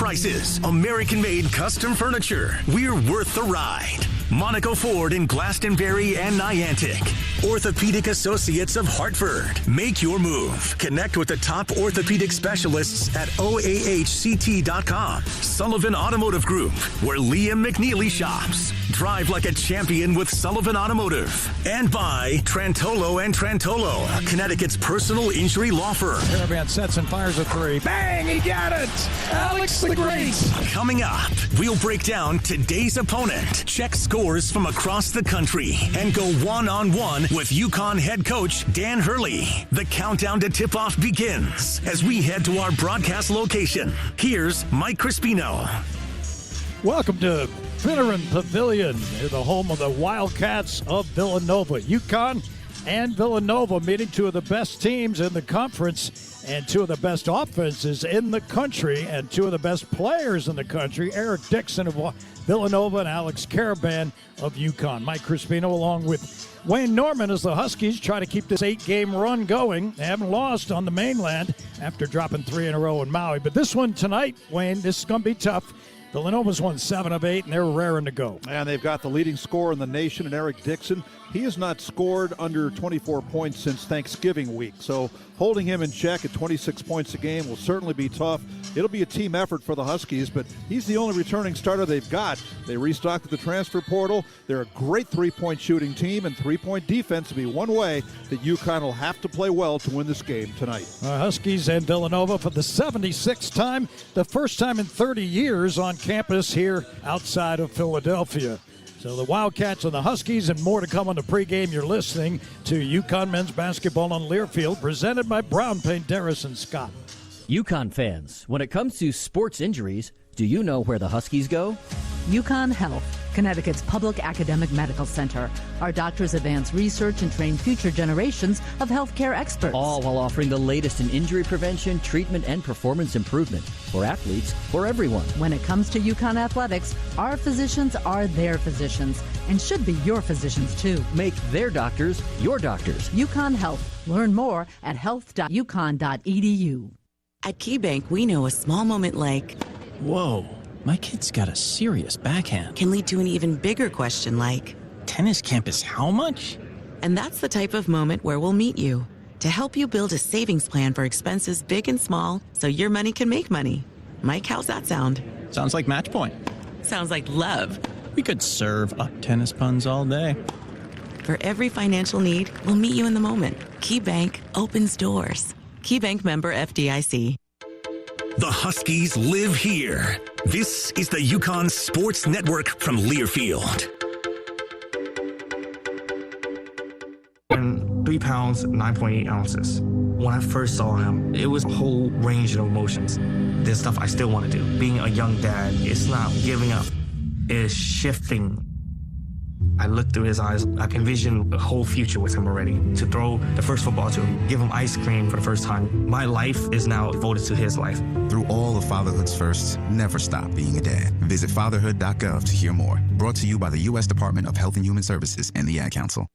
prices, American-made custom furniture. We're worth the ride. Monaco Ford in Glastonbury and Niantic. Orthopedic Associates of Hartford. Make your move. Connect with the top orthopedic specialists at oahct.com. Sullivan Automotive Group, where Liam McNeely shops. Drive like a champion with Sullivan Automotive. And by Trantolo and Trantolo, Connecticut's personal injury law firm. Caravan sets and fires a three. Bang! He got it! Alex the Great! Coming up, we'll break down today's opponent, check scores from across the country, and go one-on-one with UConn head coach Dan Hurley. The countdown to tip-off begins as we head to our broadcast location. Here's Mike Crispino. Welcome to Finneran Pavilion, the home of the Wildcats of Villanova. UConn and Villanova meeting two of the best teams in the conference and two of the best offenses in the country and two of the best players in the country, Eric Dixon of Villanova and Alex Caravan of UConn. Mike Crispino along with Wayne Norman as the Huskies try to keep this 8-game run going. They haven't lost on the mainland after dropping 3 in a row in Maui. But this one tonight, Wayne, this is going to be tough. Villanova's won 7 of 8, and they're raring to go. And they've got the leading scorer in the nation, and Eric Dixon. He has not scored under 24 points since Thanksgiving week. So holding him in check at 26 points a game will certainly be tough. It'll be a team effort for the Huskies, but he's the only returning starter they've got. They restocked the transfer portal. They're a great three-point shooting team, and three-point defense will be one way that UConn will have to play well to win this game tonight. Huskies and Villanova for the 76th time, the first time in 30 years on campus here outside of Philadelphia. So the Wildcats and the Huskies, and more to come on the pregame. You're listening to UConn men's basketball on Learfield, presented by Brown Paint, Darris and Scott. UConn fans, when it comes to sports injuries, do you know where the Huskies go? UConn Health, Connecticut's public academic medical center. Our doctors advance research and train future generations of healthcare experts. All while offering the latest in injury prevention, treatment, and performance improvement for athletes, for everyone. When it comes to UConn athletics, our physicians are their physicians and should be your physicians too. Make their doctors your doctors. UConn Health. Learn more at health.uconn.edu. At KeyBank, we know a small moment like, whoa, my kid's got a serious backhand. Can lead to an even bigger question like, tennis campus how much? And that's the type of moment where we'll meet you to help you build a savings plan for expenses big and small so your money can make money. Mike, how's that sound? Sounds like match point. Sounds like love. We could serve up tennis puns all day. For every financial need, we'll meet you in the moment. KeyBank opens doors. KeyBank member FDIC. The Huskies live here. This is the UConn Sports Network from Learfield. 3 pounds, 9.8 ounces. When I first saw him, it was a whole range of emotions. There's stuff I still want to do. Being a young dad, it's not giving up. It's shifting. I looked through his eyes. I can envision a whole future with him already. To throw the first football to him, give him ice cream for the first time. My life is now devoted to his life. Through all of fatherhood's firsts, never stop being a dad. Visit fatherhood.gov to hear more. Brought to you by the U.S. Department of Health and Human Services and the Ad Council.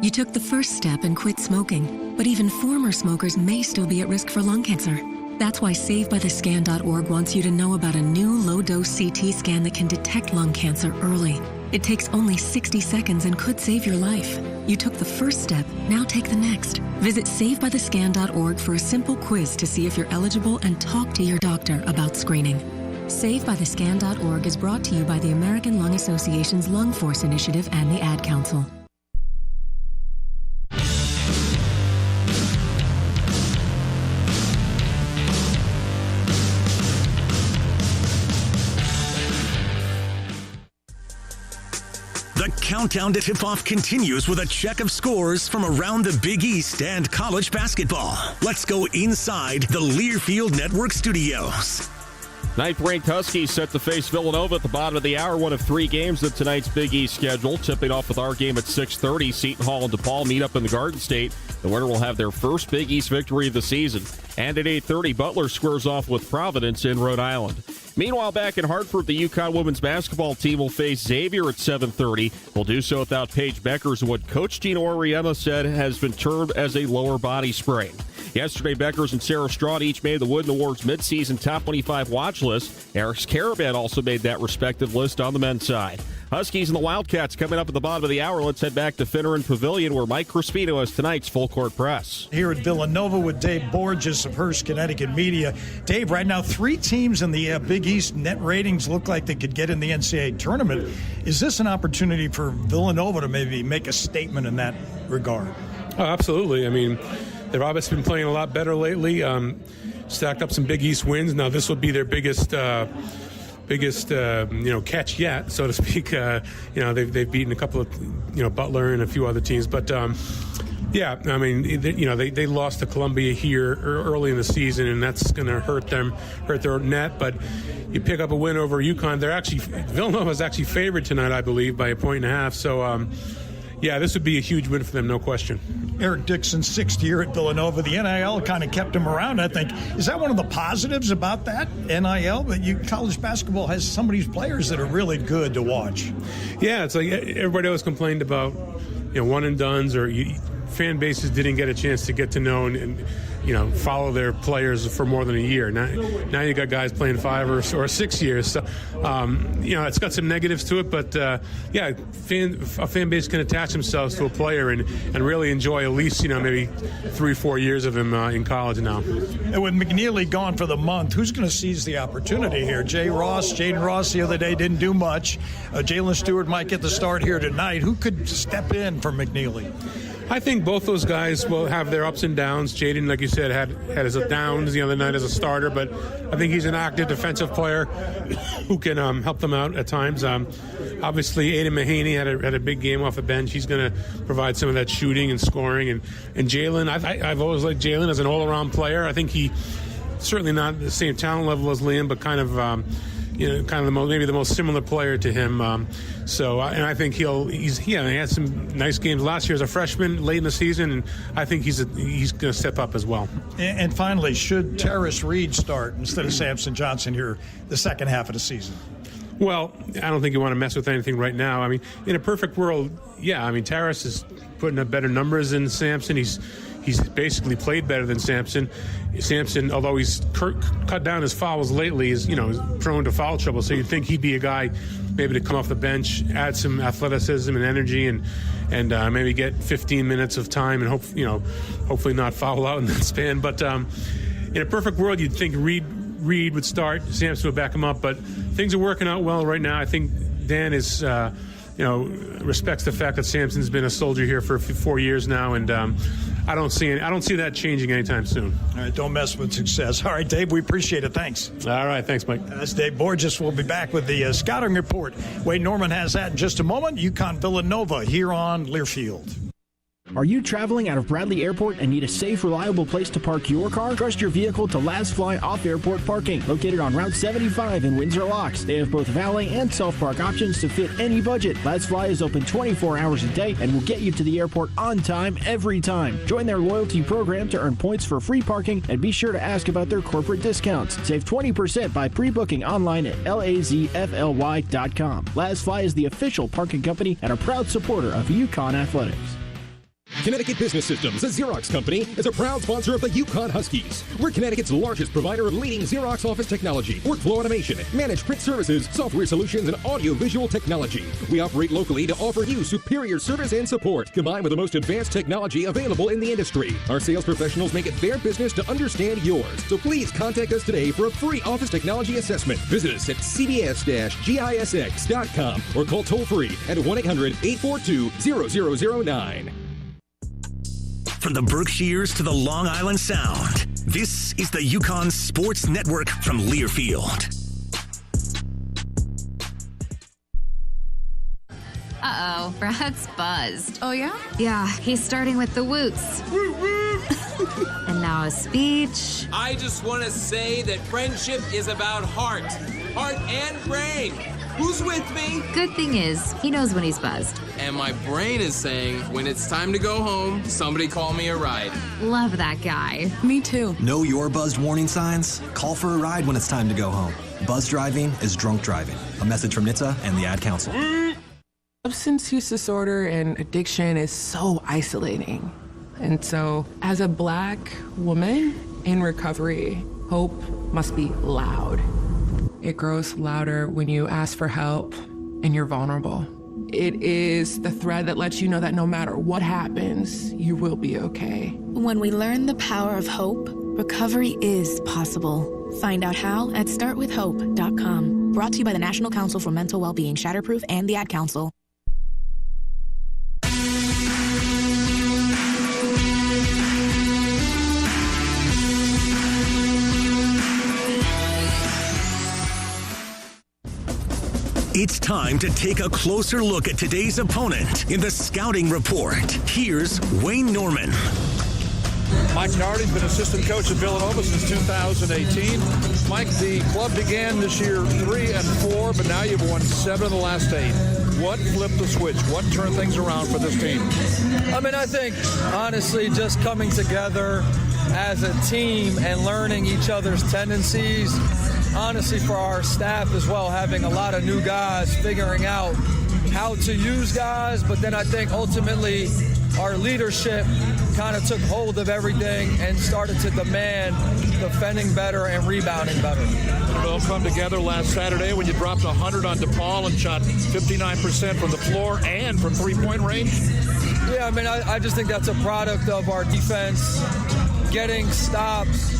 You took the first step and quit smoking, but even former smokers may still be at risk for lung cancer. That's why SaveByTheScan.org wants you to know about a new low-dose CT scan that can detect lung cancer early. It takes only 60 seconds and could save your life. You took the first step, now take the next. Visit SaveByTheScan.org for a simple quiz to see if you're eligible and talk to your doctor about screening. SaveByTheScan.org is brought to you by the American Lung Association's Lung Force Initiative and the Ad Council. The countdown to tip-off continues with a check of scores from around the Big East and college basketball. Let's go inside the Learfield Network studios. Ninth-ranked Huskies set to face Villanova at the bottom of the hour, one of 3 games of tonight's Big East schedule. Tipping off with our game at 6:30. Seton Hall and DePaul meet up in the Garden State. The winner will have their first Big East victory of the season. And at 8:30, Butler squares off with Providence in Rhode Island. Meanwhile, back in Hartford, the UConn women's basketball team will face Xavier at 7:30. Will do so without Paige Beckers, what Coach Gino Auriemma said has been termed as a lower body sprain. Yesterday, Beckers and Sarah Strawn each made the Wooden Awards midseason top 25 watch list. Eric's Caravan also made that respective list on the men's side. Huskies and the Wildcats coming up at the bottom of the hour. Let's head back to Finneran Pavilion, where Mike Crispino has tonight's full court press. Here at Villanova with Dave Borges of Hearst Connecticut Media. Dave, right now 3 teams in the Big East net ratings look like they could get in the NCAA tournament. Is this an opportunity for Villanova to maybe make a statement in that regard? Oh, absolutely. I mean, they've obviously been playing a lot better lately. Stacked up some Big East wins. Now this will be their biggest catch yet, so to speak. They've beaten a couple of, Butler and a few other teams. But, they lost to Columbia here early in the season, and that's going to hurt their net. But you pick up a win over UConn. Villanova's actually favored tonight, I believe, by 1.5. So, this would be a huge win for them, no question. Eric Dixon, 6th year at Villanova. The NIL kind of kept him around, I think. Is that one of the positives about that, NIL? That college basketball has some of these players that are really good to watch. Yeah, it's like everybody always complained about, one and dones, or fan bases didn't get a chance to get to know and follow their players for more than a year. Now you got guys playing 5 or 6 years. So, it's got some negatives to it, but a fan base can attach themselves to a player and really enjoy at least, maybe 3-4 years of him in college now. And with McNeely gone for the month, who's going to seize the opportunity here? Jaden Ross the other day didn't do much. Jalen Stewart might get the start here tonight. Who could step in for McNeely? I think both those guys will have their ups and downs. Jaden, like you said, had his downs the other night as a starter, but I think he's an active defensive player who can help them out at times. Obviously, Aiden Mahaney had a big game off the bench. He's going to provide some of that shooting and scoring. And Jalen, I've always liked Jalen as an all-around player. I think he certainly not the same talent level as Liam, but kind of maybe the most similar player to him. And I think he had some nice games last year as a freshman late in the season, and I think he's going to step up as well. And finally, should Terrace Reed start instead of Samson Johnson here the second half of the season? Well, I don't think you want to mess with anything right now. I mean, in a perfect world, Terrace is putting up better numbers than Samson. He's basically played better than Samson. Samson, although he's cut down his fouls lately, is prone to foul trouble. So you'd think he'd be a guy maybe to come off the bench, add some athleticism and energy, and maybe get 15 minutes of time and hopefully not foul out in that span. But in a perfect world, you'd think Reed would start, Samson would back him up. But things are working out well right now. I think Dan is respects the fact that Samson's been a soldier here for 4 years now, and I don't see that changing anytime soon. All right, don't mess with success. All right, Dave, we appreciate it. Thanks. All right, thanks, Mike. That's Dave Borges. We'll be back with the scouting report. Wade Norman has that in just a moment. UConn Villanova here on Learfield. Are you traveling out of Bradley Airport and need a safe, reliable place to park your car? Trust your vehicle to Laz Fly Off-Airport Parking, located on Route 75 in Windsor Locks. They have both valet and self-park options to fit any budget. Laz Fly is open 24 hours a day and will get you to the airport on time, every time. Join their loyalty program to earn points for free parking, and be sure to ask about their corporate discounts. Save 20% by pre-booking online at lazfly.com. Laz Fly is the official parking company and a proud supporter of UConn Athletics. Connecticut Business Systems, a Xerox company, is a proud sponsor of the UConn Huskies. We're Connecticut's largest provider of leading Xerox office technology, workflow automation, managed print services, software solutions, and audio-visual technology. We operate locally to offer you superior service and support, combined with the most advanced technology available in the industry. Our sales professionals make it their business to understand yours. So please contact us today for a free office technology assessment. Visit us at cbs-gisx.com or call toll-free at 1-800-842-0009. From the Berkshires to the Long Island Sound, this is the UConn Sports Network from Learfield. Uh-oh, Brad's buzzed. Oh, yeah? Yeah, he's starting with the woots. And now a speech. I just want to say that friendship is about heart and brain. Who's with me? Good thing is, he knows when he's buzzed. And my brain is saying, when it's time to go home, somebody call me a ride. Love that guy. Me too. Know your buzzed warning signs? Call for a ride when it's time to go home. Buzz driving is drunk driving. A message from NCAA and the Ad Council. Substance use disorder and addiction is so isolating. And so as a Black woman in recovery, hope must be loud. It grows louder when you ask for help and you're vulnerable. It is the thread that lets you know that no matter what happens, you will be okay. When we learn the power of hope, recovery is possible. Find out how at startwithhope.com. Brought to you by the National Council for Mental Wellbeing, Shatterproof, and the Ad Council. It's time to take a closer look at today's opponent in the Scouting Report. Here's Wayne Norman. Mike Nardi's been assistant coach at Villanova since 2018. Mike, the club began this year 3-4, but now you've won 7 of the last 8. What flipped the switch? What turned things around for this team? I mean, I think, honestly, just coming together as a team and learning each other's tendencies. Honestly, for our staff as well, having a lot of new guys, figuring out how to use guys, but then I think ultimately our leadership kind of took hold of everything and started to demand defending better and rebounding better. It all come together last Saturday when you dropped 100 on DePaul and shot 59% from the floor and from three-point range? Yeah, I mean, I just think that's a product of our defense getting stops,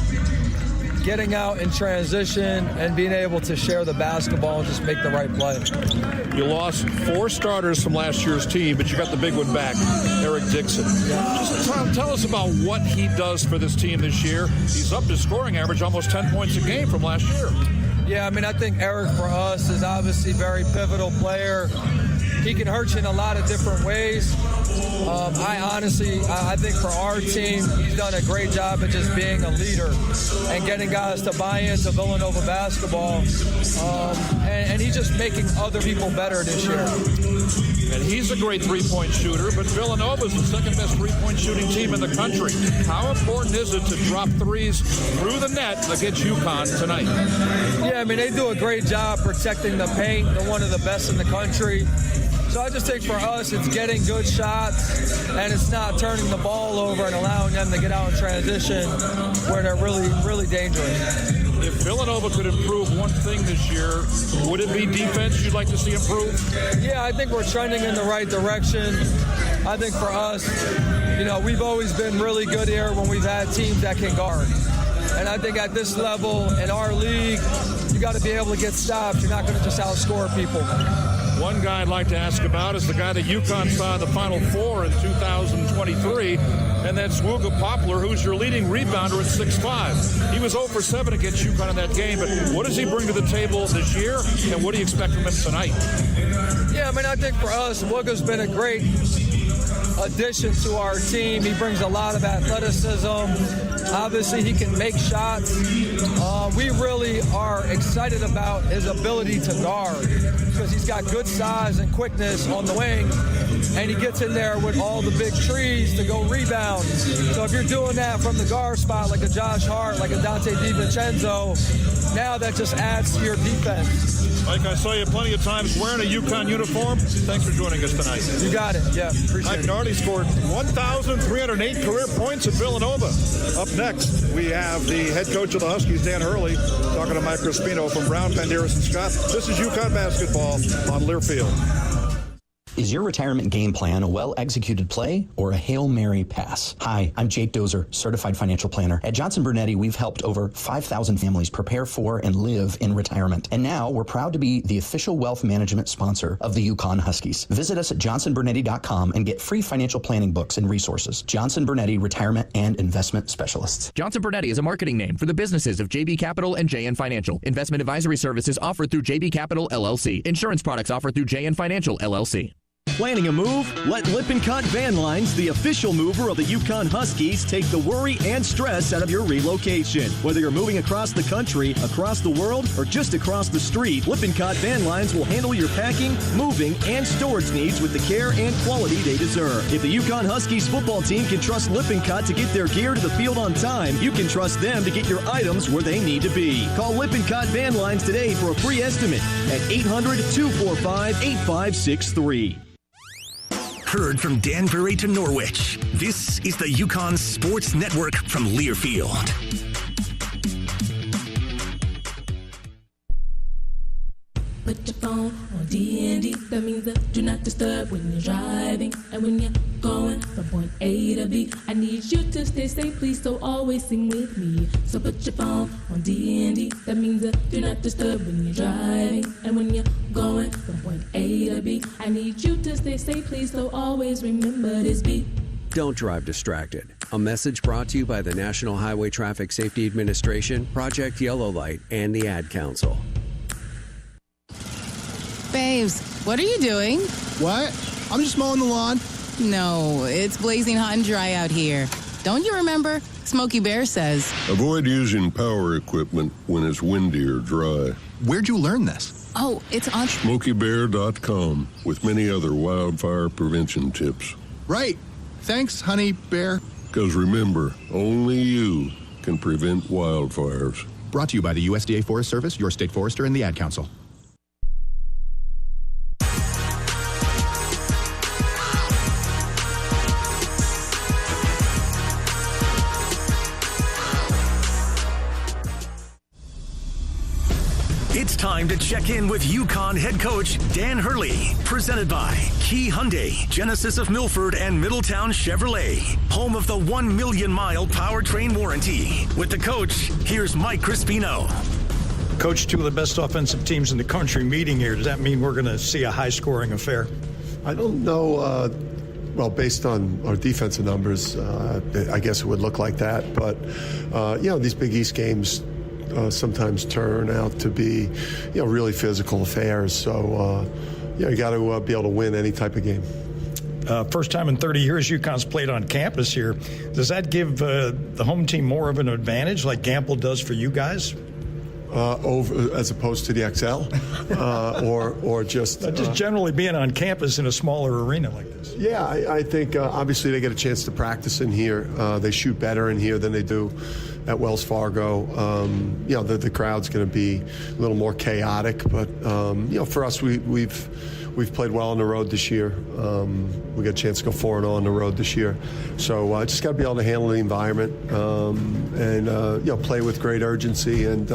getting out in transition, and being able to share the basketball and just make the right play. You lost 4 starters from last year's team, but you got the big one back, Eric Dixon. Yeah. Just tell us about what he does for this team this year. He's up to scoring average almost 10 points a game from last year. Yeah, I mean, I think Eric for us is obviously a very pivotal player. He can hurt you in a lot of different ways. I think for our team, he's done a great job at just being a leader and getting guys to buy into Villanova basketball. And he's just making other people better this year. And he's a great three-point shooter, but Villanova's the second-best three-point shooting team in the country. How important is it to drop threes through the net against UConn tonight? Yeah, I mean, they do a great job protecting the paint. They're one of the best in the country. So I just think for us, it's getting good shots, and it's not turning the ball over and allowing them to get out in transition where they're really, really dangerous. If Villanova could improve one thing this year, would it be defense you'd like to see improve? Yeah, I think we're trending in the right direction. I think for us, we've always been really good here when we've had teams that can guard. And I think at this level in our league, you got to be able to get stops. You're not going to just outscore people. One guy I'd like to ask about is the guy that UConn saw in the Final Four in 2023, and that's Wooga Poplar, who's your leading rebounder at 6'5". He was 0 for 7 against UConn in that game, but what does he bring to the table this year, and what do you expect from him tonight? Yeah, I mean, I think for us, Wooga's been a great addition to our team. He brings a lot of athleticism. Obviously, he can make shots. We really are excited about his ability to guard because he's got good size and quickness on the wing, and he gets in there with all the big trees to go rebound. So if you're doing that from the guard spot like a Josh Hart, like a Dante DiVincenzo, now that just adds to your defense. Mike, I saw you plenty of times wearing a UConn uniform. Thanks for joining us tonight. You got it. Yeah, appreciate Mike it. Mike Nardi scored 1,308 career points at Villanova. Up next, we have the head coach of the Huskies, Dan Hurley, talking to Mike Crispino from Brown, Penderas, and Scott. This is UConn basketball on Learfield. Is your retirement game plan a well-executed play or a Hail Mary pass? Hi, I'm Jake Dozer, certified financial planner. At Johnson Brunetti, we've helped over 5,000 families prepare for and live in retirement. And now we're proud to be the official wealth management sponsor of the UConn Huskies. Visit us at johnsonbrunetti.com and get free financial planning books and resources. Johnson Brunetti, Retirement and Investment Specialists. Johnson Brunetti is a marketing name for the businesses of JB Capital and JN Financial. Investment advisory services offered through JB Capital, LLC. Insurance products offered through JN Financial, LLC. Planning a move? Let Lippincott Van Lines, the official mover of the UConn Huskies, take the worry and stress out of your relocation. Whether you're moving across the country, across the world, or just across the street, Lippincott Van Lines will handle your packing, moving, and storage needs with the care and quality they deserve. If the UConn Huskies football team can trust Lippincott to get their gear to the field on time, you can trust them to get your items where they need to be. Call Lippincott Van Lines today for a free estimate at 800-245-8563. Heard from Danbury to Norwich. This is the UConn Sports Network from Learfield. Put your phone on D&D. That means that do not disturb when you're driving. And when you're going from point A to B, I need you to stay safe, please, so always sing with me. So put your phone on D&D. That means that do not disturb when you're driving. And when you're going from point A to B, I need you to stay safe, please, so always remember this beat. Don't drive distracted. A message brought to you by the National Highway Traffic Safety Administration, Project Yellow Light, and the Ad Council. Babes, what are you doing? What? I'm just mowing the lawn. No, it's blazing hot and dry out here. Don't you remember? Smokey Bear says. Avoid using power equipment when it's windy or dry. Where'd you learn this? Oh, it's on SmokeyBear.com with many other wildfire prevention tips. Right. Thanks, Honey Bear. Because remember, only you can prevent wildfires. Brought to you by the USDA Forest Service, your state forester, and the Ad Council. It's time to check in with UConn head coach Dan Hurley. Presented by Key Hyundai, Genesis of Milford, and Middletown Chevrolet. Home of the 1 million-mile powertrain warranty. With the coach, here's Mike Crispino. Coach, two of the best offensive teams in the country meeting here. Does that mean we're going to see a high-scoring affair? I don't know. Well, based on our defensive numbers, I guess it would look like that. But, these Big East games sometimes turn out to be, really physical affairs. So, you got to be able to win any type of game. First time in 30 years UConn's played on campus here. Does that give the home team more of an advantage like Gamble does for you guys? Over as opposed to the XL, or just generally being on campus in a smaller arena like this. Yeah, I think obviously they get a chance to practice in here. They shoot better in here than they do at Wells Fargo. The crowd's going to be a little more chaotic, but for us, we've played well on the road this year. We got a chance to go 4-0 on the road this year. So I just got to be able to handle the environment and play with great urgency and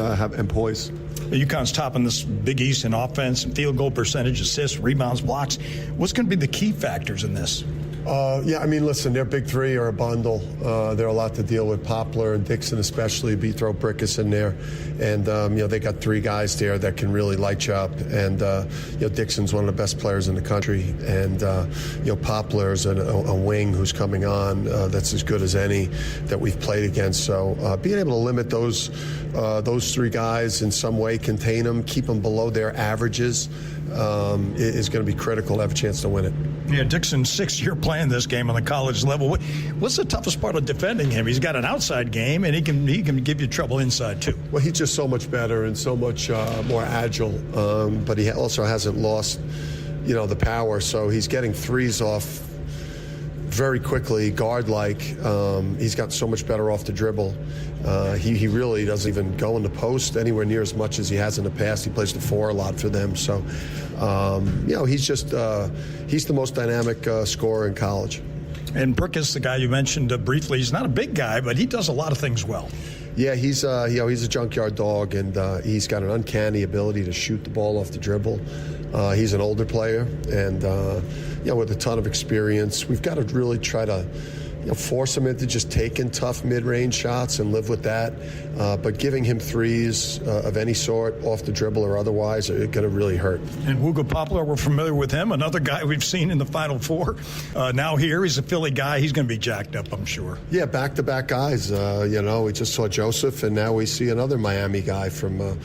poise. UConn's topping this Big East in offense and field goal percentage, assists, rebounds, blocks. What's going to be the key factors in this? Listen, their big three are a bundle. They're a lot to deal with. Poplar and Dixon especially, throw Brickus in there. And, they got three guys there that can really light you up. And, Dixon's one of the best players in the country. And, Poplar's a wing who's coming on that's as good as any that we've played against. So being able to limit those three guys in some way, contain them, keep them below their averages is going to be critical to have a chance to win it. Yeah, Dixon's 6th year playing this game on the college level. What's the toughest part of defending him? He's got an outside game, and he can give you trouble inside, too. Well, he's just so much better and so much more agile, but he also hasn't lost, the power. So he's getting threes off very quickly, guard-like. He's got so much better off the dribble. He really doesn't even go in the post anywhere near as much as he has in the past. He plays the 4 a lot for them. So, he's just he's the most dynamic scorer in college. And Brickus, the guy you mentioned briefly, he's not a big guy, but he does a lot of things well. Yeah, he's a junkyard dog, and he's got an uncanny ability to shoot the ball off the dribble. He's an older player, and with a ton of experience. We've got to really try to force him into just taking tough mid-range shots and live with that. But giving him threes of any sort, off the dribble or otherwise, are going to really hurt. And Wooga Poplar, we're familiar with him, another guy we've seen in the Final Four. Now here, he's a Philly guy. He's going to be jacked up, I'm sure. Yeah, back-to-back guys. We just saw Joseph, and now we see another Miami guy from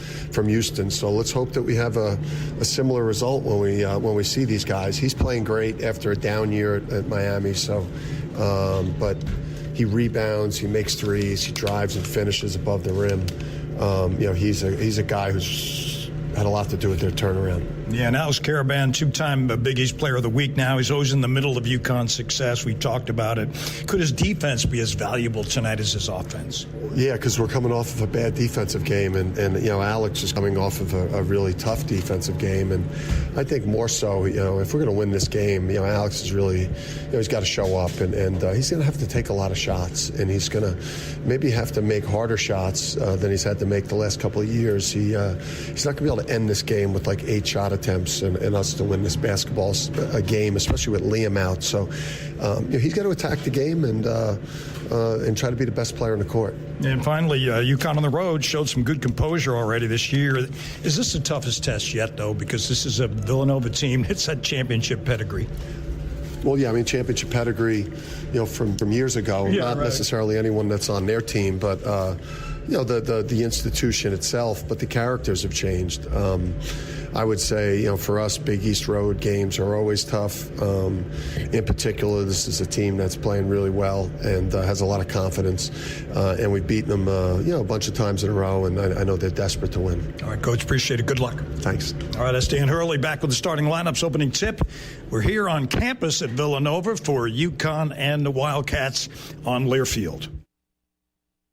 Houston. So let's hope that we have a similar result when we see these guys. He's playing great after a down year at Miami, so... but he rebounds, he makes threes, he drives and finishes above the rim. He's a guy who's had a lot to do with their turnaround. Yeah, now it's Caravan, two-time Big East Player of the Week now. He's always in the middle of UConn's success. We talked about it. Could his defense be as valuable tonight as his offense? Yeah, because we're coming off of a bad defensive game, and Alex is coming off of a really tough defensive game, and I think more so, if we're going to win this game, Alex is really, he's got to show up, and he's going to have to take a lot of shots, and he's going to maybe have to make harder shots than he's had to make the last couple of years. He's not going to be able to end this game with like 8 shot attempts and us to win this basketball game, especially with Liam out. So he's got to attack the game and try to be the best player in the court. And finally, UConn on the road showed some good composure already this year. Is this the toughest test yet, though? Because this is a Villanova team that's had championship pedigree. Well, yeah, championship pedigree, from years ago. Yeah, not necessarily anyone that's on their team, but the institution itself. But the characters have changed. I would say, for us, Big East road games are always tough. In particular, this is a team that's playing really well and has a lot of confidence. And we've beaten them, a bunch of times in a row, and I know they're desperate to win. All right, Coach, appreciate it. Good luck. Thanks. All right, that's Dan Hurley back with the starting lineups opening tip. We're here on campus at Villanova for UConn and the Wildcats on Learfield.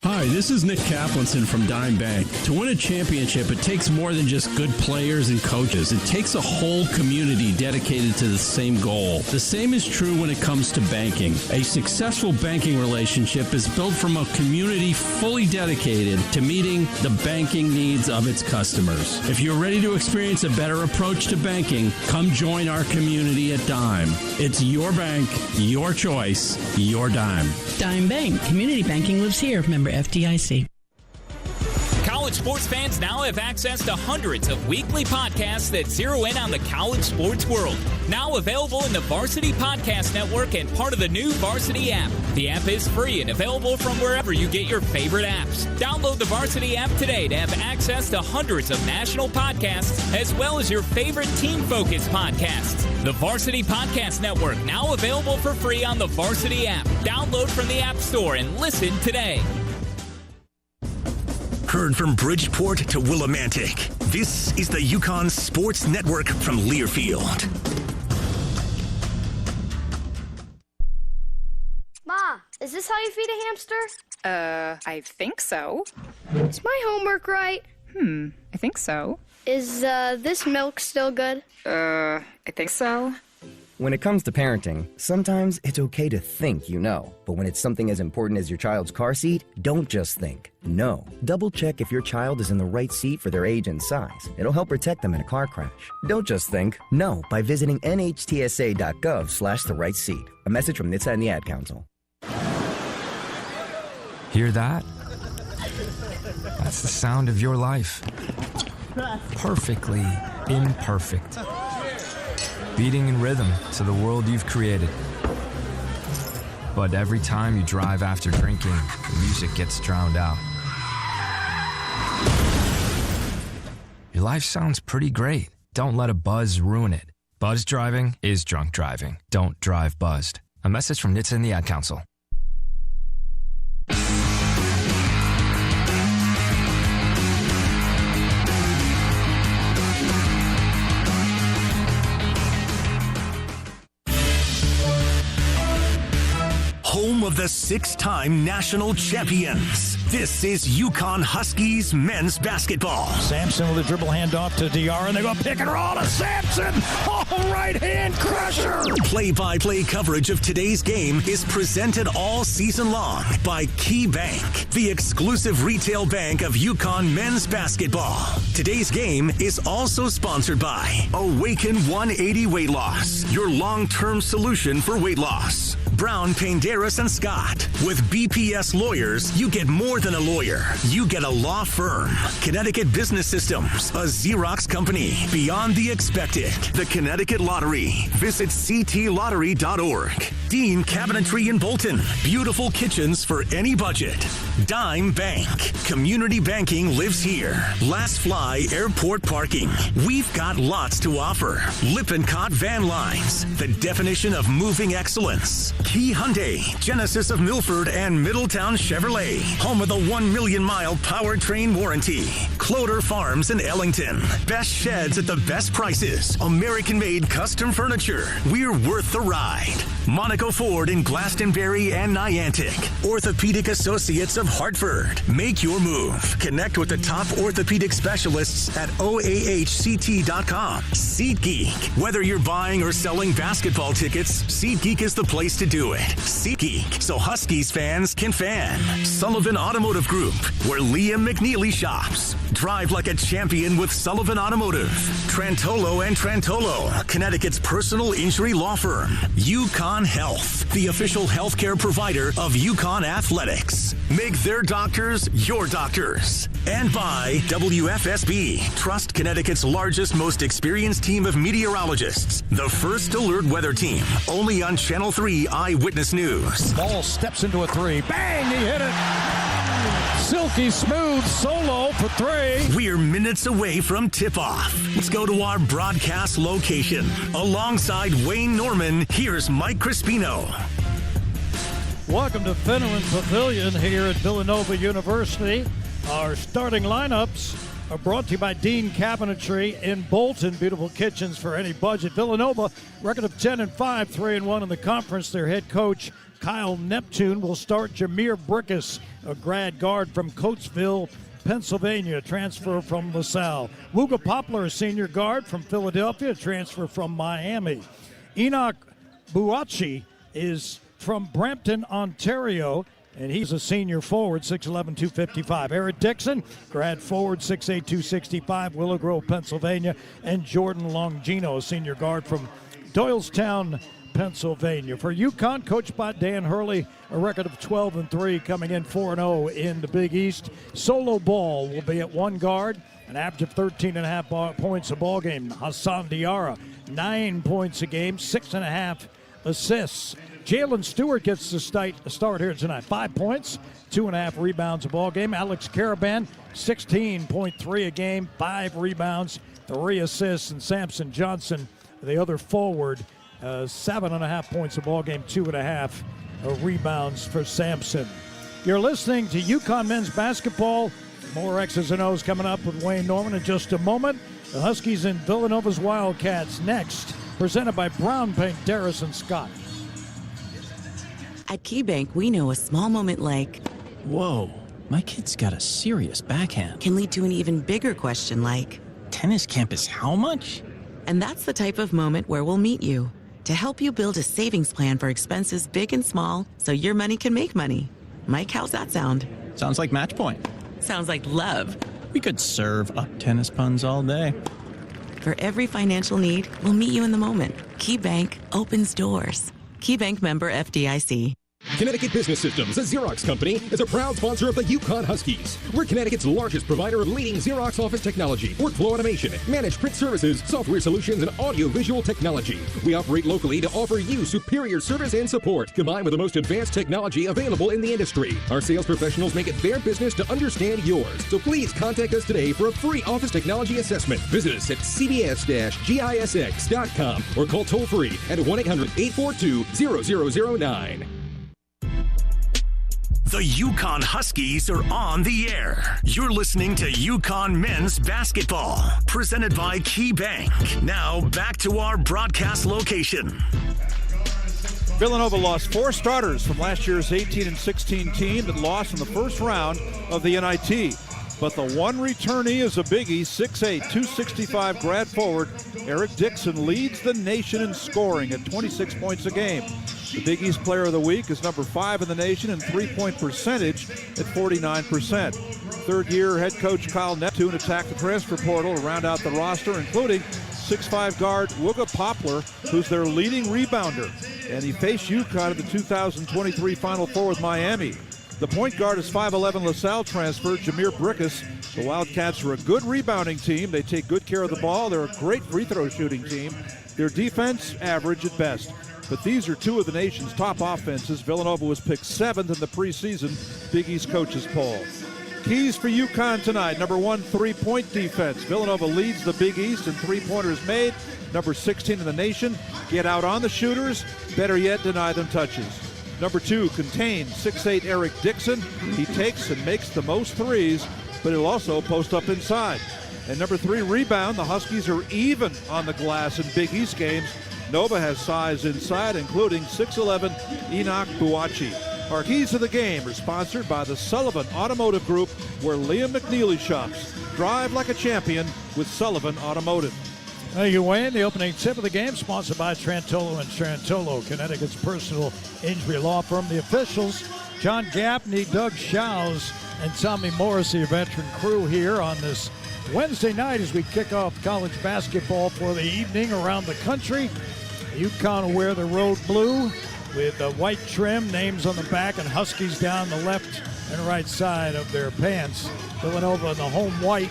Hi, this is Nick Kaplanson from Dime Bank. To win a championship, it takes more than just good players and coaches. It takes a whole community dedicated to the same goal. The same is true when it comes to banking. A successful banking relationship is built from a community fully dedicated to meeting the banking needs of its customers. If you're ready to experience a better approach to banking, come join our community at Dime. It's your bank, your choice, your Dime. Dime Bank. Community banking lives here. Member FDIC. College sports fans now have access to hundreds of weekly podcasts that zero in on the college sports world. Now available in the Varsity Podcast Network and part of the new Varsity app. The app is free and available from wherever you get your favorite apps. Download the Varsity app today to have access to hundreds of national podcasts as well as your favorite team-focused podcasts. The Varsity Podcast Network, now available for free on the Varsity app. Download from the App Store and listen today. Heard from Bridgeport to Willimantic. This is the UConn Sports Network from Learfield. Ma, is this how you feed a hamster? I think so. Is my homework right? I think so. Is this milk still good? I think so. When it comes to parenting, sometimes it's okay to think you know. But when it's something as important as your child's car seat, don't just think. Know. Double check if your child is in the right seat for their age and size. It'll help protect them in a car crash. Don't just think. Know by visiting nhtsa.gov/the right seat. A message from NCAA and the Ad Council. Hear that? That's the sound of your life. Perfectly imperfect. Beating in rhythm to the world you've created. But every time you drive after drinking, the music gets drowned out. Your life sounds pretty great. Don't let a buzz ruin it. Buzz driving is drunk driving. Don't drive buzzed. A message from NCAA and the Ad Council. Home of the 6-time national champions. This is UConn Huskies men's basketball. Sampson with a dribble handoff to DR, and they go pick and roll to Sampson. Oh, right hand crusher. Play-by-play coverage of today's game is presented all season long by Key Bank, the exclusive retail bank of UConn men's basketball. Today's game is also sponsored by Awaken 180 Weight Loss, your long-term solution for weight loss. Brown, Panderas, and Scott. With BPS Lawyers, you get more than a lawyer. You get a law firm. Connecticut Business Systems, a Xerox company. Beyond the expected. The Connecticut Lottery. Visit ctlottery.org. Dean Cabinetry in Bolton. Beautiful kitchens for any budget. Dime Bank. Community banking lives here. Last Fly Airport Parking. We've got lots to offer. Lippincott Van Lines. The definition of moving excellence. Key Hyundai. Genesis of Milford and Middletown Chevrolet. Home of the 1 million mile powertrain warranty. Cloder Farms in Ellington. Best sheds at the best prices. American-made custom furniture. We're worth the ride. Monaco Ford in Glastonbury and Niantic. Orthopedic Associates of Hartford. Make your move. Connect with the top orthopedic specialists at oahct.com. SeatGeek. Whether you're buying or selling basketball tickets, SeatGeek is the place to do it. SeatGeek, so Huskies fans can fan. Sullivan Automotive Group, where Liam McNeely shops. Drive like a champion with Sullivan Automotive. Trantolo and Trantolo, Connecticut's personal injury law firm. UConn Health, the official healthcare provider of UConn Athletics. Make their doctors your doctors. And by WFSB. Trust Connecticut's largest, most experienced team of meteorologists. The first alert weather team. Only on Channel 3 Eyewitness News. Ball steps into a three. Bang! He hit it. Silky smooth solo for three. We're minutes away from tip-off. Let's go to our broadcast location. Alongside Wayne Norman, here's Mike Crispino. Welcome to Finneran Pavilion here at Villanova University. Our starting lineups are brought to you by Dean Cabinetry in Bolton. Beautiful kitchens for any budget. Villanova, record of 10-5, 3-1 in the conference. Their head coach, Kyle Neptune, will start Jameer Brickus, a grad guard from Coatesville, Pennsylvania, transfer from LaSalle. Wooga Poplar, a senior guard from Philadelphia, transfer from Miami. Enoch Buachi is from Brampton, Ontario, and he's a senior forward, 6'11", 255. Eric Dixon, grad forward, 6'8", 265, Willow Grove, Pennsylvania. And Jordan Longino, a senior guard from Doylestown, Pennsylvania. For UConn, coached by Dan Hurley, a record of 12-3, coming in 4-0 in the Big East. Solo Ball will be at one guard, an average of 13.5 points a ball game. Hassan Diarra, 9 points a game, 6.5 assists. Jalen Stewart gets the start here tonight. 5 points, 2.5 rebounds a ball game. Alex Caravan, 16.3 a game, 5 rebounds, 3 assists. And Samson Johnson, the other forward, 7.5 points a ball game, 2.5 rebounds for Samson. You're listening to UConn men's basketball. More X's and O's coming up with Wayne Norman in just a moment. The Huskies and Villanova's Wildcats next, presented by Brown Paint, Darris and Scott. At KeyBank, we know a small moment like, whoa, my kid's got a serious backhand, can lead to an even bigger question like, tennis camp is how much? And that's the type of moment where we'll meet you to help you build a savings plan for expenses big and small so your money can make money. Mike, how's that sound? Sounds like match point. Sounds like love. We could serve up tennis puns all day. For every financial need, we'll meet you in the moment. KeyBank opens doors. KeyBank member FDIC. Connecticut Business Systems, a Xerox company, is a proud sponsor of the UConn Huskies. We're Connecticut's largest provider of leading Xerox office technology, workflow automation, managed print services, software solutions, and audio-visual technology. We operate locally to offer you superior service and support, combined with the most advanced technology available in the industry. Our sales professionals make it their business to understand yours. So please contact us today for a free office technology assessment. Visit us at cbs-gisx.com or call toll-free at 1-800-842-0009. The UConn Huskies are on the air. You're listening to UConn men's basketball, presented by KeyBank. Now back to our broadcast location. Villanova lost 4 starters from last year's 18-16 team that lost in the first round of the NIT. But the one returnee is a biggie, 6'8", 265 grad forward. Eric Dixon leads the nation in scoring at 26 points a game. The Big East Player of the Week is number 5 in the nation in three-point percentage at 49%. Third-year head coach Kyle Neptune attacked the transfer portal to round out the roster, including 6'5" guard Wooga Poplar, who's their leading rebounder. And he faced UConn at the 2023 Final Four with Miami. The point guard is 5'11" LaSalle transfer, Jameer Brickus. The Wildcats are a good rebounding team. They take good care of the ball. They're a great free throw shooting team. Their defense, average at best. But these are two of the nation's top offenses. Villanova was picked 7th in the preseason Big East coaches poll. Keys for UConn tonight. Number 1, three-point defense. Villanova leads the Big East in three-pointers made. Number 16 in the nation. Get out on the shooters. Better yet, deny them touches. Number 2, contain 6'8" Eric Dixon. He takes and makes the most threes, but he'll also post up inside. And number 3, rebound. The Huskies are even on the glass in Big East games. Nova has size inside, including 6'11" Enoch Buachi. Our keys to the game are sponsored by the Sullivan Automotive Group, where Liam McNeely shops. Drive like a champion with Sullivan Automotive. Thank you, Wayne. The opening tip of the game sponsored by Trantolo and Trantolo, Connecticut's personal injury law firm. The officials, John Gaffney, Doug Shows, and Tommy Morrissey, a veteran crew here on this Wednesday night as we kick off college basketball for the evening around the country. UConn will wear the road blue with the white trim, names on the back, and Huskies down the left and right side of their pants. Villanova in the home white,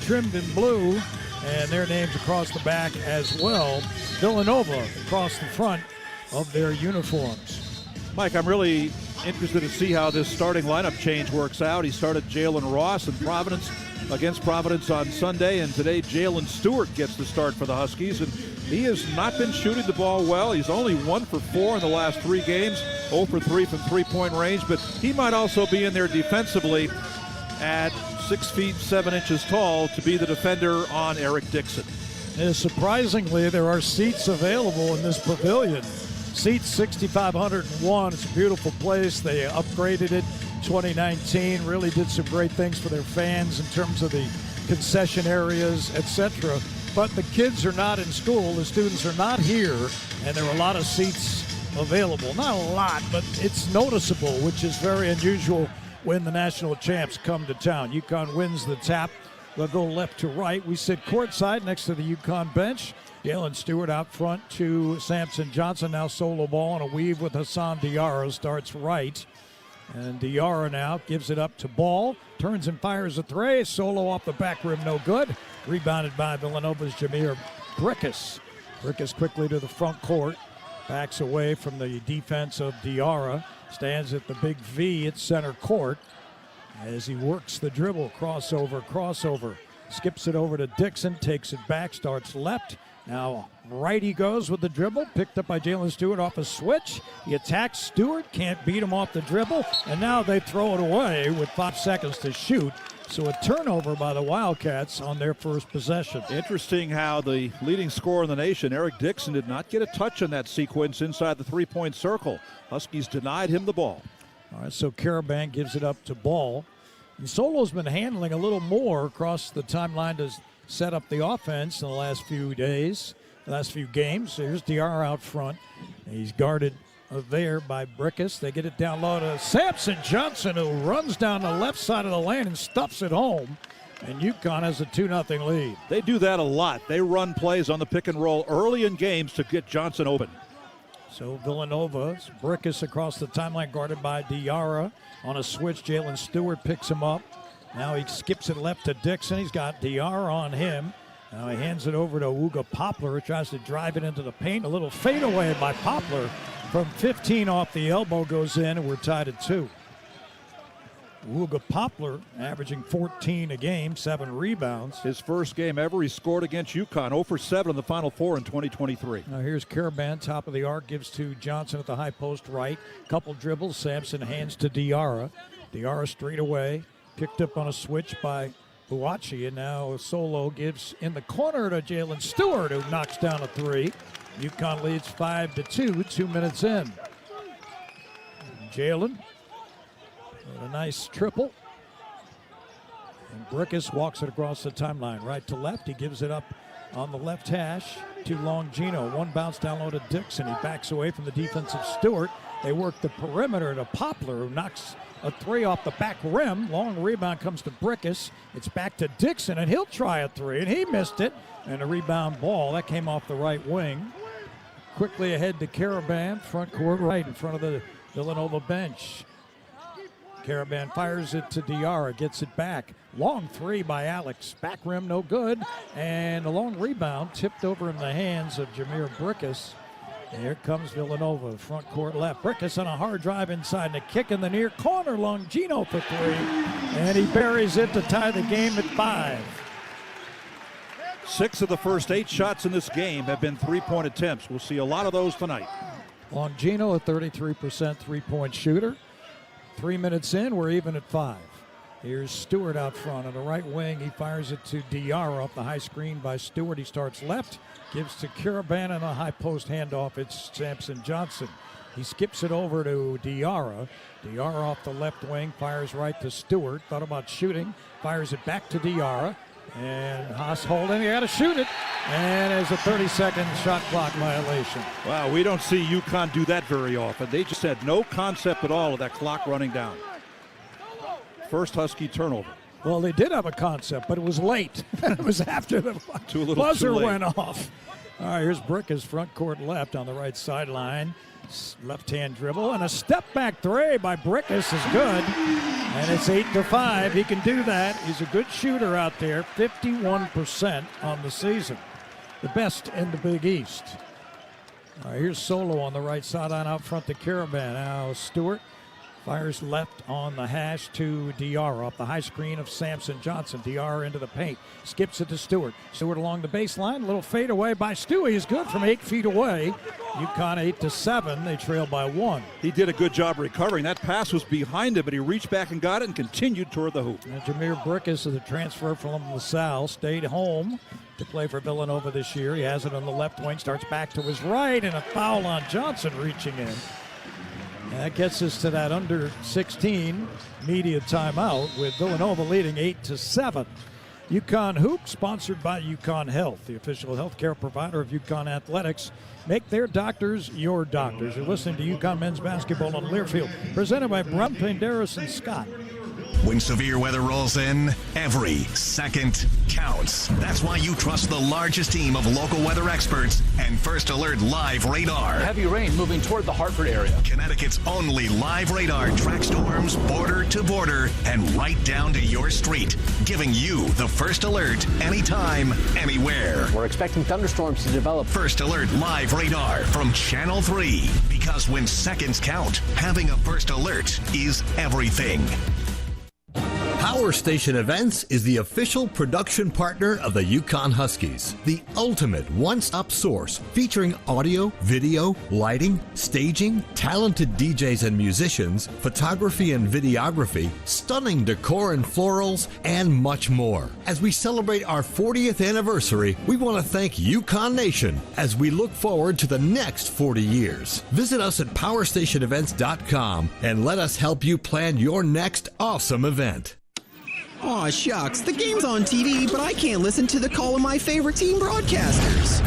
trimmed in blue, and their names across the back as well. Villanova across the front of their uniforms. Mike, I'm really interested to see how this starting lineup change works out. He started Jalen Ross in Providence against Providence on Sunday, and today Jalen Stewart gets the start for the Huskies, and he has not been shooting the ball well. He's only 1 for 4 in the last 3 games, 0 for 3 from three-point range, but he might also be in there defensively at 6 feet 7 inches tall to be the defender on Eric Dixon. And surprisingly, there are seats available in this pavilion. Seats 6,501. It's a beautiful place. They upgraded it 2019, really did some great things for their fans in terms of the concession areas, etc. But the kids are not in school, the students are not here, and there are a lot of seats available. Not a lot, but it's noticeable, which is very unusual when the national champs come to town. UConn wins the tap. They'll go left to right. We sit courtside next to the UConn bench. Jalen Stewart out front to Samson Johnson. Now solo ball on a weave with Hassan Diarra. Starts right. And Diarra now gives it up to Ball. Turns and fires a three. Solo off the back rim, no good. Rebounded by Villanova's Jameer Brickus. Brickus quickly to the front court. Backs away from the defense of Diarra. Stands at the big V at center court as he works the dribble. Crossover. Skips it over to Dixon. Takes it back. Starts left. Now right he goes with the dribble, picked up by Jalen Stewart off a switch. He attacks Stewart, can't beat him off the dribble, and now they throw it away with 5 seconds to shoot. So a turnover by the Wildcats on their first possession. Interesting how the leading scorer in the nation, Eric Dixon, did not get a touch on that sequence inside the three-point circle. Huskies denied him the ball. All right, so Caravan gives it up to Ball. And Solo's been handling a little more across the timeline to set up the offense in the last few days, the last few games. Here's Diarra out front. He's guarded there by Brickus. They get it down low to Samson Johnson, who runs down the left side of the lane and stuffs it home. And UConn has a 2-0 lead. They do that a lot. They run plays on the pick and roll early in games to get Johnson open. So Villanova's Brickus across the timeline, guarded by Diarra. On a switch, Jalen Stewart picks him up. Now he skips it left to Dixon. He's got Diarra on him. Now he hands it over to Wooga Poplar, who tries to drive it into the paint. A little fadeaway by Poplar from 15 off the elbow goes in, and we're tied at 2. Wooga Poplar averaging 14 a game, 7 rebounds. His first game ever, he scored against UConn, 0 for 7 in the Final Four in 2023. Now here's Caravan, top of the arc, gives to Johnson at the high post right. Couple dribbles, Sampson hands to Diarra. Diarra straight away. Picked up on a switch by Buachi, and now Solo gives in the corner to Jalen Stewart, who knocks down a 3. UConn leads 5-2, 2 minutes in. Jalen with a nice triple. And Brickus walks it across the timeline, right to left. He gives it up on the left hash to Longino. One bounce down low to Dixon. He backs away from the defensive Stewart. They work the perimeter to Poplar, who knocks a 3 off the back rim. Long rebound comes to Brickus. It's back to Dixon, and he'll try a 3, and he missed it. And a rebound ball. That came off the right wing. Quickly ahead to Caravan, front court right in front of the Villanova bench. Caravan fires it to Diarra, gets it back. Long three by Alex. Back rim, no good. And a long rebound tipped over in the hands of Jameer Brickus. And here comes Villanova, front court left. Brickus on a hard drive inside and a kick in the near corner. Longino for three. And he buries it to tie the game at 5. 6 of the first 8 shots in this game have been three-point attempts. We'll see a lot of those tonight. Longino, a 33% three-point shooter. 3 minutes in, we're even at 5. Here's Stewart out front on the right wing. He fires it to Diarra off the high screen by Stewart. He starts left, gives to Caravan on a high post handoff. It's Samson Johnson. He skips it over to Diarra. Diarra off the left wing, fires right to Stewart. Thought about shooting, fires it back to Diarra. And Haas holding, he got to shoot it. And there's a 30-second shot clock violation. Wow, we don't see UConn do that very often. They just had no concept at all of that clock running down. First Husky turnover. Well, they did have a concept, but it was late. It was after the buzzer went off. All right, here's Brickus, front court left on the right sideline. Left-hand dribble, and a step-back three by Brickus is good. And it's 8-5. He can do that. He's a good shooter out there, 51% on the season. The best in the Big East. All right, here's Solo on the right sideline out front to Caravan. Now Stewart fires left on the hash to Diarra off the high screen of Samson Johnson. Diarra into the paint. Skips it to Stewart. Stewart along the baseline. A little fade away by Stewie. He's good from 8 feet away. UConn 8-7. They trail by 1. He did a good job recovering. That pass was behind him, but he reached back and got it and continued toward the hoop. And Jameer Brickus is a transfer from LaSalle. Stayed home to play for Villanova this year. He has it on the left wing. Starts back to his right, and a foul on Johnson reaching in. And that gets us to that under 16 media timeout with Villanova leading 8-7. UConn Hoop, sponsored by UConn Health, the official healthcare provider of UConn Athletics. Make their doctors your doctors. You're listening to UConn men's basketball on Learfield, presented by Brown Penderas and Scott. When severe weather rolls in, every second counts. That's why you trust the largest team of local weather experts and First Alert Live Radar. Heavy rain moving toward the Hartford area. Connecticut's only live radar tracks storms border to border and right down to your street, giving you the first alert anytime, anywhere. We're expecting thunderstorms to develop. First Alert Live Radar from Channel 3. Because when seconds count, having a first alert is everything. Power Station Events is the official production partner of the UConn Huskies, the ultimate one-stop source featuring audio, video, lighting, staging, talented DJs and musicians, photography and videography, stunning decor and florals, and much more. As we celebrate our 40th anniversary, we want to thank UConn Nation as we look forward to the next 40 years. Visit us at powerstationevents.com and let us help you plan your next awesome event. Aw, shucks. The game's on TV, but I can't listen to the call of my favorite team broadcasters.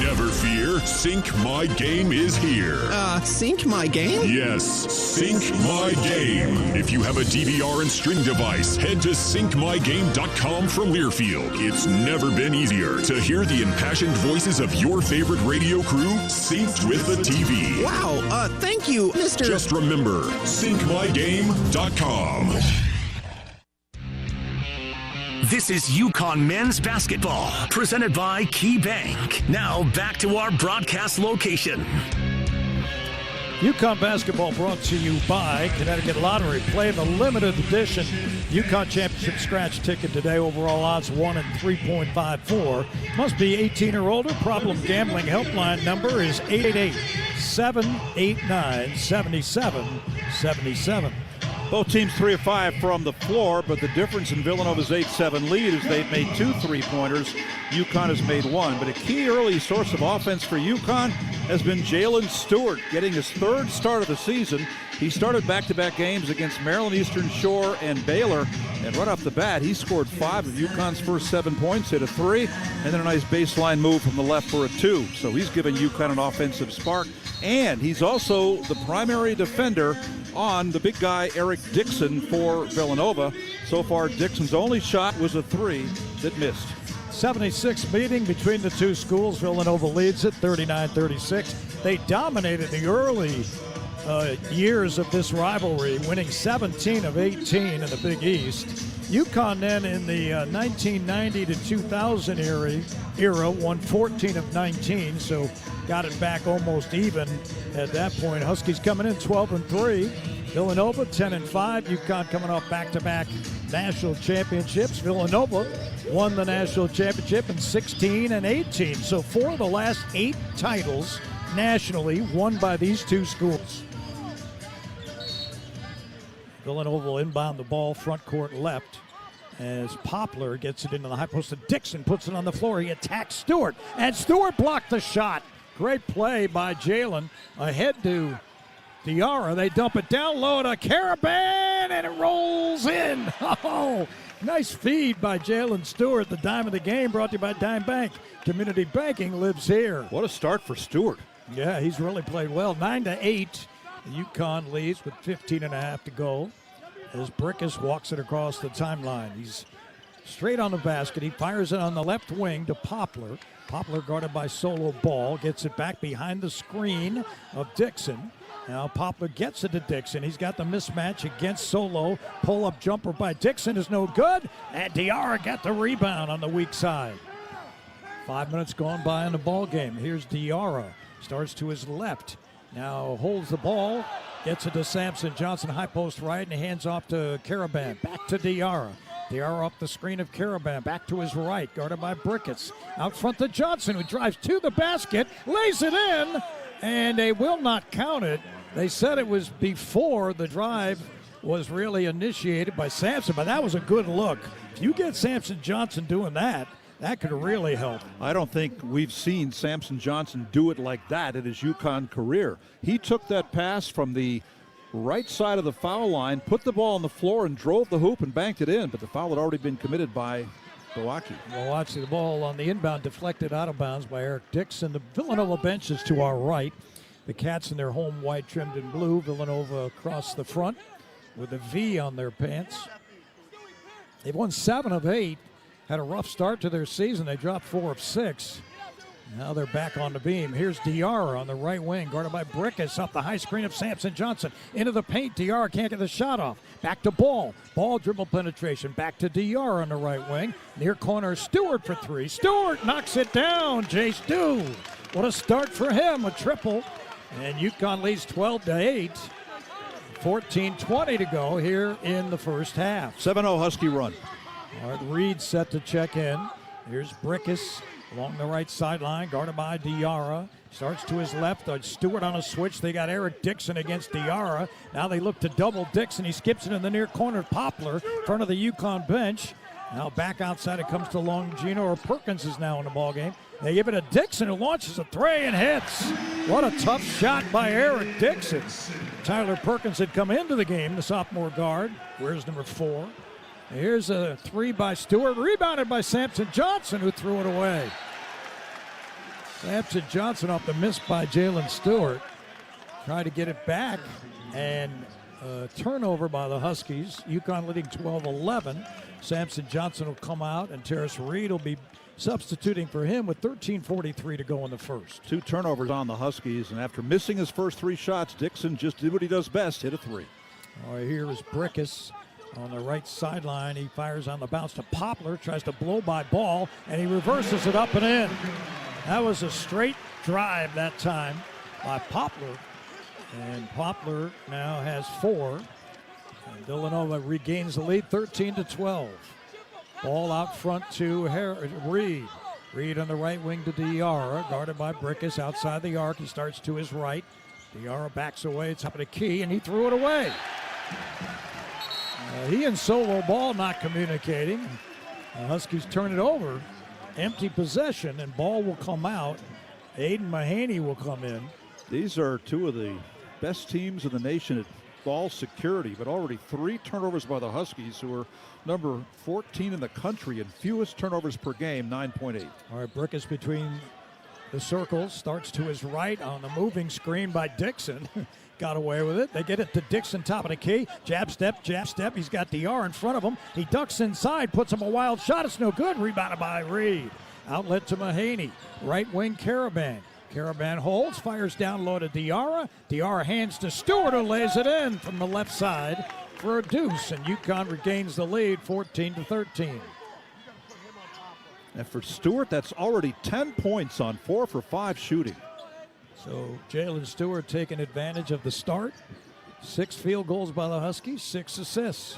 Never fear. Sync My Game is here. Sync My Game? Yes, Sync My Game. If you have a DVR and string device, head to syncmygame.com from Learfield. It's never been easier to hear the impassioned voices of your favorite radio crew synced with the TV. Wow, thank you, Mr. Just remember, syncmygame.com. This is UConn men's basketball, presented by Key Bank. Now back to our broadcast location. UConn basketball brought to you by Connecticut Lottery. Play the limited edition UConn Championship scratch ticket today. Overall odds 1 in 3.54. Must be 18 or older. Problem gambling helpline number is 888-789-7777. Both teams 3 of 5 from the floor, but the difference in Villanova's 8-7 lead is they've made 2 3-pointers. UConn has made 1. But a key early source of offense for UConn has been Jalen Stewart, getting his 3rd start of the season. He started back-to-back games against Maryland Eastern Shore and Baylor. And right off the bat, he scored 5 of UConn's first 7 points, hit a 3, and then a nice baseline move from the left for a 2. So he's given UConn an offensive spark. And he's also the primary defender on the big guy, Eric Dixon, for Villanova. So far, Dixon's only shot was a 3 that missed. 76 meeting between the two schools. Villanova leads it 39-36. They dominated the early years of this rivalry, winning 17 of 18 in the Big East. UConn then in the 1990 to 2000 era won 14 of 19, so got it back almost even at that point. Huskies coming in 12-3. Villanova 10-5. UConn coming off back-to-back national championships. Villanova won the national championship in 16 and 18. So 4 of the last 8 titles nationally won by these two schools. Villanova will inbound the ball front court left as Poplar gets it into the high post. And Dixon puts it on the floor. He attacks Stewart, and Stewart blocked the shot. Great play by Jalen. Ahead to Diarra. They dump it down low to Caravan, and it rolls in. Oh, nice feed by Jalen Stewart. The dime of the game brought to you by Dime Bank. Community banking lives here. What a start for Stewart. Yeah, he's really played well. 9-8. UConn leads with 15.5 to go as Brickus walks it across the timeline. He's straight on the basket. He fires it on the left wing to Poplar. Poplar guarded by Solo Ball. Gets it back behind the screen of Dixon. Now Poplar gets it to Dixon. He's got the mismatch against Solo. Pull-up jumper by Dixon is no good. And Diarra got the rebound on the weak side. 5 minutes gone by in the ball game. Here's Diarra. Starts to his left. Now holds the ball. Gets it to Samson Johnson, high post right, and hands off to Caravan. Back to Diarra. Diarra up the screen of Caravan. Back to his right, guarded by Bricketts. Out front to Johnson, who drives to the basket, lays it in, and they will not count it. They said it was before the drive was really initiated by Samson, but that was a good look. If you get Samson Johnson doing that, that could really help. I don't think we've seen Samson Johnson do it like that in his UConn career. He took that pass from the right side of the foul line, put the ball on the floor, and drove the hoop and banked it in, but the foul had already been committed by Milwaukee. Milwaukee, the ball on the inbound deflected out of bounds by Eric Dixon. The Villanova bench is to our right. The Cats in their home white trimmed in blue. Villanova across the front with a V on their pants. They've won 7 of 8. Had a rough start to their season. They dropped 4 of 6. Now they're back on the beam. Here's Diarra on the right wing, guarded by Brickus up the high screen of Samson Johnson. Into the paint. Diarra can't get the shot off. Back to Ball. Ball dribble penetration. Back to Diarra on the right wing. Near corner, Stewart for 3. Stewart knocks it down. Jay Stu. What a start for him. A triple. And UConn leads 12-8. 14:20 to go here in the first half. 7-0 Husky run. All right, Reed set to check in. Here's Brickus along the right sideline, guarded by Diarra. Starts to his left. Stewart on a switch. They got Eric Dixon against Diarra. Now they look to double Dixon. He skips it in the near corner. Poplar in front of the UConn bench. Now back outside it comes to Longino, or Perkins is now in the ballgame. They give it to Dixon, who launches a three and hits. What a tough shot by Eric Dixon. Tyler Perkins had come into the game, the sophomore guard. Where's number 4? Here's a 3 by Stewart, rebounded by Samson Johnson, who threw it away. Samson Johnson off the miss by Jalen Stewart. Tried to get it back, and turnover by the Huskies. UConn leading 12-11. Samson Johnson will come out, and Terrace Reed will be substituting for him with 13:43 to go in the first. 2 turnovers on the Huskies, and after missing his first 3 shots, Dixon just did what he does best, hit a 3. All right, here is Brickus on the right sideline. He fires on the bounce to Poplar, tries to blow by Ball, and he reverses it up and in. That was a straight drive that time by Poplar, and Poplar now has 4. And Villanova regains the lead 13-12. Ball out front to Reed. Reed on the right wing to Diarra, guarded by Brickus outside the arc. He starts to his right. Diarra backs away, top of the key, and he threw it away. He and Solo Ball not communicating. The Huskies turn it over. Empty possession, and Ball will come out. Aiden Mahaney will come in. These are 2 of the best teams in the nation at ball security, but already 3 turnovers by the Huskies, who are number 14 in the country and fewest turnovers per game, 9.8. All right, Brickus between the circles, starts to his right on the moving screen by Dixon. Got away with it. They get it to Dixon, top of the key. Jab step. He's got DR in front of him. He ducks inside, puts him a wild shot. It's no good. Rebounded by Reed. Outlet to Mahaney. Right wing Caravan. Caravan holds, fires down low to Diarra. Diarra hands to Stewart, who lays it in from the left side for a deuce, and UConn regains the lead 14-13. And for Stewart, that's already 10 points on 4 for 5 shooting. So Jalen Stewart taking advantage of the start. 6 field goals by the Huskies, 6 assists.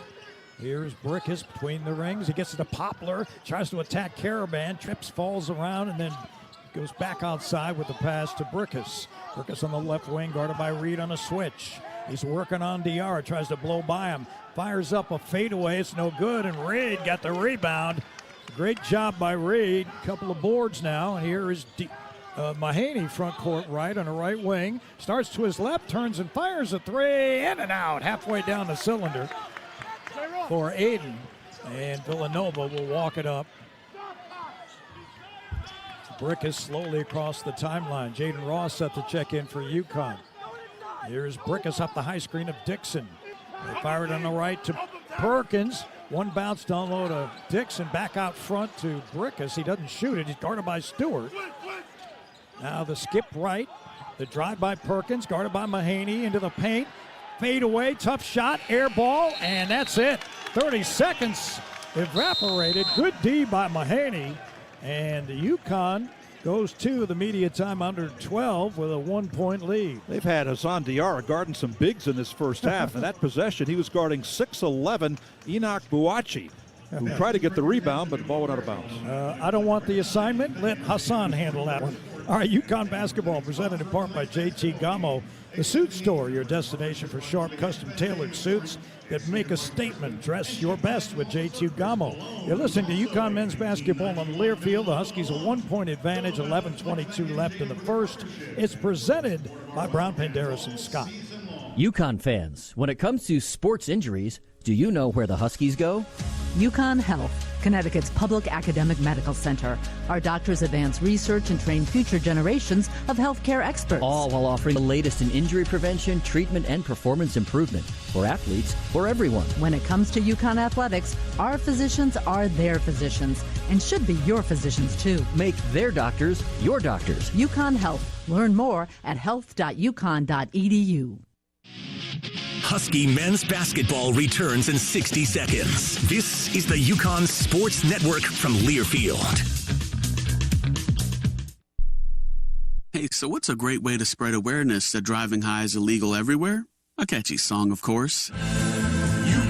Here's Brickus between the rings. He gets it to Poplar, tries to attack Caravan, trips, falls around, and then goes back outside with the pass to Brickus. Brickus on the left wing, guarded by Reed on a switch. He's working on Diarra, tries to blow by him. Fires up a fadeaway, it's no good, and Reed got the rebound. Great job by Reed. Couple of boards now, and here is Mahaney front court right on the right wing. Starts to his left, turns and fires a three, in and out, halfway down the cylinder for Aiden. And Villanova will walk it up. Brick is slowly across the timeline. Jaden Ross set to check in for UConn. Here's Brickus up the high screen of Dixon. They fire it on the right to Perkins. One bounce down low to Dixon. Back out front to Brickus. He doesn't shoot it. He's guarded by Stewart. Now the skip right. The drive by Perkins, guarded by Mahaney into the paint. Fade away, tough shot, air ball, and that's it. 30 seconds evaporated. Good D by Mahaney. And UConn goes to the media time under 12 with a 1-point lead. They've had Hassan Diarra guarding some bigs in this first half. And that possession, he was guarding 6'11" Enoch Buachi, who tried to get the rebound, but the ball went out of bounds. I don't want the assignment. Let Hassan handle that one. All right, UConn basketball presented in part by JT Gamo. The Suit Store, your destination for sharp, custom-tailored suits that make a statement. Dress your best with JT Gamo. You're listening to UConn men's basketball on Learfield. The Huskies a 1-point advantage, 11:22 left in the first. It's presented by Brown Penderis and Scott. UConn fans, when it comes to sports injuries, do you know where the Huskies go? UConn Health, Connecticut's public academic medical center. Our doctors advance research and train future generations of healthcare experts. All while offering the latest in injury prevention, treatment, and performance improvement for athletes, for everyone. When it comes to UConn athletics, our physicians are their physicians and should be your physicians too. Make their doctors your doctors. UConn Health. Learn more at health.uconn.edu. Husky men's basketball returns in 60 seconds. This is the UConn Sports Network from Learfield. Hey, so what's a great way to spread awareness that driving high is illegal everywhere? A catchy song, of course. You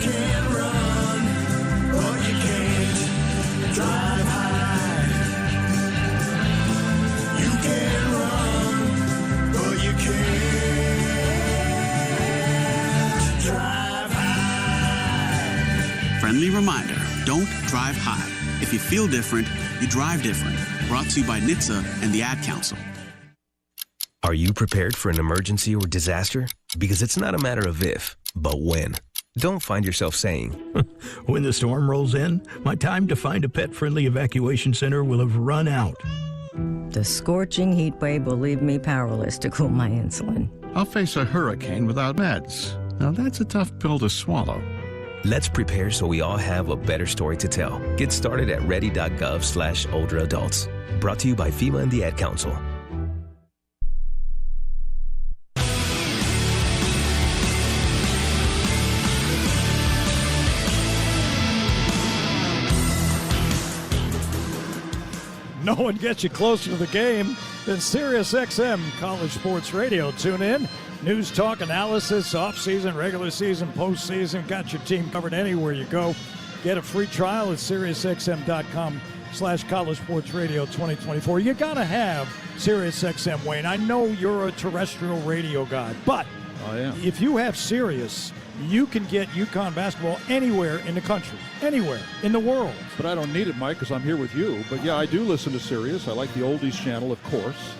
can run, but you can't drive high. You can run, but you can't. Friendly reminder, don't drive high. If you feel different, you drive different. Brought to you by NCAA and the Ad Council. Are you prepared for an emergency or disaster? Because it's not a matter of if, but when. Don't find yourself saying, when the storm rolls in, my time to find a pet-friendly evacuation center will have run out. The scorching heat wave will leave me powerless to cool my insulin. I'll face a hurricane without meds. Now that's a tough pill to swallow. Let's prepare so we all have a better story to tell. Get started at ready.gov/older adults. Brought to you by FEMA and the Ad Council. No one gets you closer to the game than SiriusXM College Sports Radio. Tune in. News, talk, analysis, off-season, regular season, postseason. Got your team covered anywhere you go. Get a free trial at SiriusXM.com/College Sports Radio 2024. You got to have SiriusXM, Wayne. I know you're a terrestrial radio guy, but if you have Sirius, you can get UConn basketball anywhere in the country, anywhere in the world. But I don't need it, Mike, because I'm here with you. But, yeah, I do listen to Sirius. I like the Oldies channel, of course.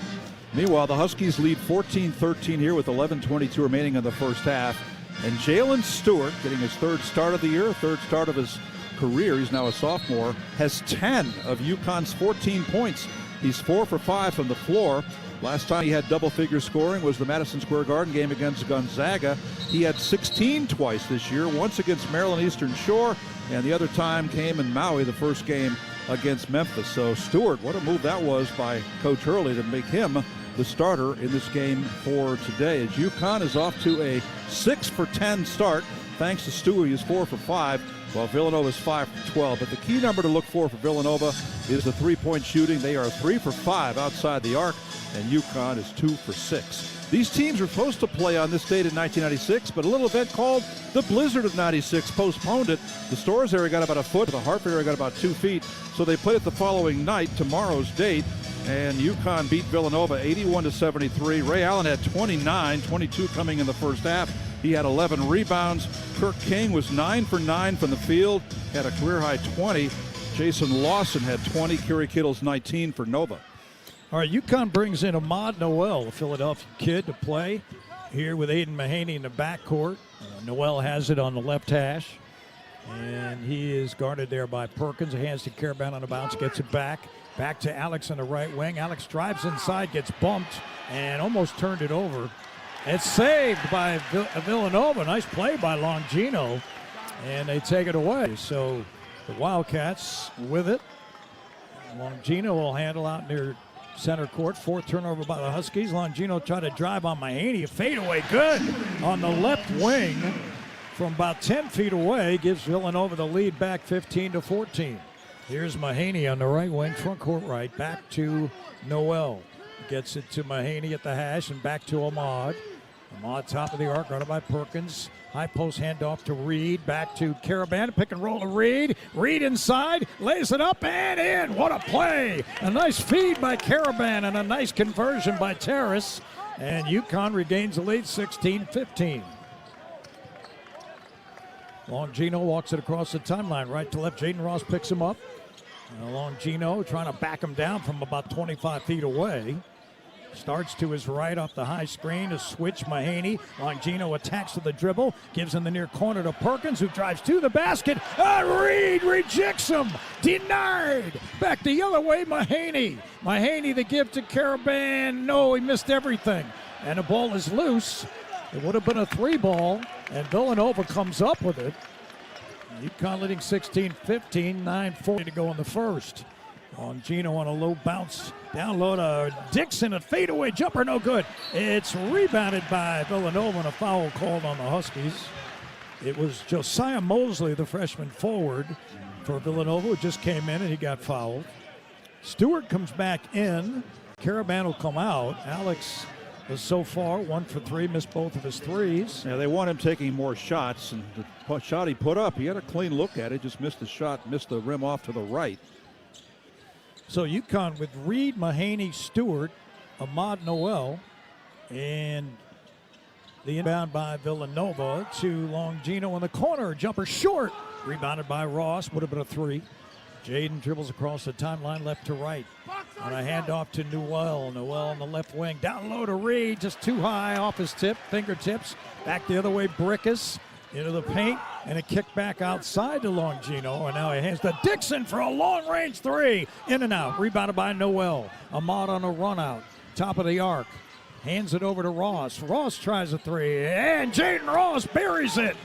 Meanwhile, the Huskies lead 14-13 here with 11:22 remaining in the first half. And Jalen Stewart, getting his third start of the year, third start of his career, he's now a sophomore, has 10 of UConn's 14 points. He's 4 for 5 from the floor. Last time he had double-figure scoring was the Madison Square Garden game against Gonzaga. He had 16 twice this year, once against Maryland Eastern Shore, and the other time came in Maui, the first game against Memphis. So Stewart, what a move that was by Coach Hurley to make him the starter in this game for today. As UConn is off to a 6 for 10 start, thanks to Stewie, who's 4 for 5, while Villanova is 5 for 12. But the key number to look for Villanova is the three-point shooting. They are 3 for 5 outside the arc, and UConn is 2 for 6. These teams were supposed to play on this date in 1996, but a little event called the Blizzard of 96 postponed it. The Storrs area got about a foot, the Hartford area got about 2 feet, so they played it the following night, tomorrow's date, and UConn beat Villanova 81-73. Ray Allen had 29, 22 coming in the first half. He had 11 rebounds. Kirk King was 9 for 9 from the field, had a career-high 20. Jason Lawson had 20, Kerry Kittle's 19 for Nova. All right, UConn brings in Ahmad Noel, a Philadelphia kid, to play here with Aiden Mahaney in the backcourt. Noel has it on the left hash, and he is guarded there by Perkins. Hands to Caravan on the bounce, gets it back. Back to Alex on the right wing. Alex drives inside, gets bumped, and almost turned it over. It's saved by Villanova. Nice play by Longino, and they take it away. So the Wildcats with it. Longino will handle out near center court. Fourth turnover by the Huskies. Longino tried to drive on Mahaney. A fadeaway good on the left wing from about 10 feet away. Gives Villanova the lead back 15-14. Here's Mahaney on the right wing, front court right. Back to Noel. Gets it to Mahaney at the hash and back to Ahmad. Ahmad top of the arc, guarded by Perkins. High post handoff to Reed. Back to Caravan. Pick and roll to Reed. Reed inside. Lays it up and in. What a play. A nice feed by Caravan and a nice conversion by Terrace. And UConn regains the lead 16-15. Longino walks it across the timeline. Right to left. Jaden Ross picks him up. Longino trying to back him down from about 25 feet away. Starts to his right off the high screen to switch Mahaney. Longino attacks to the dribble. Gives in the near corner to Perkins, who drives to the basket. Reed rejects him. Denied. Back the other way, Mahaney. Mahaney the give to Caravan. No, he missed everything. And the ball is loose. It would have been a 3 ball, and Villanova comes up with it. UConn leading 16-15, 9:40 to go in the first. Longino on a low bounce. Down low to Dixon, a fadeaway jumper, no good. It's rebounded by Villanova and a foul called on the Huskies. It was Josiah Mosley, the freshman forward for Villanova, who just came in and he got fouled. Stewart comes back in. Caravan will come out. Alex is so far 1 for 3, missed both of his threes. Yeah, they want him taking more shots, and the shot he put up, he had a clean look at it, just missed the shot, missed the rim off to the right. So UConn with Reed, Mahaney, Stewart, Ahmad Noel, and the inbound by Villanova to Longino in the corner. Jumper short. Rebounded by Ross. Would have been a 3. Jaden dribbles across the timeline left to right. On a handoff to Noel. Noel on the left wing. Down low to Reed. Just too high off his fingertips. Back the other way, Brickus. Into the paint, and a kick back outside to Longino, and now he hands to Dixon for a long-range 3. In and out, rebounded by Noel. Ahmad on a run-out, top of the arc. Hands it over to Ross. Ross tries a 3, and Jaden Ross buries it.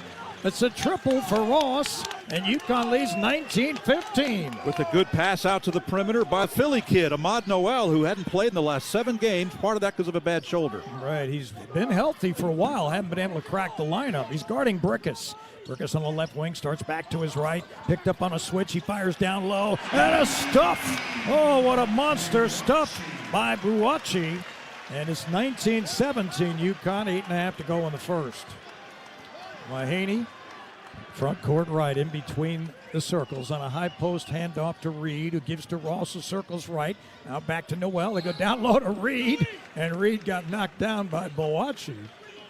It's a triple for Ross, and UConn leads 19-15. With a good pass out to the perimeter by a Philly kid, Ahmad Noel, who hadn't played in the last 7 games, part of that because of a bad shoulder. Right, he's been healthy for a while, haven't been able to crack the lineup. He's guarding Brickus. Brickus on the left wing, starts back to his right, picked up on a switch, he fires down low, and a stuff! Oh, what a monster stuff by Buachi. And it's 19-17, UConn, 8.5 to go in the first. Mahaney, front court right, in between the circles on a high post handoff to Reed, who gives to Ross the circles right. Now back to Noel. They go down low to Reed, and Reed got knocked down by Boachi.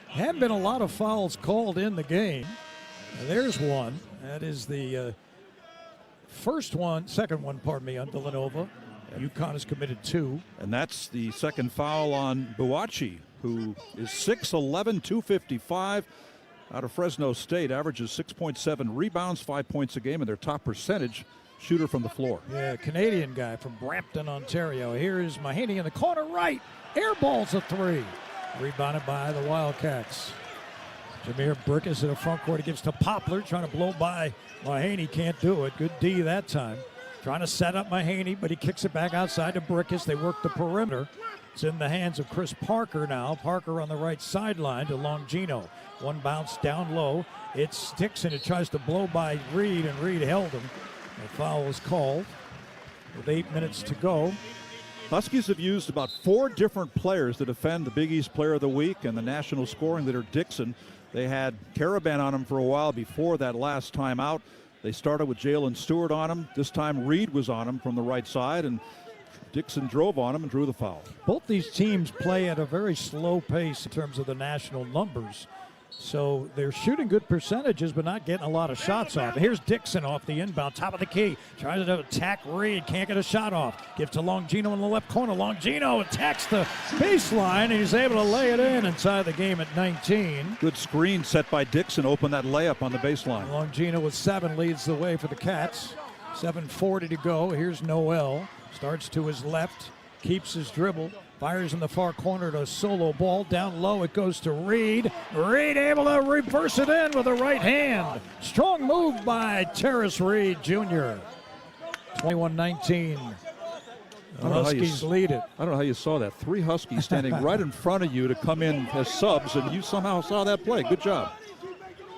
Hadn't been a lot of fouls called in the game. And there's one. That is the second one, on Villanova. UConn has committed 2. And that's the second foul on Boachi, who is 6'11", 255. Out of Fresno State, averages 6.7 rebounds, 5 points a game, and their top percentage shooter from the floor. Yeah, Canadian guy from Brampton, Ontario. Here is Mahaney in the corner right. Airballs a 3. Rebounded by the Wildcats. Jameer Brickus in the front court. He gives to Poplar, trying to blow by Mahaney. Can't do it. Good D that time. Trying to set up Mahaney, but he kicks it back outside to Brickus. They work the perimeter. It's in the hands of Chris Parker now. Parker on the right sideline to Longino. One bounce down low. It's Dixon who tries to blow by Reed, and Reed held him. The foul is called with 8 minutes to go. Huskies have used about 4 different players to defend the Big East Player of the Week and the national scoring leader, Dixon. They had Caravan on him for a while before that last time out. They started with Jalen Stewart on him. This time Reed was on him from the right side, and Dixon drove on him and drew the foul. Both these teams play at a very slow pace in terms of the national numbers. So they're shooting good percentages, but not getting a lot of shots off. Here's Dixon off the inbound, top of the key. Tries to attack Reed, can't get a shot off. Gives to Longino in the left corner. Longino attacks the baseline, and he's able to lay it in inside the game at 19. Good screen set by Dixon, open that layup on the baseline. Longino with 7 leads the way for the Cats. 7:40 to go. Here's Noel. Starts to his left, keeps his dribble. Fires in the far corner to solo ball. Down low, it goes to Reed. Reed able to reverse it in with the right hand. Strong move by Terrace Reed Jr. 21-19. The Huskies lead it. I don't know how you saw that. 3 Huskies standing right in front of you to come in as subs, and you somehow saw that play. Good job.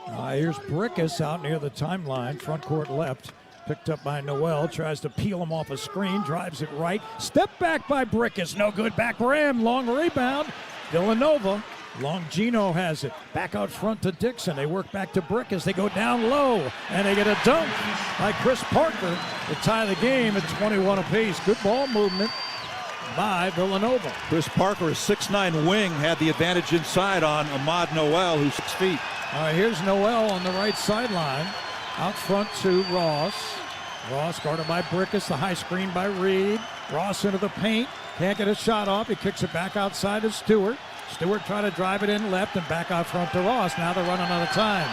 Here's Brickus out near the timeline, front court left. Picked up by Noel, tries to peel him off a screen, drives it right. Step back by Brickus, no good, back rim, long rebound. Villanova, Longino has it. Back out front to Dixon, they work back to Brickus, they go down low, and they get a dunk by Chris Parker to tie the game at 21 apiece. Good ball movement by Villanova. Chris Parker, a 6'9" wing, had the advantage inside on Ahmad Noel, who's 6 feet. All right, here's Noel on the right sideline. Out front to Ross. Ross guarded by Brickus, the high screen by Reed. Ross into the paint, can't get a shot off. He kicks it back outside to Stewart. Stewart trying to drive it in left and back out front to Ross. Now they're running out of time.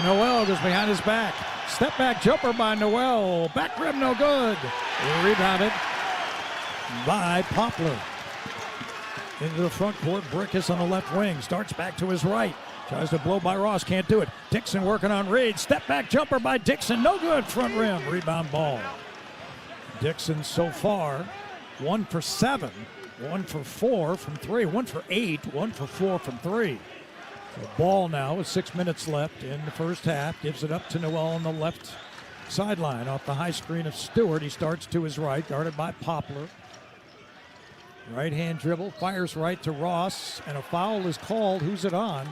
Noel goes behind his back. Step back jumper by Noel. Back rim no good. Rebounded by Poplar. Into the front court, Brickus on the left wing. Starts back to his right. Tries to blow by Ross, can't do it. Dixon working on Reed. Step back jumper by Dixon, no good. Front rim, rebound ball. Dixon so far, 1 for 7, 1 for 4 from 3, 1 for 8, 1 for 4 from 3. So ball now with 6 minutes left in the first half. Gives it up to Noel on the left sideline off the high screen of Stewart. He starts to his right, guarded by Poplar. Right hand dribble, fires right to Ross, and a foul is called. Who's it on?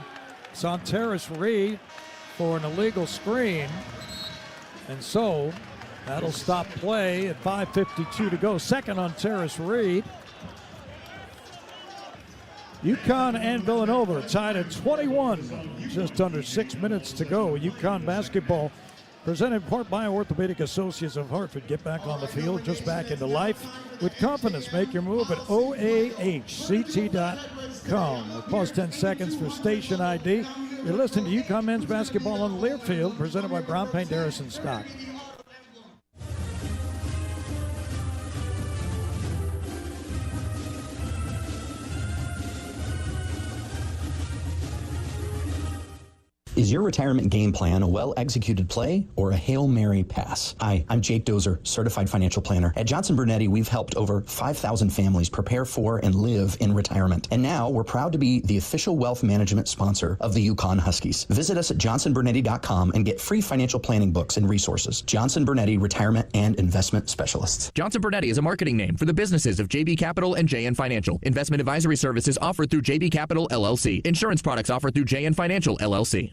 It's on Terrace Reed for an illegal screen. And so that'll stop play at 5:52 to go. Second on Terrace Reed. UConn and Villanova tied at 21. Just under 6 minutes to go. UConn basketball presented in part by Orthopedic Associates of Hartford. Get back on the field, just back into life with confidence. Make your move at oahct.com. We'll pause 10 seconds for station ID. You're listening to UConn men's basketball on Learfield, presented by Brown Paint Harrison Stock. Is your retirement game plan a well-executed play or a Hail Mary pass? Hi, I'm Jake Dozer, Certified Financial Planner. At Johnson Brunetti, we've helped over 5,000 families prepare for and live in retirement. And now we're proud to be the official wealth management sponsor of the UConn Huskies. Visit us at johnsonbrunetti.com and get free financial planning books and resources. Johnson Brunetti, Retirement and Investment Specialists. Johnson Brunetti is a marketing name for the businesses of JB Capital and JN Financial. Investment advisory services offered through JB Capital, LLC. Insurance products offered through JN Financial, LLC.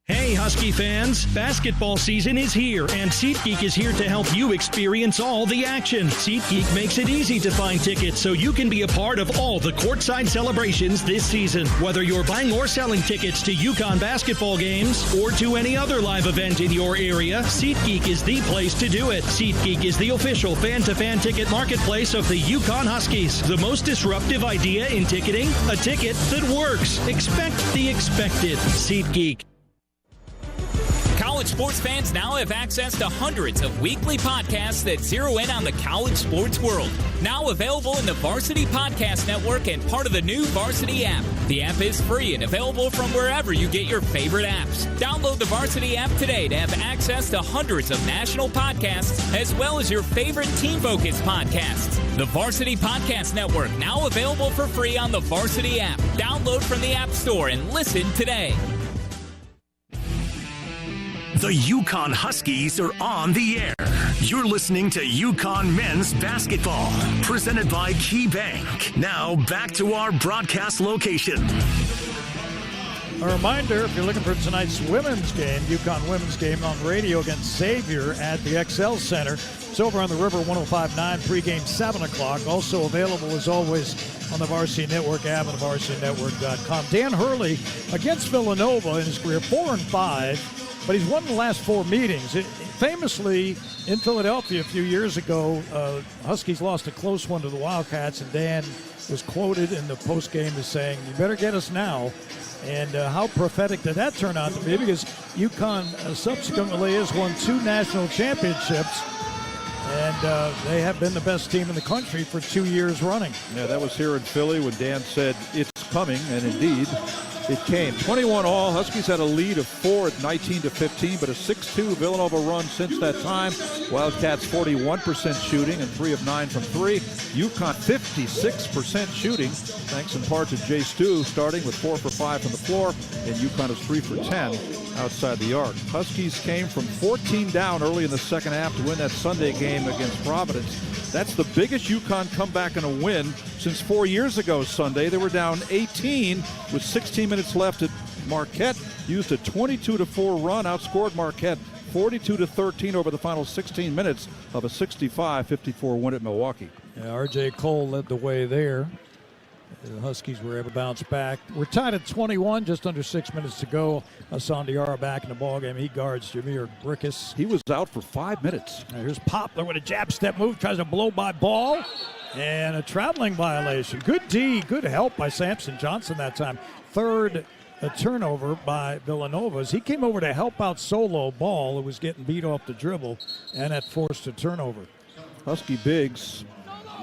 Hey, Husky fans, basketball season is here, and SeatGeek is here to help you experience all the action. SeatGeek makes it easy to find tickets so you can be a part of all the courtside celebrations this season. Whether you're buying or selling tickets to UConn basketball games or to any other live event in your area, SeatGeek is the place to do it. SeatGeek is the official fan-to-fan ticket marketplace of the UConn Huskies. The most disruptive idea in ticketing? A ticket that works. Expect the expected. SeatGeek. College sports fans now have access to hundreds of weekly podcasts that zero in on the college sports world. Now available in the Varsity Podcast Network and part of the new Varsity app. The app is free and available from wherever you get your favorite apps. Download the Varsity app today to have access to hundreds of national podcasts as well as your favorite team-focused podcasts. The Varsity Podcast Network, now available for free on the Varsity app. Download from the App Store and listen today. The UConn Huskies are on the air. You're listening to UConn Men's Basketball, presented by KeyBank. Now back to our broadcast location. A reminder, if you're looking for tonight's women's game, UConn women's game on radio against Xavier at the XL Center. It's over on the River 105.9, pregame 7 o'clock. Also available, as always, on the Varsity Network app and varsitynetwork.com. Dan Hurley against Villanova in his career, 4-5. But he's won the last 4 meetings. Famously, in Philadelphia a few years ago, Huskies lost a close one to the Wildcats, and Dan was quoted in the postgame as saying, "You better get us now." And how prophetic did that turn out to be? Because UConn subsequently has won 2 national championships, and they have been the best team in the country for 2 years running. Yeah, that was here in Philly when Dan said it's coming, and indeed, it came. 21 all. Huskies had a lead of 4 at 19-15, but a 6-2 Villanova run since that time. Wildcats 41% shooting and 3 of 9 from 3. UConn 56% shooting, thanks in part to Jay Stu starting with 4 for 5 from the floor, and UConn is 3 for 10 outside the arc. Huskies came from 14 down early in the second half to win that Sunday game against Providence. That's the biggest UConn comeback in a win since 4 years ago Sunday. They were down 18 with 16 minutes left at Marquette. Used a 22-4 run, outscored Marquette 42-13 over the final 16 minutes of a 65-54 win at Milwaukee. Yeah, R.J. Cole led the way there. The Huskies were able to bounce back. We're tied at 21, just under 6 minutes to go. Hassan Diarra back in the ballgame. He guards Jameer Brickus. He was out for 5 minutes. Now here's Poplar with a jab step move, tries to blow by ball, and a traveling violation. Good D, good help by Samson Johnson that time. Third turnover by Villanova as he came over to help out Solo Ball, who was getting beat off the dribble, and that forced a turnover. Husky bigs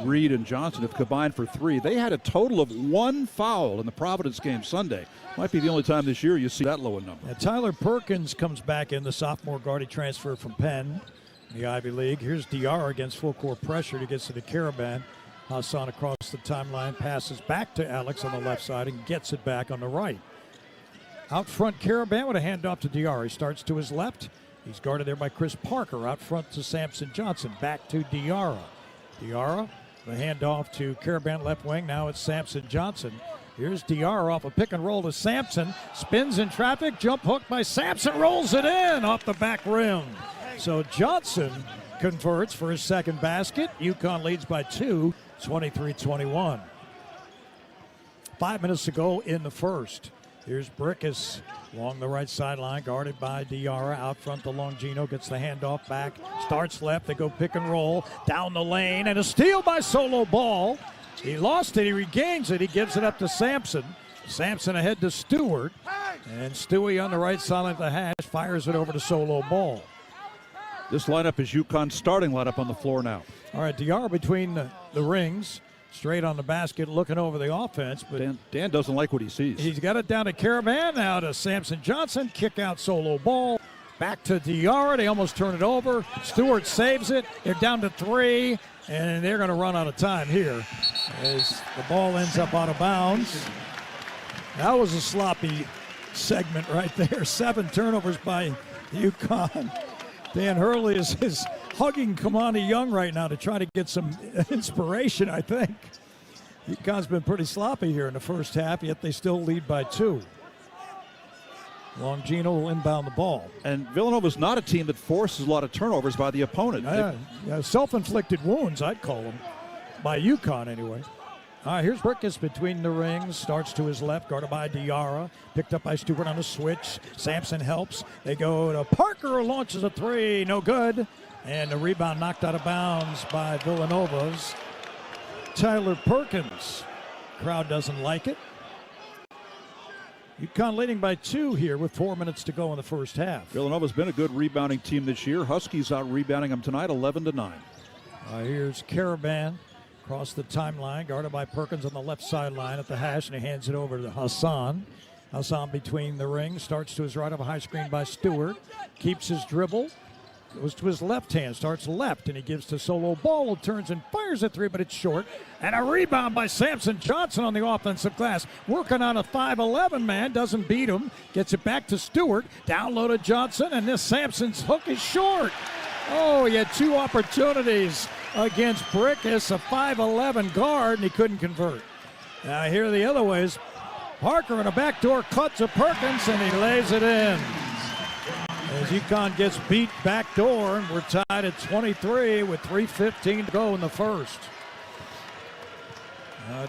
Reed and Johnson have combined for 3. They had a total of 1 foul in the Providence game Sunday. Might be the only time this year you see that low a number. Tyler Perkins comes back in, the sophomore guard. He transferred from Penn, the Ivy League. Here's Diarra against full court pressure. He gets to the Caravan. Hassan across the timeline, passes back to Alex on the left side and gets it back on the right. Out front, Caravan with a handoff to Diarra. He starts to his left. He's guarded there by Chris Parker. Out front to Samson Johnson. Back to Diarra. Diarra, the handoff to Caravan left wing. Now it's Samson Johnson. Here's Diarra off a pick and roll to Sampson. Spins in traffic. Jump hook by Sampson. Rolls it in off the back rim. So Johnson converts for his second basket. UConn leads by 2, 23-21. 5 minutes to go in the first. Here's Brickus along the right sideline, guarded by Diarra. Out front to Longino, gets the handoff back. Starts left, they go pick and roll. Down the lane, and a steal by Solo Ball. He lost it, he regains it, he gives it up to Sampson. Sampson ahead to Stewart. And Stewie on the right sideline at the hash, fires it over to Solo Ball. This lineup is UConn's starting lineup on the floor now. All right, Diarra between the rings. Straight on the basket, looking over the offense. But Dan doesn't like what he sees. He's got it down to Caravan, now to Samson Johnson. Kick out Solo Ball. Back to Diarra. They almost turn it over. Stewart saves it. They're down to 3, and they're going to run out of time here as the ball ends up out of bounds. That was a sloppy segment right there. 7 turnovers by UConn. Dan Hurley is hugging Kamani Young right now to try to get some inspiration, I think. UConn's been pretty sloppy here in the first half, yet they still lead by 2. Longino will inbound the ball. And Villanova's not a team that forces a lot of turnovers by the opponent. Yeah, self-inflicted wounds, I'd call them, by UConn anyway. All right, here's Brickus between the rings. Starts to his left, guarded by Diarra. Picked up by Stewart on a switch. Sampson helps. They go to Parker, who launches a 3. No good. And the rebound knocked out of bounds by Villanova's Tyler Perkins. Crowd doesn't like it. UConn leading by 2 here with 4 minutes to go in the first half. Villanova's been a good rebounding team this year. Huskies out-rebounding them tonight 11-9. Here's Caravan across the timeline, guarded by Perkins on the left sideline at the hash, and he hands it over to Hassan. Hassan between the rings, starts to his right of a high screen by Stewart, keeps his dribble, goes to his left hand, starts left, and he gives to Solo Ball, who turns and fires a 3, but it's short. And a rebound by Samson Johnson on the offensive glass, working on a 5'11 man, doesn't beat him, gets it back to Stewart, down low to Johnson, and this Samson's hook is short. Oh, he had 2 opportunities against Brickus, a 5'11 guard, and he couldn't convert. Now here the other ways. Parker in a backdoor cut to Perkins, and he lays it in. As UConn gets beat backdoor, and we're tied at 23 with 3:15 to go in the first.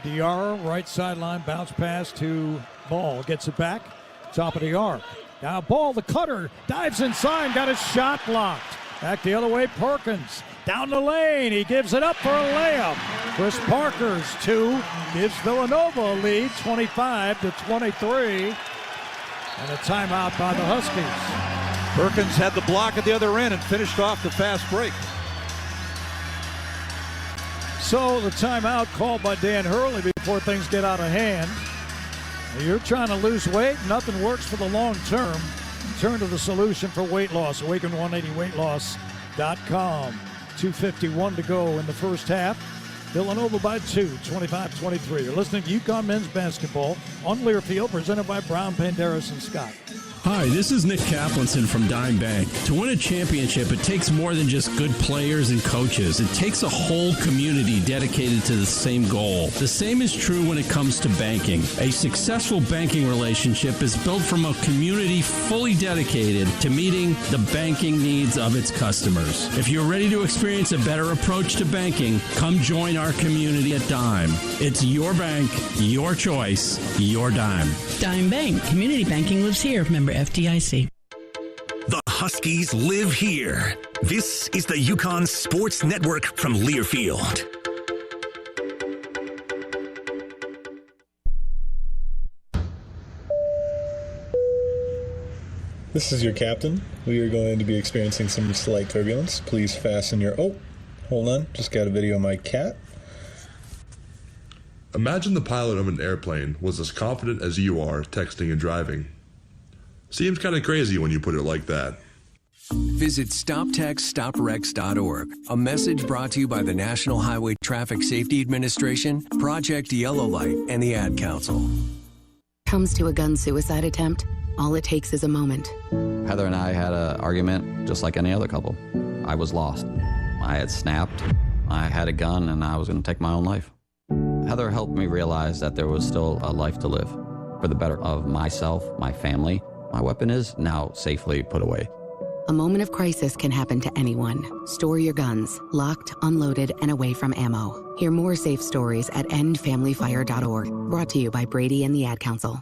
Diarra, right sideline, bounce pass to Ball, gets it back, top of the arc. Now Ball, the cutter, dives inside, got his shot blocked. Back the other way, Perkins. Down the lane, he gives it up for a layup. Chris Parker's 2 gives Villanova a lead, 25-23. And a timeout by the Huskies. Perkins had the block at the other end and finished off the fast break. So the timeout called by Dan Hurley before things get out of hand. You're trying to lose weight, nothing works for the long term. Turn to the solution for weight loss. Awaken180weightloss.com. 2:51 to go in the first half. Villanova by 2, 25-23. You're listening to UConn men's basketball on Learfield, presented by Brown, Banderas, and Scott. Hi, this is Nick Kaplanson from Dime Bank. To win a championship, it takes more than just good players and coaches. It takes a whole community dedicated to the same goal. The same is true when it comes to banking. A successful banking relationship is built from a community fully dedicated to meeting the banking needs of its customers. If you're ready to experience a better approach to banking, come join our community at Dime. It's your bank, your choice, your Dime. Dime Bank. Community banking lives here. Member FDIC. The Huskies live here. This is the UConn Sports Network from Learfield. This is your captain. We are going to be experiencing some slight turbulence. Please fasten your... Oh, hold on. Just got a video of my cat. Imagine the pilot of an airplane was as confident as you are texting and driving. Seems kind of crazy when you put it like that. Visit StopTextStopWrecks.org. A message brought to you by the National Highway Traffic Safety Administration, Project Yellow Light, and the Ad Council. Comes to a gun suicide attempt, all it takes is a moment. Heather and I had an argument just like any other couple. I was lost. I had snapped. I had a gun, and I was going to take my own life. Heather helped me realize that there was still a life to live for the better of myself, my family. My weapon is now safely put away. A moment of crisis can happen to anyone. Store your guns, locked, unloaded, and away from ammo. Hear more safe stories at endfamilyfire.org. Brought to you by Brady and the Ad Council.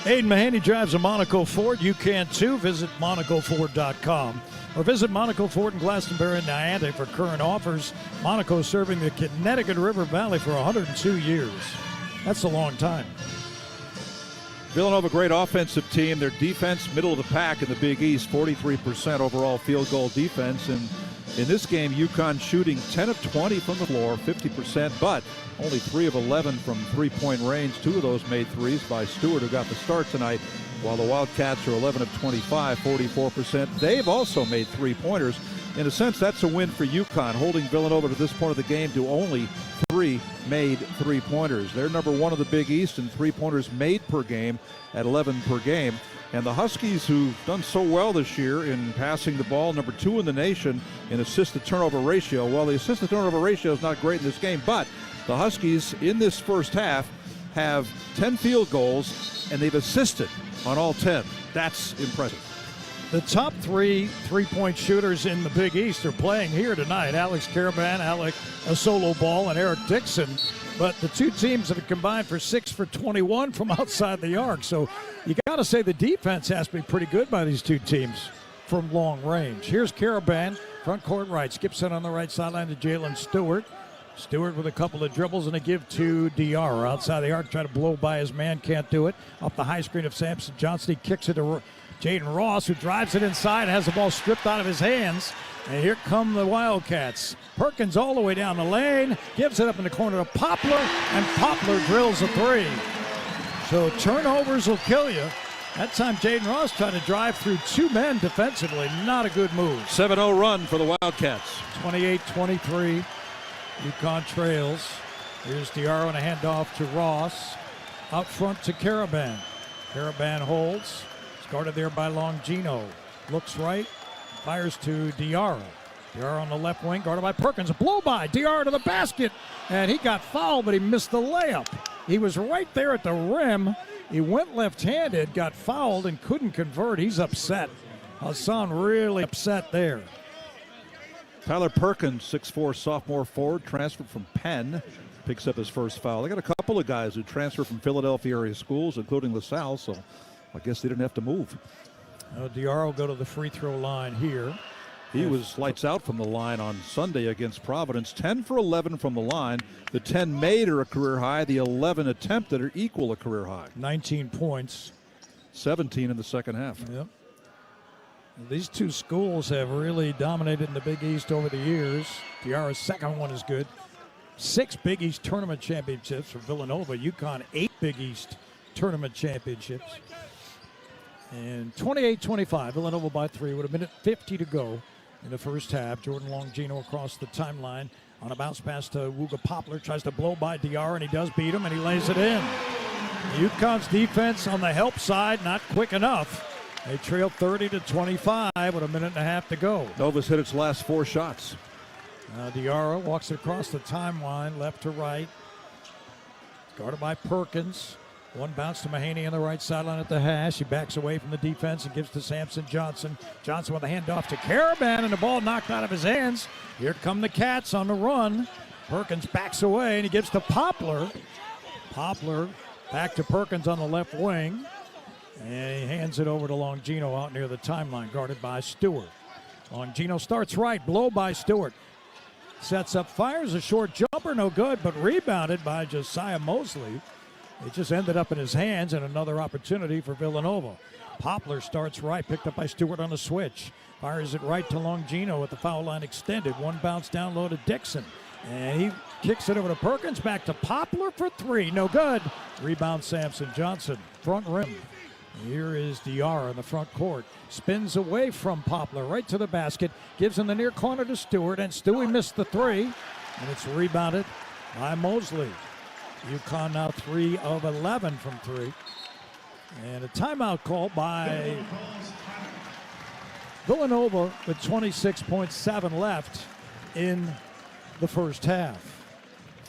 Aiden Mahaney drives a Monaco Ford. You can too. Visit MonacoFord.com or visit Monaco Ford in Glastonbury and Niantic for current offers. Monaco serving the Connecticut River Valley for 102 years. That's a long time. Villanova, great offensive team. Their defense, middle of the pack in the Big East, 43% overall field goal defense. And in this game, UConn shooting 10 of 20 from the floor, 50%, but only 3 of 11 from three-point range. 2 of those made threes by Stewart, who got the start tonight, while the Wildcats are 11 of 25, 44%. They've also made three-pointers. In a sense, that's a win for UConn, holding Villanova to this point of the game to only 3 made three-pointers. They're number 1 of the Big East in three-pointers made per game at 11 per game. And the Huskies, who've done so well this year in passing the ball, number 2 in the nation in assist-to-turnover ratio. Well, the assist-to-turnover ratio is not great in this game, but the Huskies in this first half have 10 field goals, and they've assisted on all 10. That's impressive. The top 3 three-point shooters in the Big East are playing here tonight. Alex Caravan, Alec Asolo Ball, and Eric Dixon. But the two teams have combined for 6 for 21 from outside the arc. So you got to say the defense has to be pretty good by these two teams from long range. Here's Caravan, front court right. Skips it on the right sideline to Jalen Stewart. Stewart with a couple of dribbles and a give to Diarra. Outside the arc, try to blow by his man, can't do it. Up the high screen of Samson Johnson, he kicks it to Jaden Ross, who drives it inside, has the ball stripped out of his hands. And here come the Wildcats. Perkins all the way down the lane, gives it up in the corner to Poplar, and Poplar drills a three. So turnovers will kill you. That time Jaden Ross tried to drive through two men defensively. Not a good move. 7-0 run for the Wildcats. 28-23. UConn trails. Here's Diarra and a handoff to Ross. Out front to Caravan. Caravan holds. It's guarded there by Longino. Looks right. Fires to Diarra. Diarra on the left wing, guarded by Perkins. A blow by. Diarra to the basket. And he got fouled, but he missed the layup. He was right there at the rim. He went left-handed, got fouled, and couldn't convert. He's upset. Hassan really upset there. Tyler Perkins, 6'4", sophomore forward, transferred from Penn, picks up his first foul. They got a couple of guys who transferred from Philadelphia area schools, including LaSalle, so I guess they didn't have to move. Diarra will go to the free throw line here. He was lights out from the line on Sunday against Providence. 10 for 11 from the line. The 10 made are a career high. The 11 attempted are equal a career high. 19 points. 17 in the second half. Yep. These two schools have really dominated in the Big East over the years. Diarra's second one is good. 6 Big East tournament championships for Villanova. UConn, 8 Big East tournament championships. And 28-25, Villanova by 3 with a minute 50 to go in the first half. Jordan Longino across the timeline on a bounce pass to Wooga Poplar. Tries to blow by Diarra, and he does beat him, and he lays it in. UConn's defense on the help side, not quick enough. They trail 30-25 with a minute and a half to go. Nova's hit its last 4 shots. Diarra walks across the timeline, left to right. Guarded by Perkins. One bounce to Mahaney on the right sideline at the hash. He backs away from the defense and gives to Samson Johnson. Johnson with a handoff to Caravan, and the ball knocked out of his hands. Here come the Cats on the run. Perkins backs away, and he gives to Poplar. Poplar back to Perkins on the left wing. And he hands it over to Longino out near the timeline, guarded by Stewart. Longino starts right, blow by Stewart. Sets up, fires a short jumper, no good, but rebounded by Josiah Mosley. It just ended up in his hands, and another opportunity for Villanova. Poplar starts right, picked up by Stewart on the switch. Fires it right to Longino with the foul line extended. One bounce down low to Dixon. And he kicks it over to Perkins, back to Poplar for 3. No good. Rebound Samson Johnson, front rim. Here is Diarra in the front court. Spins away from Poplar, right to the basket. Gives in the near corner to Stewart, and Stewie missed the 3. And it's rebounded by Mosley. UConn now 3 of 11 from 3. And a timeout call by Villanova with 26.7 left in the first half.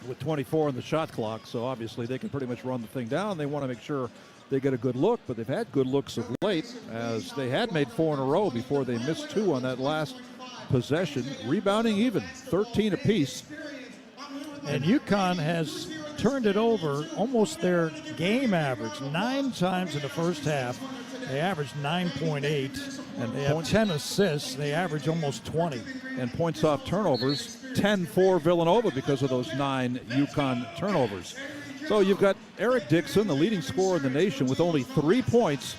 With 24 on the shot clock, so obviously they can pretty much run the thing down. They want to make sure they get a good look, but they've had good looks of late, as they had made 4 in a row before they missed 2 on that last possession. Rebounding even, 13 apiece. And UConn has turned it over almost their game average 9 times in the first half. They averaged 9.8, and they have 10 assists. They average almost 20. And points off turnovers, 10 for Villanova because of those 9 UConn turnovers. So you've got Eric Dixon, the leading scorer in the nation, with only 3 points,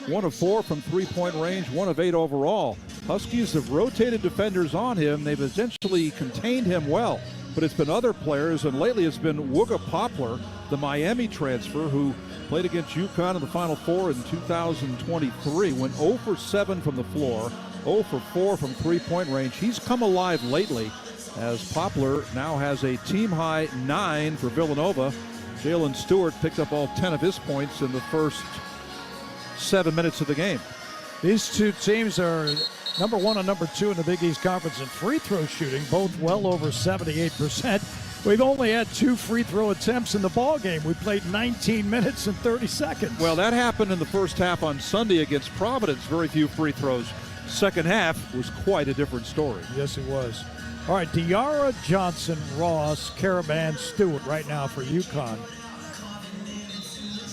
1 of 4 from three-point range, 1 of 8 overall. Huskies have rotated defenders on him. They've essentially contained him well. But it's been other players, and lately it's been Wooga Poplar, the Miami transfer, who played against UConn in the Final Four in 2023, went 0 for 7 from the floor, 0 for 4 from three-point range. He's come alive lately, as Poplar now has a team-high 9 for Villanova. Jalen Stewart picked up all 10 of his points in the first 7 minutes of the game. These two teams are number 1 and number 2 in the Big East Conference in free throw shooting, both well over 78%. We've only had 2 free throw attempts in the ball game. We played 19 minutes and 30 seconds. Well, that happened in the first half on Sunday against Providence. Very few free throws. Second half was quite a different story. Yes, it was. All right, Diarra, Johnson, Ross, Caravan, Stewart right now for UConn.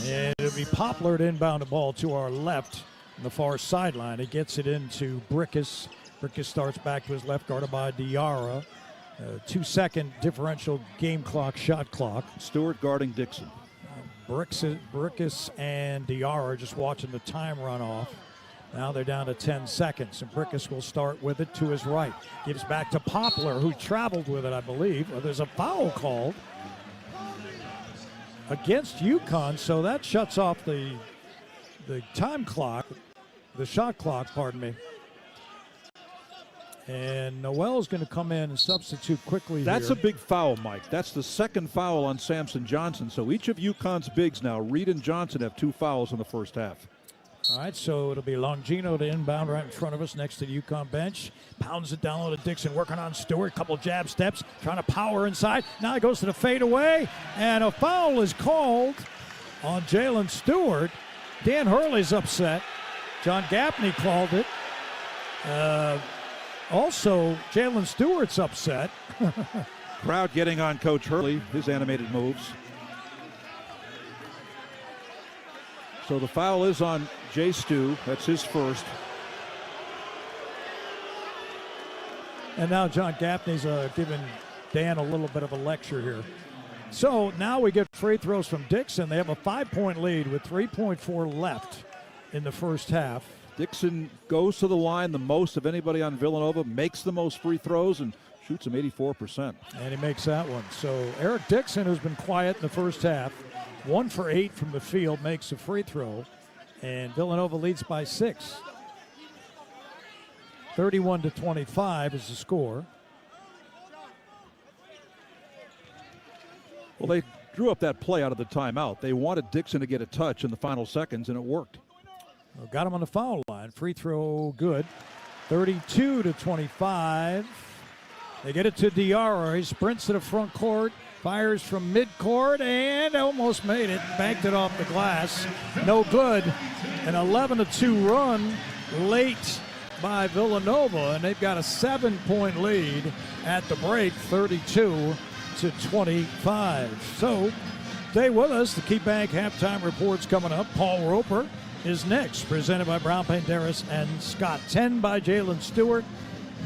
And it'll be Poplar to inbound the ball to our left on the far sideline. He gets it into Brickus. Brickus starts back to his left, guarded by Diarra. 2-second differential game clock, shot clock. Stewart guarding Dixon. Brickus and Diarra just watching the time run off. Now they're down to 10 seconds, and Brickus will start with it to his right. Gives back to Poplar, who traveled with it, I believe. There's a foul called against UConn, so that shuts off the time clock, the shot clock, pardon me. And Noel's going to come in and substitute quickly. That's here. a big foul, Mike. That's the second foul on Samson Johnson. So each of UConn's bigs now, Reed and Johnson, have 2 fouls in the first half. All right, so it'll be Longino to inbound right in front of us next to the UConn bench. Pounds it down low to Dixon, working on Stewart. Couple jab steps, trying to power inside. Now he goes to the fadeaway, and a foul is called on Jalen Stewart. Dan Hurley's upset. John Gaffney called it. Also, Jalen Stewart's upset. Crowd getting on Coach Hurley, his animated moves. So the foul is on Jay Stu. That's his first. And now John Gaffney's giving Dan a little bit of a lecture here. So now we get free throws from Dixon. They have a 5-point lead with 3.4 left in the first half. Dixon goes to the line the most of anybody on Villanova, makes the most free throws, and shoots them 84%. And he makes that one. So Eric Dixon, who's been quiet in the first half, 1 for 8 from the field, makes a free throw. And Villanova leads by 6. 31-25 is the score. Well, they drew up that play out of the timeout. They wanted Dixon to get a touch in the final seconds, and it worked. Well, got him on the foul line. Free throw good. 32-25. They get it to Diarra. He sprints to the front court, fires from midcourt, and almost made it. Banked it off the glass. No good. An 11-2 run late by Villanova, and they've got a 7-point lead at the break, 32-25. So stay with us. The KeyBank halftime report's coming up. Paul Roper is next, presented by Brown Banderas and Scott. 10 by Jalen Stewart,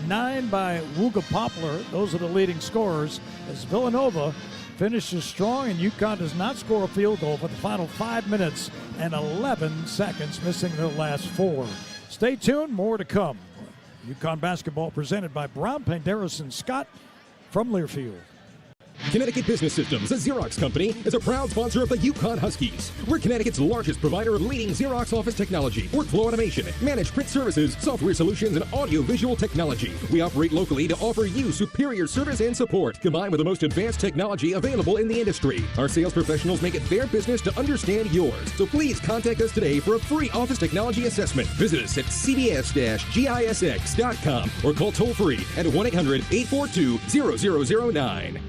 9 by Wooga Poplar. Those are the leading scorers as Villanova finishes strong, and UConn does not score a field goal for the final 5 minutes and 11 seconds, missing the last 4. Stay tuned, more to come. UConn basketball presented by Brown Banderas and Scott from Learfield. Connecticut Business Systems, a Xerox company, is a proud sponsor of the UConn Huskies. We're Connecticut's largest provider of leading Xerox office technology, workflow automation, managed print services, software solutions, and audio-visual technology. We operate locally to offer you superior service and support, combined with the most advanced technology available in the industry. Our sales professionals make it their business to understand yours. So please contact us today for a free office technology assessment. Visit us at cbs-gisx.com or call toll-free at 1-800-842-0009.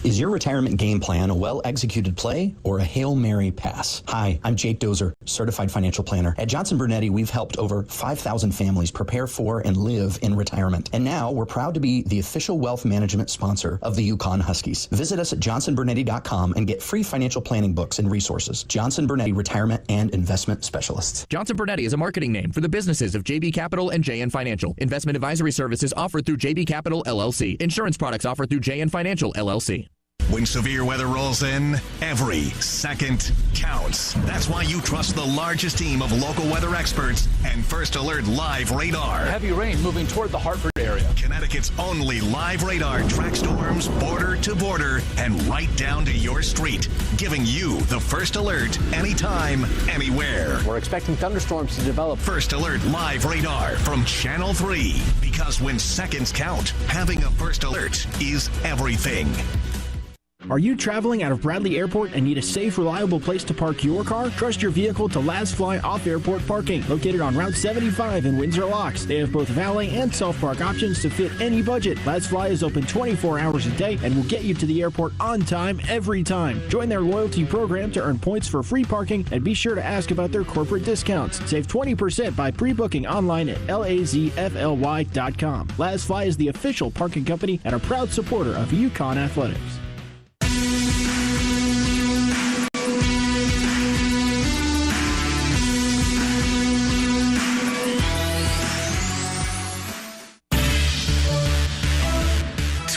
Is your retirement game plan a well-executed play or a Hail Mary pass? Hi, I'm Jake Dozer, certified financial planner. At Johnson Brunetti, we've helped over 5,000 families prepare for and live in retirement. And now we're proud to be the official wealth management sponsor of the UConn Huskies. Visit us at johnsonbrunetti.com and get free financial planning books and resources. Johnson Brunetti Retirement and Investment Specialists. Johnson Brunetti is a marketing name for the businesses of JB Capital and JN Financial. Investment advisory services offered through JB Capital, LLC. Insurance products offered through JN Financial, LLC. When severe weather rolls in, every second counts. That's why you trust the largest team of local weather experts and First Alert Live Radar. Heavy rain moving toward the Hartford area. Connecticut's only live radar tracks storms border to border and right down to your street, giving you the first alert anytime, anywhere. We're expecting thunderstorms to develop. First Alert Live Radar from Channel 3. Because when seconds count, having a First Alert is everything. Are you traveling out of Bradley Airport and need a safe, reliable place to park your car? Trust your vehicle to Laz Fly Off-Airport Parking, located on Route 75 in Windsor Locks. They have both valet and self-park options to fit any budget. Laz Fly is open 24 hours a day and will get you to the airport on time every time. Join their loyalty program to earn points for free parking, and be sure to ask about their corporate discounts. Save 20% by pre-booking online at lazfly.com. Laz Fly is the official parking company and a proud supporter of UConn Athletics.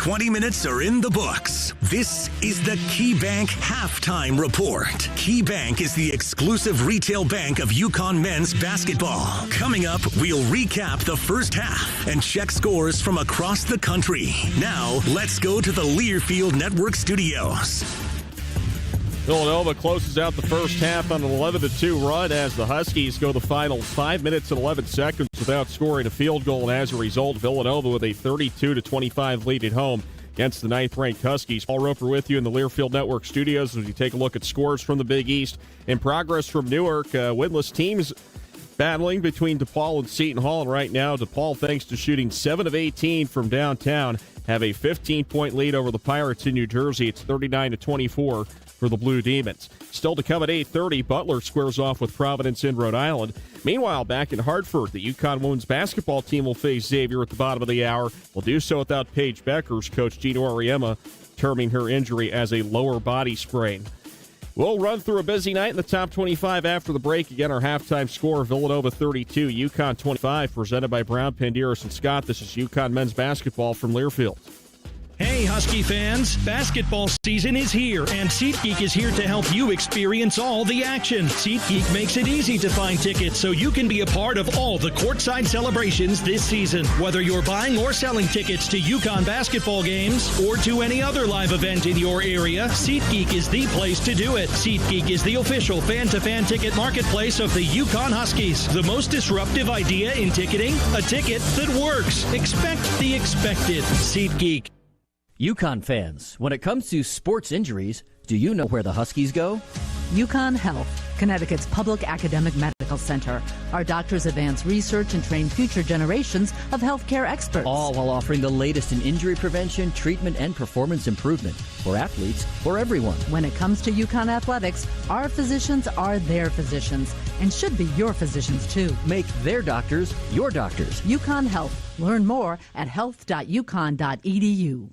20 minutes are in the books. This is the KeyBank Halftime Report. KeyBank is the exclusive retail bank of UConn men's basketball. Coming up, we'll recap the first half and check scores from across the country. Now, let's go to the Learfield Network studios. Villanova closes out the first half on an 11-2 run as the Huskies go the final 5 minutes and 11 seconds without scoring a field goal. And as a result, Villanova with a 32-25 lead at home against the 9th-ranked Huskies. Paul Roper with you in the Learfield Network studios as we take a look at scores from the Big East. In progress from Newark, winless teams battling between DePaul and Seton Hall. And right now, DePaul, thanks to shooting 7 of 18 from downtown, have a 15-point lead over the Pirates in New Jersey. It's 39-24 for the Blue Demons. Still to come at 8:30, Butler squares off with Providence in Rhode Island. Meanwhile, back in Hartford, the UConn women's basketball team will face Xavier at the bottom of the hour. Will do so without Paige Beckers, Coach Gino Auriemma terming her injury as a lower body sprain. We'll run through a busy night in the top 25 after the break. Again, our halftime score, Villanova 32, UConn 25, presented by Brown, Pandeiros, and Scott. This is UConn men's basketball from Learfield. Hey, Husky fans, basketball season is here, and SeatGeek is here to help you experience all the action. SeatGeek makes it easy to find tickets so you can be a part of all the courtside celebrations this season. Whether you're buying or selling tickets to UConn basketball games or to any other live event in your area, SeatGeek is the place to do it. SeatGeek is the official fan-to-fan ticket marketplace of the UConn Huskies. The most disruptive idea in ticketing? A ticket that works. Expect the expected. SeatGeek. UConn fans, when it comes to sports injuries, do you know where the Huskies go? UConn Health, Connecticut's public academic medical center. Our doctors advance research and train future generations of healthcare experts. All while offering the latest in injury prevention, treatment, and performance improvement for athletes, for everyone. When it comes to UConn athletics, our physicians are their physicians and should be your physicians too. Make their doctors your doctors. UConn Health. Learn more at health.uconn.edu.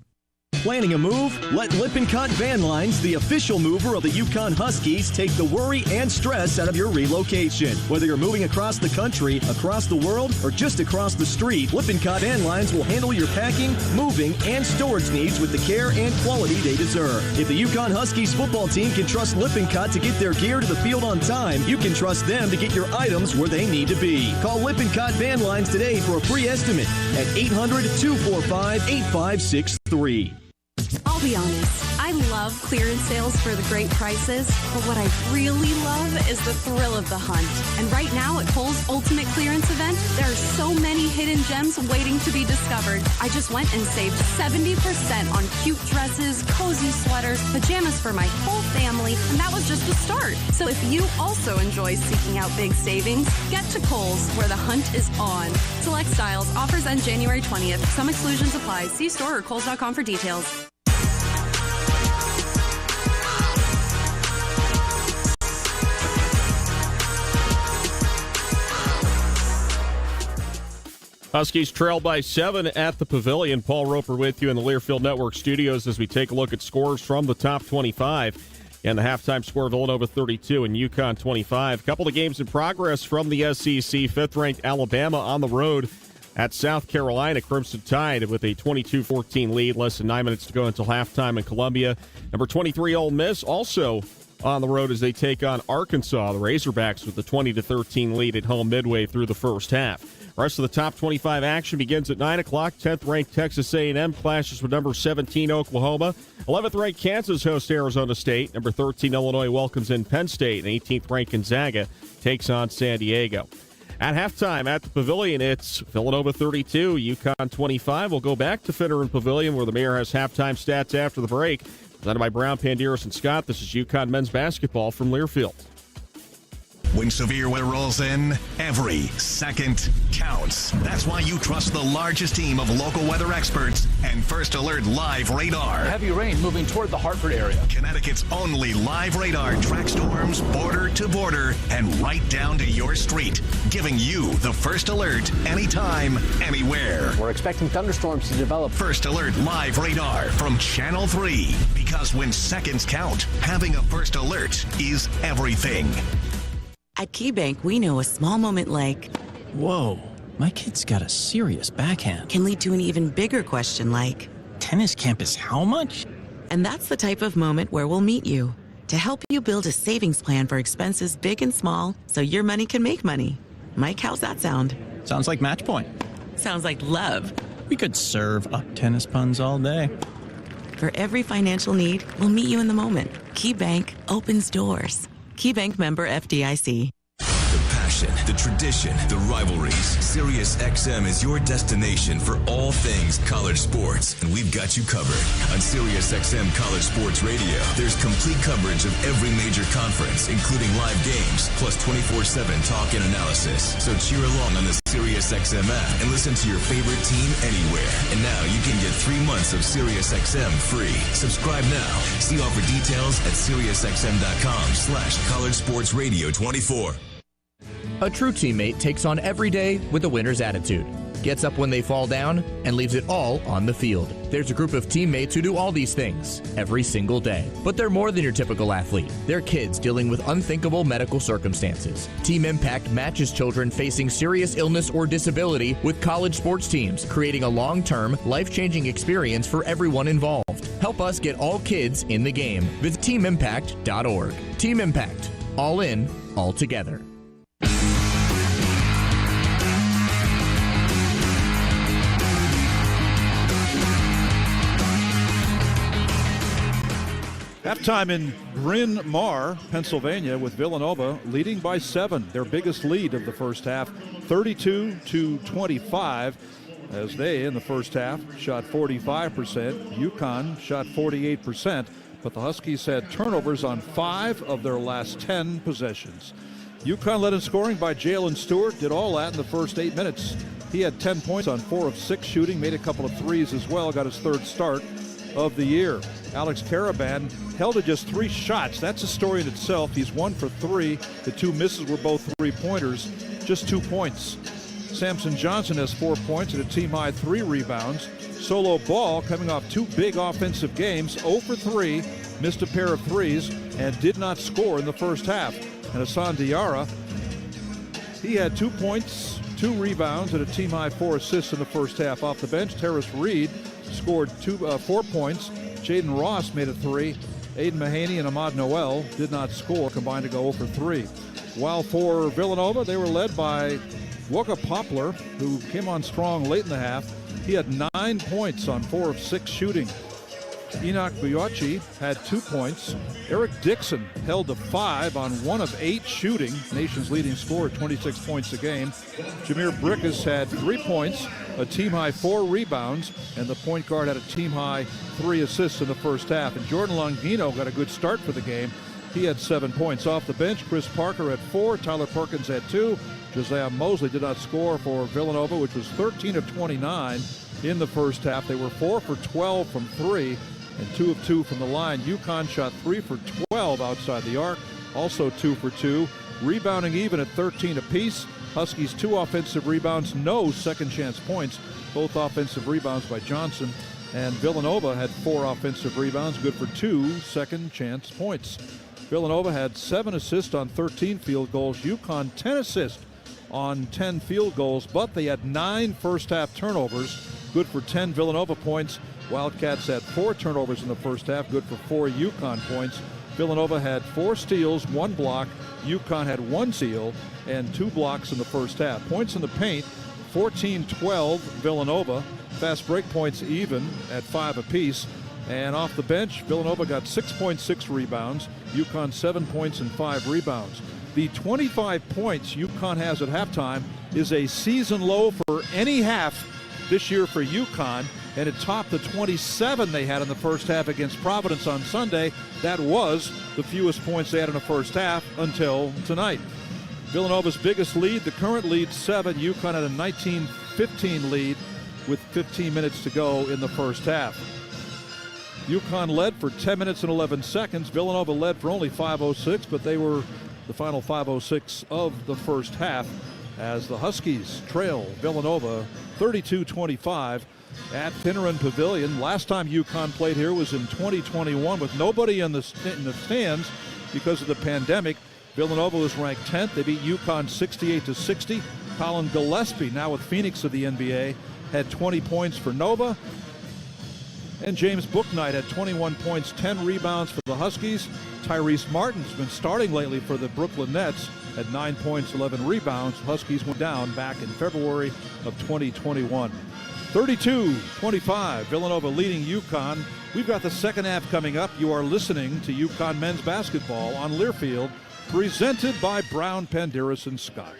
Planning a move? Let Lippincott Van Lines, the official mover of the UConn Huskies, take the worry and stress out of your relocation. Whether you're moving across the country, across the world, or just across the street, Lippincott Van Lines will handle your packing, moving, and storage needs with the care and quality they deserve. If the UConn Huskies football team can trust Lippincott to get their gear to the field on time, you can trust them to get your items where they need to be. Call Lippincott Van Lines today for a free estimate at 800-245-8563. I'll be honest, I love clearance sales for the great prices, but what I really love is the thrill of the hunt. And right now at Kohl's Ultimate Clearance Event, there are so many hidden gems waiting to be discovered. I just went and saved 70% on cute dresses, cozy sweaters, pajamas for my whole family, and that was just the start. So if you also enjoy seeking out big savings, get to Kohl's, where the hunt is on. Select styles, offers end January 20th. Some exclusions apply. See store or Kohls.com for details. Huskies trail by 7 at the Pavilion. Paul Roper with you in the Learfield Network studios as we take a look at scores from the top 25. And the halftime score, Villanova 32 and UConn 25. A couple of games in progress from the SEC. 5th-ranked Alabama on the road at South Carolina. Crimson Tide with a 22-14 lead. Less than 9 minutes to go until halftime in Columbia. Number 23, Ole Miss, also on the road as they take on Arkansas. The Razorbacks with the 20-13 lead at home midway through the first half. The rest of the top 25 action begins at 9 o'clock. 10th-ranked Texas A&M clashes with number 17 Oklahoma. 11th-ranked Kansas hosts Arizona State. Number 13 Illinois welcomes in Penn State. And 18th-ranked Gonzaga takes on San Diego. At halftime at the Pavilion, it's Villanova 32, UConn 25. We'll go back to Finneran Pavilion where the mayor has halftime stats after the break. Presented by Brown, Panderos, and Scott. This is UConn men's basketball from Learfield. When severe weather rolls in, every second counts. That's why you trust the largest team of local weather experts and First Alert Live Radar. Heavy rain moving toward the Hartford area. Connecticut's only live radar tracks storms border to border and right down to your street, giving you the first alert anytime, anywhere. We're expecting thunderstorms to develop. First Alert Live Radar from Channel 3. Because when seconds count, having a first alert is everything. At KeyBank, we know a small moment like, whoa, my kid's got a serious backhand, can lead to an even bigger question like, tennis camp is how much? And that's the type of moment where we'll meet you to help you build a savings plan for expenses big and small so your money can make money. Mike, how's that sound? Sounds like match point. Sounds like love. We could serve up tennis puns all day. For every financial need, we'll meet you in the moment. KeyBank opens doors. KeyBank member FDIC. The passion, the tradition, the rivalries. SiriusXM is your destination for all things college sports, and we've got you covered. On SiriusXM College Sports Radio, there's complete coverage of every major conference, including live games, plus 24/7 talk and analysis. So cheer along on the SiriusXM app and listen to your favorite team anywhere. And now you can get 3 months of SiriusXM free. Subscribe now. See offer details at SiriusXM.com/College Sports Radio 24. A true teammate takes on every day with a winner's attitude, gets up when they fall down, and leaves it all on the field. There's a group of teammates who do all these things every single day. But they're more than your typical athlete. They're kids dealing with unthinkable medical circumstances. Team Impact matches children facing serious illness or disability with college sports teams, creating a long-term, life-changing experience for everyone involved. Help us get all kids in the game. Visit teamimpact.org. Team Impact. All in, all together. Halftime in Bryn Mawr, Pennsylvania, with Villanova leading by 7, their biggest lead of the first half, 32-25, as they, in the first half, shot 45%. UConn shot 48%, but the Huskies had turnovers on 5 of their last 10 possessions. UConn led in scoring by Jalen Stewart, did all that in the first 8 minutes. He had 10 points on 4 of 6 shooting, made a couple of threes as well, got his 3rd start of the year. Alex Karaban held to just 3 shots. That's a story in itself. He's 1 for 3. The 2 misses were both 3-pointers, just 2 points. Samson Johnson has 4 points and a team-high 3 rebounds. Solo Ball, coming off 2 big offensive games, 0 for 3, missed a pair of threes, and did not score in the first half. And Hassan Diarra, he had 2 points, 2 rebounds, and a team-high 4 assists in the first half. Off the bench, Terrace Reed scored 4 points. Jaden Ross made a 3. Aiden Mahaney and Ahmad Noel did not score, combined to go 0 for 3. While for Villanova, they were led by Wooka Poplar, who came on strong late in the half. He had 9 points on 4 of 6 shooting. Enoch Buyachi had 2 points. Eric Dixon held to 5 on 1 of 8 shooting, nation's leading scorer, 26 points a game. Jameer Brickus had 3 points, a team-high 4 rebounds, and the point guard had a team-high 3 assists in the first half. And Jordan Longino got a good start for the game. He had 7 points. Off the bench, Chris Parker had 4, Tyler Perkins had 2. Josiah Mosley did not score for Villanova, which was 13 of 29 in the first half. They were 4 for 12 from 3. And 2 of 2 from the line. UConn shot 3 for 12 outside the arc, also 2 for 2. Rebounding even at 13 apiece. Huskies 2 offensive rebounds, no second chance points. Both offensive rebounds by Johnson. And Villanova had 4 offensive rebounds, good for 2 second chance points. Villanova had 7 assists on 13 field goals. UConn 10 assists on 10 field goals, but they had 9 first half turnovers, good for 10 Villanova points. Wildcats had 4 turnovers in the first half, good for 4 UConn points. Villanova had 4 steals, 1 block. UConn had 1 steal and 2 blocks in the first half. Points in the paint, 14-12 Villanova. Fast break points even at 5 apiece. And off the bench, Villanova got 6.6 rebounds. UConn 7 points and 5 rebounds. The 25 points UConn has at halftime is a season low for any half this year for UConn. and it topped the 27 they had in the first half against Providence on Sunday. That was the fewest points they had in the first half until tonight. Villanova's biggest lead, the current lead 7. UConn had a 19-15 lead with 15 minutes to go in the first half. UConn led for 10 minutes and 11 seconds. Villanova led for only 5:06, but they were the final 5:06 of the first half as the Huskies trail Villanova 32-25 at Finneran Pavilion. Last time UConn played here was in 2021 with nobody in the stands because of the pandemic. Villanova was ranked 10th. They beat UConn 68-60. Colin Gillespie, now with Phoenix of the NBA, had 20 points for Nova. And James Bouknight had 21 points, 10 rebounds for the Huskies. Tyrese Martin's been starting lately for the Brooklyn Nets at 9 points, 11 rebounds. Huskies went down back in February of 2021. 32-25, Villanova leading UConn. We've got the second half coming up. You are listening to UConn men's basketball on Learfield, presented by Brown, Panderas, and Scott.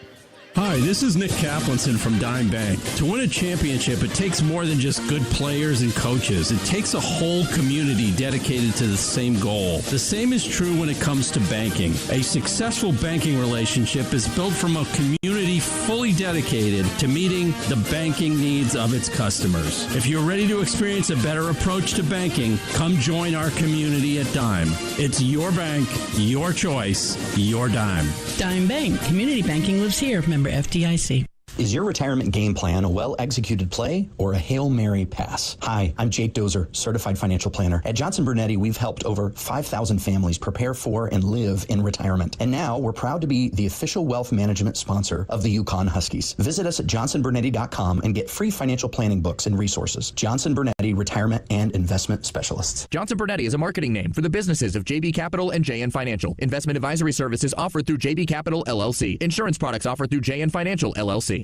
Hi, this is Nick Kaplanson from Dime Bank. To win a championship, it takes more than just good players and coaches. It takes a whole community dedicated to the same goal. The same is true when it comes to banking. A successful banking relationship is built from a community fully dedicated to meeting the banking needs of its customers. If you're ready to experience a better approach to banking, come join our community at Dime. It's your bank, your choice, your Dime. Dime Bank. Community banking lives here. Member FDIC. Is your retirement game plan a well-executed play or a Hail Mary pass? Hi, I'm Jake Dozer, certified financial planner. At Johnson Brunetti, we've helped over 5,000 families prepare for and live in retirement. And now we're proud to be the official wealth management sponsor of the UConn Huskies. Visit us at johnsonbrunetti.com and get free financial planning books and resources. Johnson Brunetti, Retirement and Investment Specialists. Johnson Brunetti is a marketing name for the businesses of JB Capital and JN Financial. Investment advisory services offered through JB Capital, LLC. Insurance products offered through JN Financial, LLC.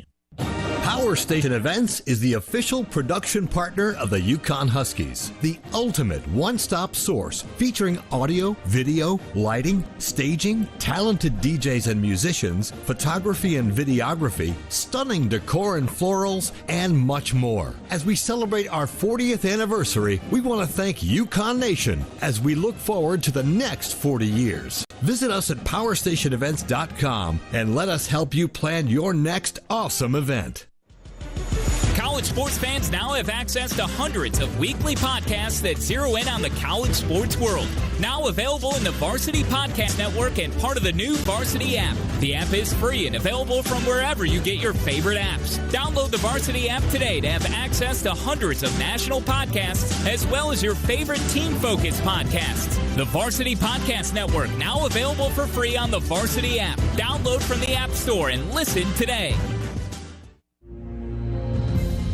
Power Station Events is the official production partner of the UConn Huskies, the ultimate one-stop source featuring audio, video, lighting, staging, talented DJs and musicians, photography and videography, stunning decor and florals, and much more. As we celebrate our 40th anniversary, we want to thank UConn Nation as we look forward to the next 40 years. Visit us at PowerStationEvents.com and let us help you plan your next awesome event. College sports fans now have access to hundreds of weekly podcasts that zero in on the college sports world. Now available in the Varsity Podcast Network and part of the new Varsity app. The app is free and available from wherever you get your favorite apps. Download the Varsity app today to have access to hundreds of national podcasts as well as your favorite team-focused podcasts. The Varsity Podcast Network, now available for free on the Varsity app. Download from the App Store and listen today.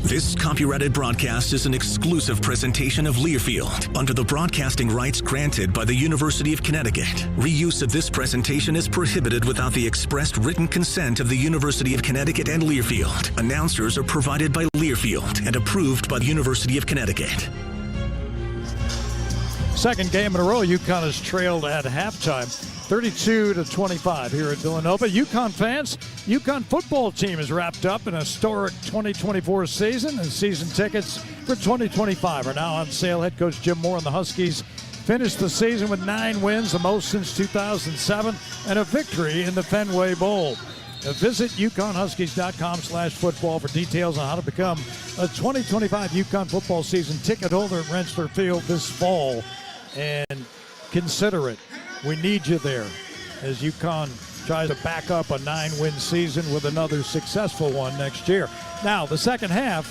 This copyrighted broadcast is an exclusive presentation of Learfield under the broadcasting rights granted by the University of Connecticut. Reuse of this presentation is prohibited without the expressed written consent of the University of Connecticut and Learfield. Announcers are provided by Learfield and approved by the University of Connecticut. Second game in a row, UConn has trailed at halftime, 32-25 here at Villanova. UConn fans, UConn football team is wrapped up in a historic 2024 season, and season tickets for 2025 are now on sale. Head coach Jim Moore and the Huskies finished the season with 9 wins, the most since 2007, and a victory in the Fenway Bowl. Visit UConnHuskies.com/football for details on how to become a 2025 UConn football season ticket holder at Rensselaer Field this fall. And consider it. We need you there as UConn tries to back up a 9-win season with another successful one next year. Now, the second half,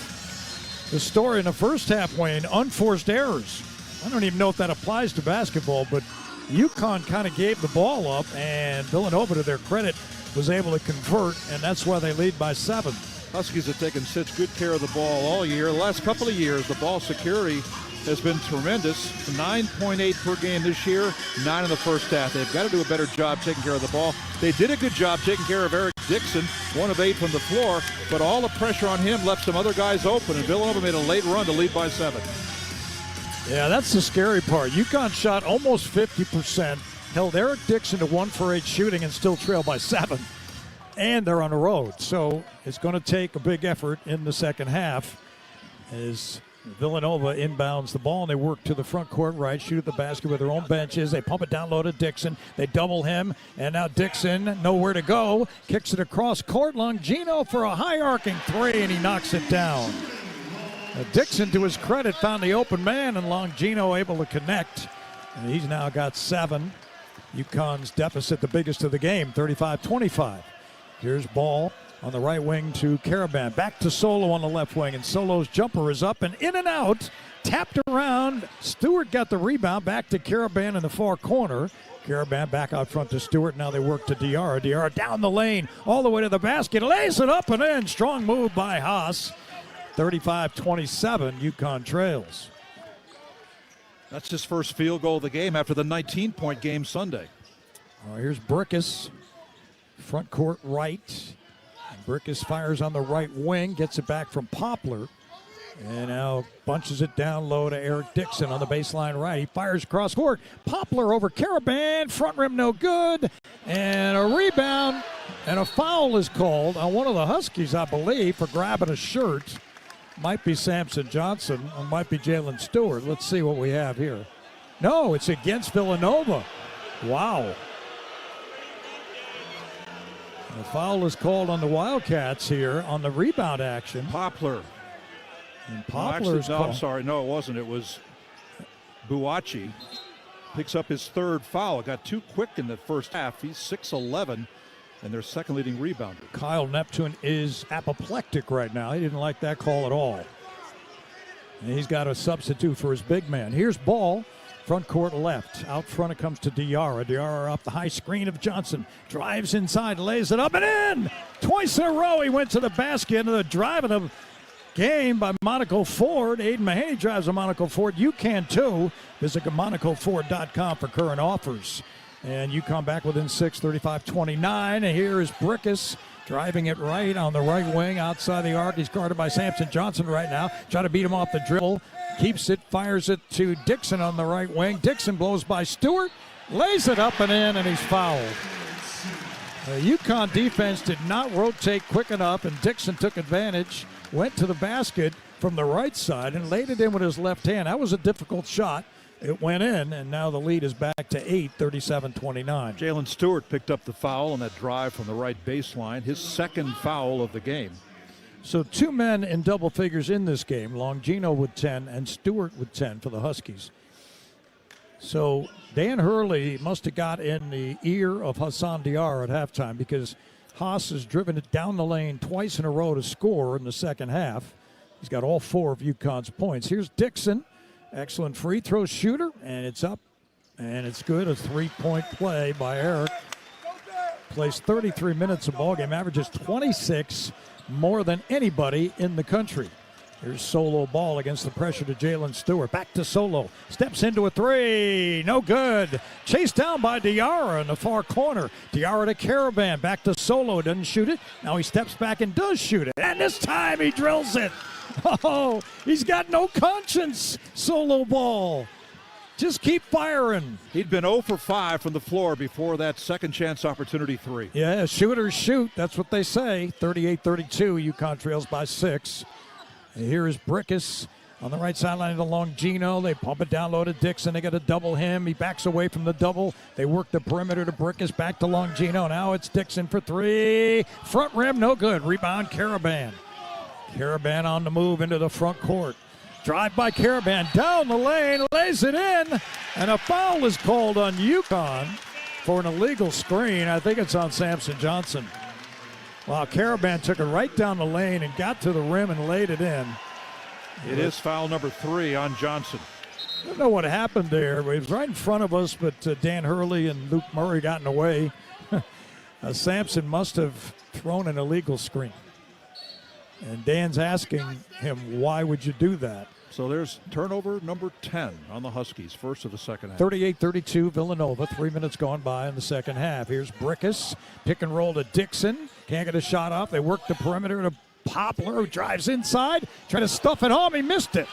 the story in the first half, Wayne, unforced errors. I don't even know if that applies to basketball, but UConn kind of gave the ball up, and Villanova, to their credit, was able to convert, and that's why they lead by 7. Huskies have taken such good care of the ball all year. The last couple of years, the ball security has been tremendous. 9.8 per game this year, 9 in the first half. They've got to do a better job taking care of the ball. They did a good job taking care of Eric Dixon, 1 of 8 from the floor, but all the pressure on him left some other guys open, and Villanova made a late run to lead by 7. Yeah, that's the scary part. UConn shot almost 50%, held Eric Dixon to 1 for 8 shooting, and still trailed by 7. And they're on the road, so it's going to take a big effort in the second half as Villanova inbounds the ball, and they work to the front court right, shoot at the basket with their own benches. They pump it down low to Dixon. They double him, and now Dixon, nowhere to go, kicks it across court. Longino for a high arcing three, and he knocks it down. Dixon, to his credit, found the open man, and Longino able to connect. And he's now got 7. UConn's deficit, the biggest of the game, 35-25. Here's ball on the right wing to Caravan. Back to Solo on the left wing, and Solo's jumper is up and in and out. Tapped around. Stewart got the rebound. Back to Caravan in the far corner. Caravan back out front to Stewart. Now they work to Diarra. Diarra down the lane, all the way to the basket. Lays it up and in. Strong move by Haas. 35-27, UConn trails. That's his first field goal of the game after the 19-point game Sunday. Here's Brickus. Front court right. Brickus fires on the right wing, gets it back from Poplar, and now bunches it down low to Eric Dixon on the baseline right. He fires across court. Poplar over Caravan, front rim no good, and a rebound, and a foul is called on one of the Huskies, I believe, for grabbing a shirt. Might be Samson Johnson, or might be Jalen Stewart. Let's see what we have here. No, it's against Villanova. Wow. The foul is called on the Wildcats here on the rebound action. Poplar. And Poplar's I'm sorry. No, it wasn't. It was Buachi. Picks up his 3rd foul. Got too quick in the first half. He's 6'11", and their second leading rebounder. Kyle Neptune is apoplectic right now. He didn't like that call at all. And he's got a substitute for his big man. Here's ball. Front court left. Out front it comes to Diarra. Diarra up the high screen of Johnson. Drives inside, lays it up and in! Twice in a row he went to the basket. And the drive of the game by Monaco Ford. Aiden Mahaney drives a Monaco Ford. You can too. Visit MonacoFord.com for current offers. And UConn back within 6, 35-29. And here is Brickus driving it right on the right wing outside the arc. He's guarded by Samson Johnson right now. Trying to beat him off the dribble. Keeps it, fires it to Dixon on the right wing. Dixon blows by Stewart, lays it up and in, and he's fouled. The UConn defense did not rotate quick enough, and Dixon took advantage, went to the basket from the right side and laid it in with his left hand. That was a difficult shot. It went in, and now the lead is back to 8, 37-29. Jalen Stewart picked up the foul on that drive from the right baseline, his 2nd foul of the game. So 2 men in double figures in this game, Longino with 10 and Stewart with 10 for the Huskies. So Dan Hurley must have got in the ear of Hassan Diarra at halftime, because Haas has driven it down the lane twice in a row to score in the second half. He's got all 4 of UConn's points. Here's Dixon, excellent free throw shooter, and it's up, and it's good. A 3-point play by Eric. Plays 33 minutes of ballgame, averages 26, more than anybody in the country. Here's Solo ball against the pressure to Jalen Stewart. Back to Solo. Steps into a 3. No good. Chased down by Diarra in the far corner. Diarra to Caravan. Back to Solo. Doesn't shoot it. Now he steps back and does shoot it. And this time he drills it. Oh, he's got no conscience. Solo ball. Just keep firing. He'd been 0 for 5 from the floor before that second chance opportunity 3. Yeah, shooters shoot. That's what they say. 38-32. UConn trails by 6. And here is Brickus on the right sideline to Longino. They pump it down low to Dixon. They got to double him. He backs away from the double. They work the perimeter to Brickus. Back to Longino. Now it's Dixon for 3. Front rim, no good. Rebound, Caravan. Caravan on the move into the front court. Drive by Caravan down the lane, lays it in, and a foul is called on UConn for an illegal screen. I think it's on Samson Johnson. Wow, Caravan took it right down the lane and got to the rim and laid it in. It is foul number 3 on Johnson. I don't know what happened there. It was right in front of us, but Dan Hurley and Luke Murray got in the way. Sampson must have thrown an illegal screen. And Dan's asking him, why would you do that? So there's turnover number 10 on the Huskies, first of the second half. 38-32 Villanova, 3 minutes gone by in the second half. Here's Brickus, pick and roll to Dixon. Can't get a shot off. They work the perimeter to Poplar, who drives inside. Try to stuff it home. He missed it.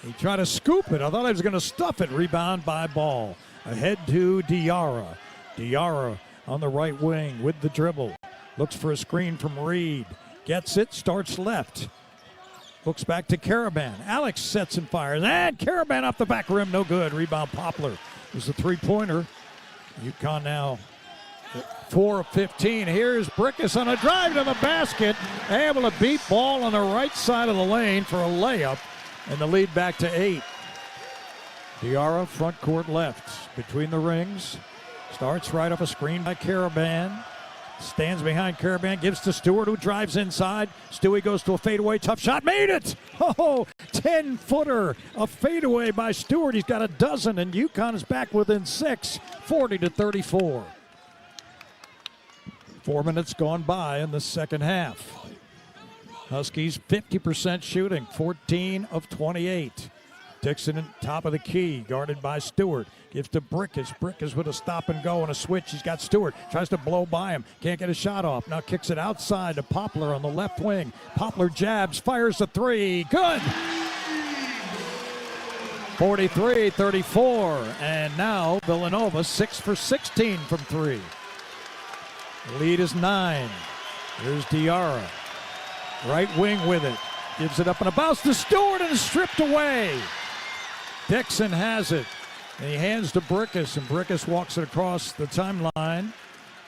He tried to scoop it. I thought he was going to stuff it. Rebound by Ball. Ahead to Diarra. Diarra on the right wing with the dribble. Looks for a screen from Reed. Gets it, starts left. Looks back to Caravan. Alex sets and fires. And Caravan off the back rim. No good. Rebound Poplar. It was a three-pointer. UConn now 4 of 15. Here's Brickus on a drive to the basket. Able to beat ball on the right side of the lane for a layup. And the lead back to 8. Diarra front court left. Between the rings. Starts right up a screen by Caravan. Stands behind Caravan, gives to Stewart, who drives inside. Stewie goes to a fadeaway, tough shot, made it! Oh, 10-footer, a fadeaway by Stewart. He's got a dozen, and UConn is back within 6, 40-34. 4 minutes gone by in the second half. Huskies 50% shooting, 14 of 28. Dixon top of the key, guarded by Stewart. Gives to Brickus. Brickus with a stop and go and a switch. He's got Stewart. Tries to blow by him. Can't get a shot off. Now kicks it outside to Poplar on the left wing. Poplar jabs, fires a three. Good! 43-34. And now Villanova 6 for 16 from 3. The lead is 9. Here's Diarra. Right wing with it. Gives it up and a bounce to Stewart and is stripped away. Dixon has it. And he hands to Brickus, and Brickus walks it across the timeline.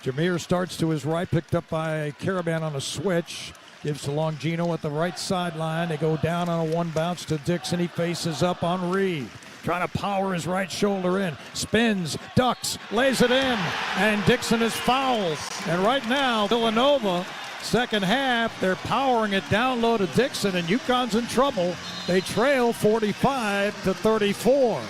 Jameer starts to his right, picked up by Caravan on a switch. Gives to Longino at the right sideline. They go down on a one bounce to Dixon. He faces up on Reed. Trying to power his right shoulder in. Spins, ducks, lays it in, and Dixon is fouled. And right now, Villanova, second half, they're powering it down low to Dixon, and UConn's in trouble. They trail 45-34.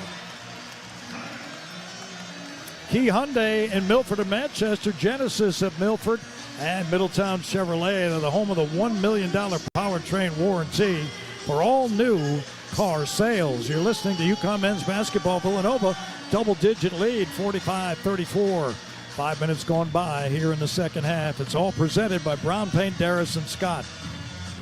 Key Hyundai in Milford and Manchester, Genesis of Milford, and Middletown Chevrolet. They're the home of the $1 million powertrain warranty for all new car sales. You're listening to UConn men's basketball. Villanova, double-digit lead, 45-34. 5 minutes gone by here in the second half. It's all presented by Brown Paint, Darris and Scott.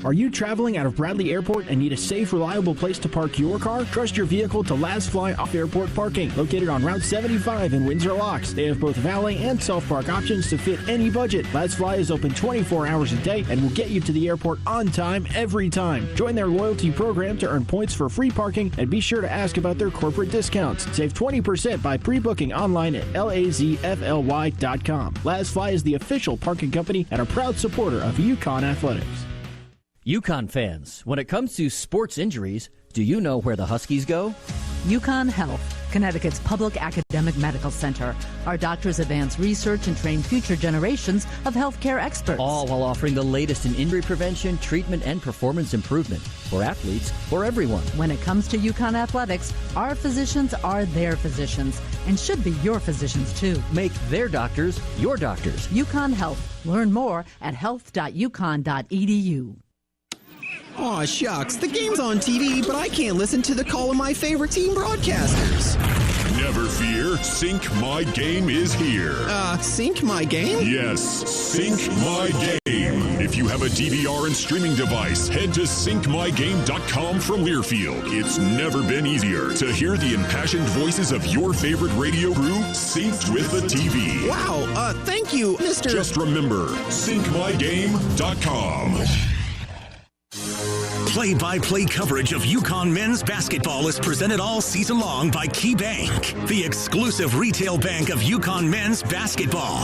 Are you traveling out of Bradley Airport and need a safe, reliable place to park your car? Trust your vehicle to Last Fly Off Airport Parking, located on Route 75 in Windsor Locks. They have both valet and self-park options to fit any budget. Last Fly is open 24 hours a day and will get you to the airport on time every time. Join their loyalty program to earn points for free parking, and be sure to ask about their corporate discounts. Save 20% by pre-booking online at lazfly.com. Last Fly is the official parking company and a proud supporter of UConn Athletics. UConn fans, when it comes to sports injuries, do you know where the Huskies go? UConn Health, Connecticut's public academic medical center. Our doctors advance research and train future generations of healthcare experts. All while offering the latest in injury prevention, treatment, and performance improvement for athletes, for everyone. When it comes to UConn athletics, our physicians are their physicians and should be your physicians too. Make their doctors your doctors. UConn Health. Learn more at health.uconn.edu. Aw, shucks. The game's on TV, but I can't listen to the call of my favorite team broadcasters. Never fear. Sync My Game is here. Sync My Game? Yes, Sync My Game. If you have a DVR and streaming device, head to syncmygame.com from Learfield. It's never been easier to hear the impassioned voices of your favorite radio crew synced with the TV. Wow, thank you, Mr. Just remember, syncmygame.com. Play-by-play coverage of UConn men's basketball is presented all season long by Key Bank, the exclusive retail bank of UConn men's basketball.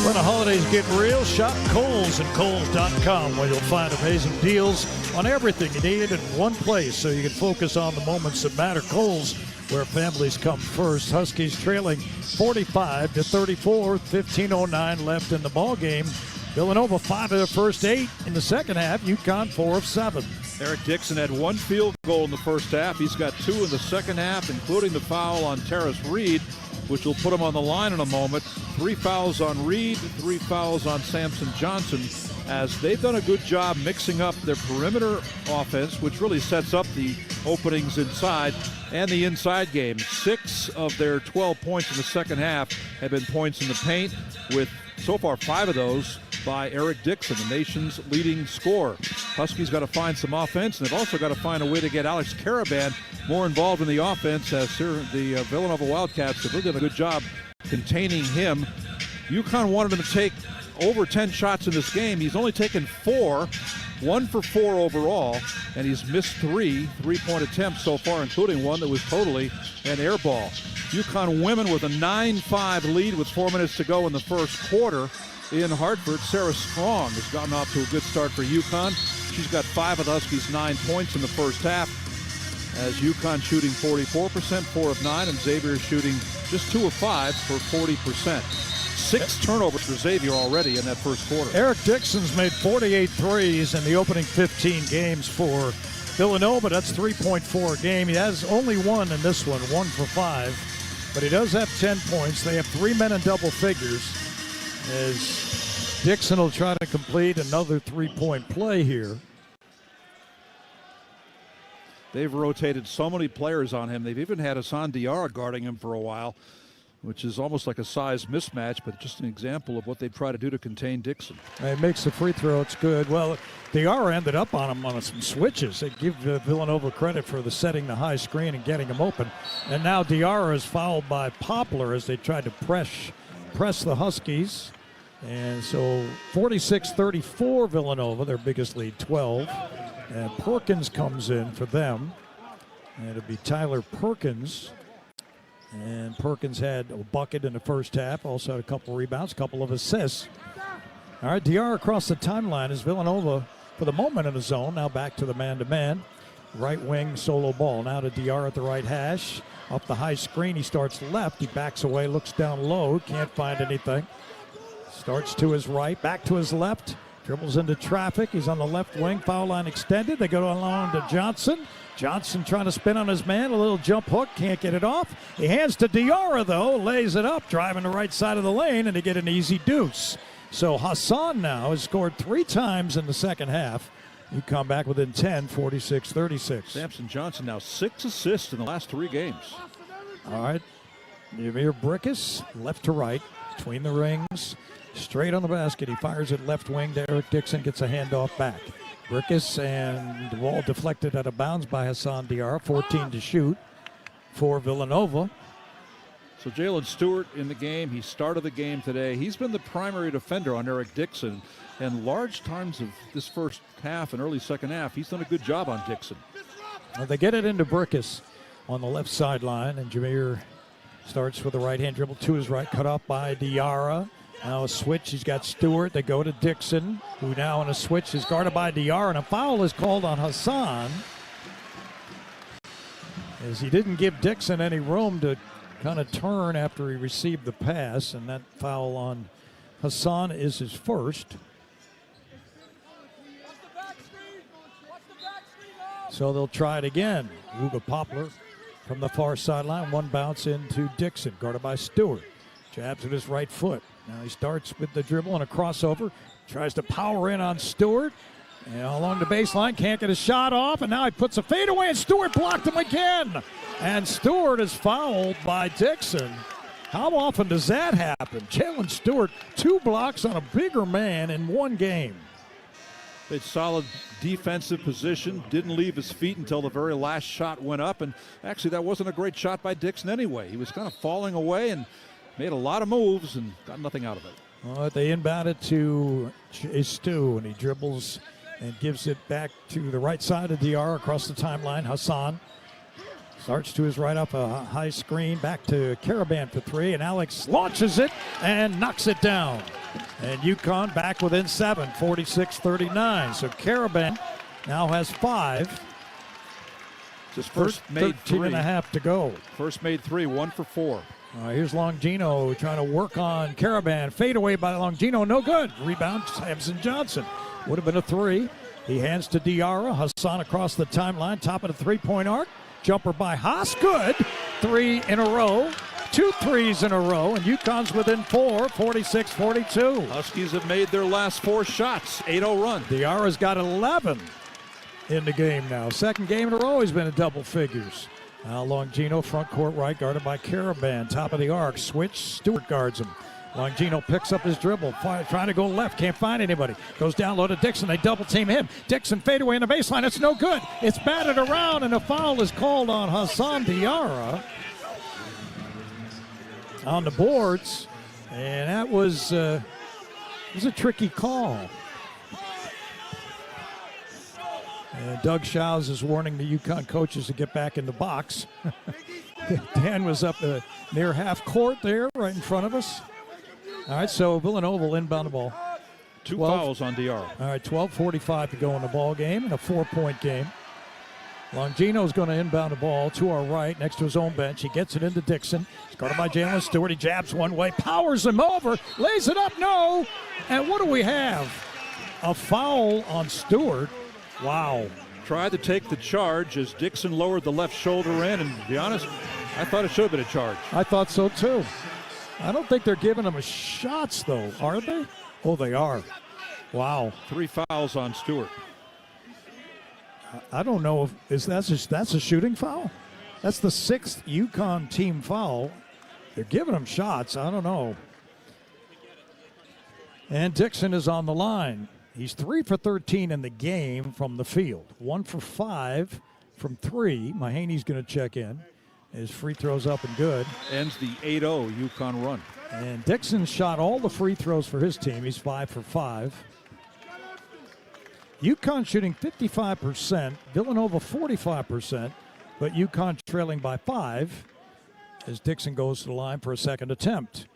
When the holidays get real, shop Kohl's at Kohl's.com, where you'll find amazing deals on everything you need in one place so you can focus on the moments that matter. Kohl's, where families come first. Huskies trailing 45-34, 15:09 left in the ball game. Villanova 5 of their first 8 in the second half. UConn 4 of 7. Eric Dixon had 1 field goal in the first half. He's got 2 in the second half, including the foul on Terrace Reed, which will put him on the line in a moment. 3 fouls on Reed, 3 fouls on Samson Johnson, as they've done a good job mixing up their perimeter offense, which really sets up the openings inside and the inside game. 6 of their 12 points in the second half have been points in the paint, with so far 5 of those by Eric Dixon, the nation's leading scorer. Huskies got to find some offense, and they've also got to find a way to get Alex Caravan more involved in the offense, as the Villanova Wildcats have really done a good job containing him. UConn wanted him to take over 10 shots in this game. He's only taken 4, 1 for 4 overall, and he's missed 3 3-point attempts so far, including one that was totally an air ball. UConn women with a 9-5 lead with 4 minutes to go in the first quarter in Hartford. Sarah Strong has gotten off to a good start for UConn. She's got 5 of the Huskies' 9 points in the first half, as UConn shooting 44%, 4 of 9, and Xavier shooting just 2 of 5 for 40%. 6 turnovers for Xavier already in that first quarter. Eric Dixon's made 48 threes in the opening 15 games for Villanova. That's 3.4 a game. He has only one in this one, 1 for 5. But he does have 10 points. They have 3 men in double figures, as Dixon will try to complete another 3-point play here. They've rotated so many players on him. They've even had Hassan Diarra guarding him for a while, which is almost like a size mismatch, but just an example of what they try to do to contain Dixon. He makes the free throw. It's good. Well, Diarra ended up on him on some switches. They give Villanova credit for setting the high screen and getting him open. And now Diarra is fouled by Poplar as they tried to press the Huskies. And so 46-34 Villanova, their biggest lead, 12. And Perkins comes in for them. And it'll be Tyler Perkins. And Perkins had a bucket in the first half, also had a couple rebounds, a couple of assists. All right, Diarra across the timeline as Villanova, for the moment, in the zone. Now back to the man-to-man. Right wing solo ball. Now to Diarra at the right hash. Up the high screen, he starts left. He backs away, looks down low, can't find anything. Starts to his right, back to his left. Dribbles into traffic. He's on the left wing. Foul line extended. They go along to Johnson. Johnson trying to spin on his man. A little jump hook. Can't get it off. He hands to Diarra, though. Lays it up. Driving the right side of the lane, and they get an easy deuce. So Hassan now has scored 3 times in the second half. You come back within 10, 46-36. Samson Johnson now 6 assists in the last 3 games. All right. Yamir Brickus, left to right, between the rings. Straight on the basket. He fires it left wing to Eric Dixon, gets a handoff back. Brickus, and the ball deflected out of bounds by Hassan Diarra. 14 to shoot for Villanova. So Jalen Stewart in the game. He started the game today. He's been the primary defender on Eric Dixon. And large times of this first half and early second half, he's done a good job on Dixon. Well, they get it into Brickus on the left sideline, and Jameer starts with the right-hand dribble to his right, cut off by Diarra. Now a switch, he's got Stewart. They go to Dixon, who now on a switch is guarded by Diarra, and a foul is called on Hassan, as he didn't give Dixon any room to kind of turn after he received the pass, and that foul on Hassan is his first. So they'll try it again. Ruga Poplar from the far sideline. One bounce into Dixon, guarded by Stewart. Jabs with his right foot. Now he starts with the dribble and a crossover. Tries to power in on Stewart. And along the baseline, can't get a shot off. And now he puts a fadeaway, and Stewart blocked him again. And Stewart is fouled by Dixon. How often does that happen? Jalen Stewart, 2 blocks on a bigger man in one game. Played solid defensive position, didn't leave his feet until the very last shot went up. And actually, that wasn't a great shot by Dixon anyway. He was kind of falling away and made a lot of moves and got nothing out of it. Well, they inbound it to Stu, and he dribbles and gives it back to the right side of Diarra across the timeline. Hassan starts to his right up a high screen, back to Caravan for 3, and Alex launches it and knocks it down. And UConn back within 7, 46-39. So Caravan now has 5. Just first made 3. and a half to go. First made 3, 1 for 4. Here's Longino trying to work on Caravan. Fade away by Longino, no good. Rebound, Samson Johnson. Would have been a 3. He hands to Diarra. Hassan across the timeline, top of the 3-point arc. Jumper by Haas, good. 3 in a row. 2 threes in a row, and UConn's within 4, 46-42. Huskies have made their last 4 shots, 8-0 run. Diarra's got 11 in the game now. Second game in a row he's been in double figures. Now Longino, front court right, guarded by Caravan. Top of the arc, switch, Stewart guards him. Longino picks up his dribble, trying to go left, can't find anybody. Goes down low to Dixon, they double team him. Dixon fadeaway in the baseline, it's no good. It's batted around, and a foul is called on Hassan Diarra on the boards, and that was a tricky call. And Doug Shows is warning the UConn coaches to get back in the box. Dan was up near half court there, right in front of us. All right, so Villanova will inbound the ball. 2 fouls on DR. All right, 12:45 to go in the ball game, and a 4-point game. Longino's going to inbound the ball to our right, next to his own bench. He gets it into Dixon. It's guarded by Jalen Stewart. He jabs one way, powers him over, lays it up, no. And what do we have? A foul on Stewart. Wow. Tried to take the charge as Dixon lowered the left shoulder in, and to be honest, I thought it should have been a charge. I thought so too. I don't think they're giving him shots, though, are they? Oh, they are. Wow. 3 fouls on Stewart. I don't know if that's a shooting foul. That's the 6th UConn team foul. They're giving him shots. I don't know. And Dixon is on the line. He's 3 for 13 in the game from the field. 1 for 5 from 3. Mahaney's going to check in. His free throws up and good. Ends the 8-0 UConn run. And Dixon shot all the free throws for his team. He's 5 for 5. UConn shooting 55%, Villanova 45%, but UConn trailing by 5 as Dixon goes to the line for a second attempt.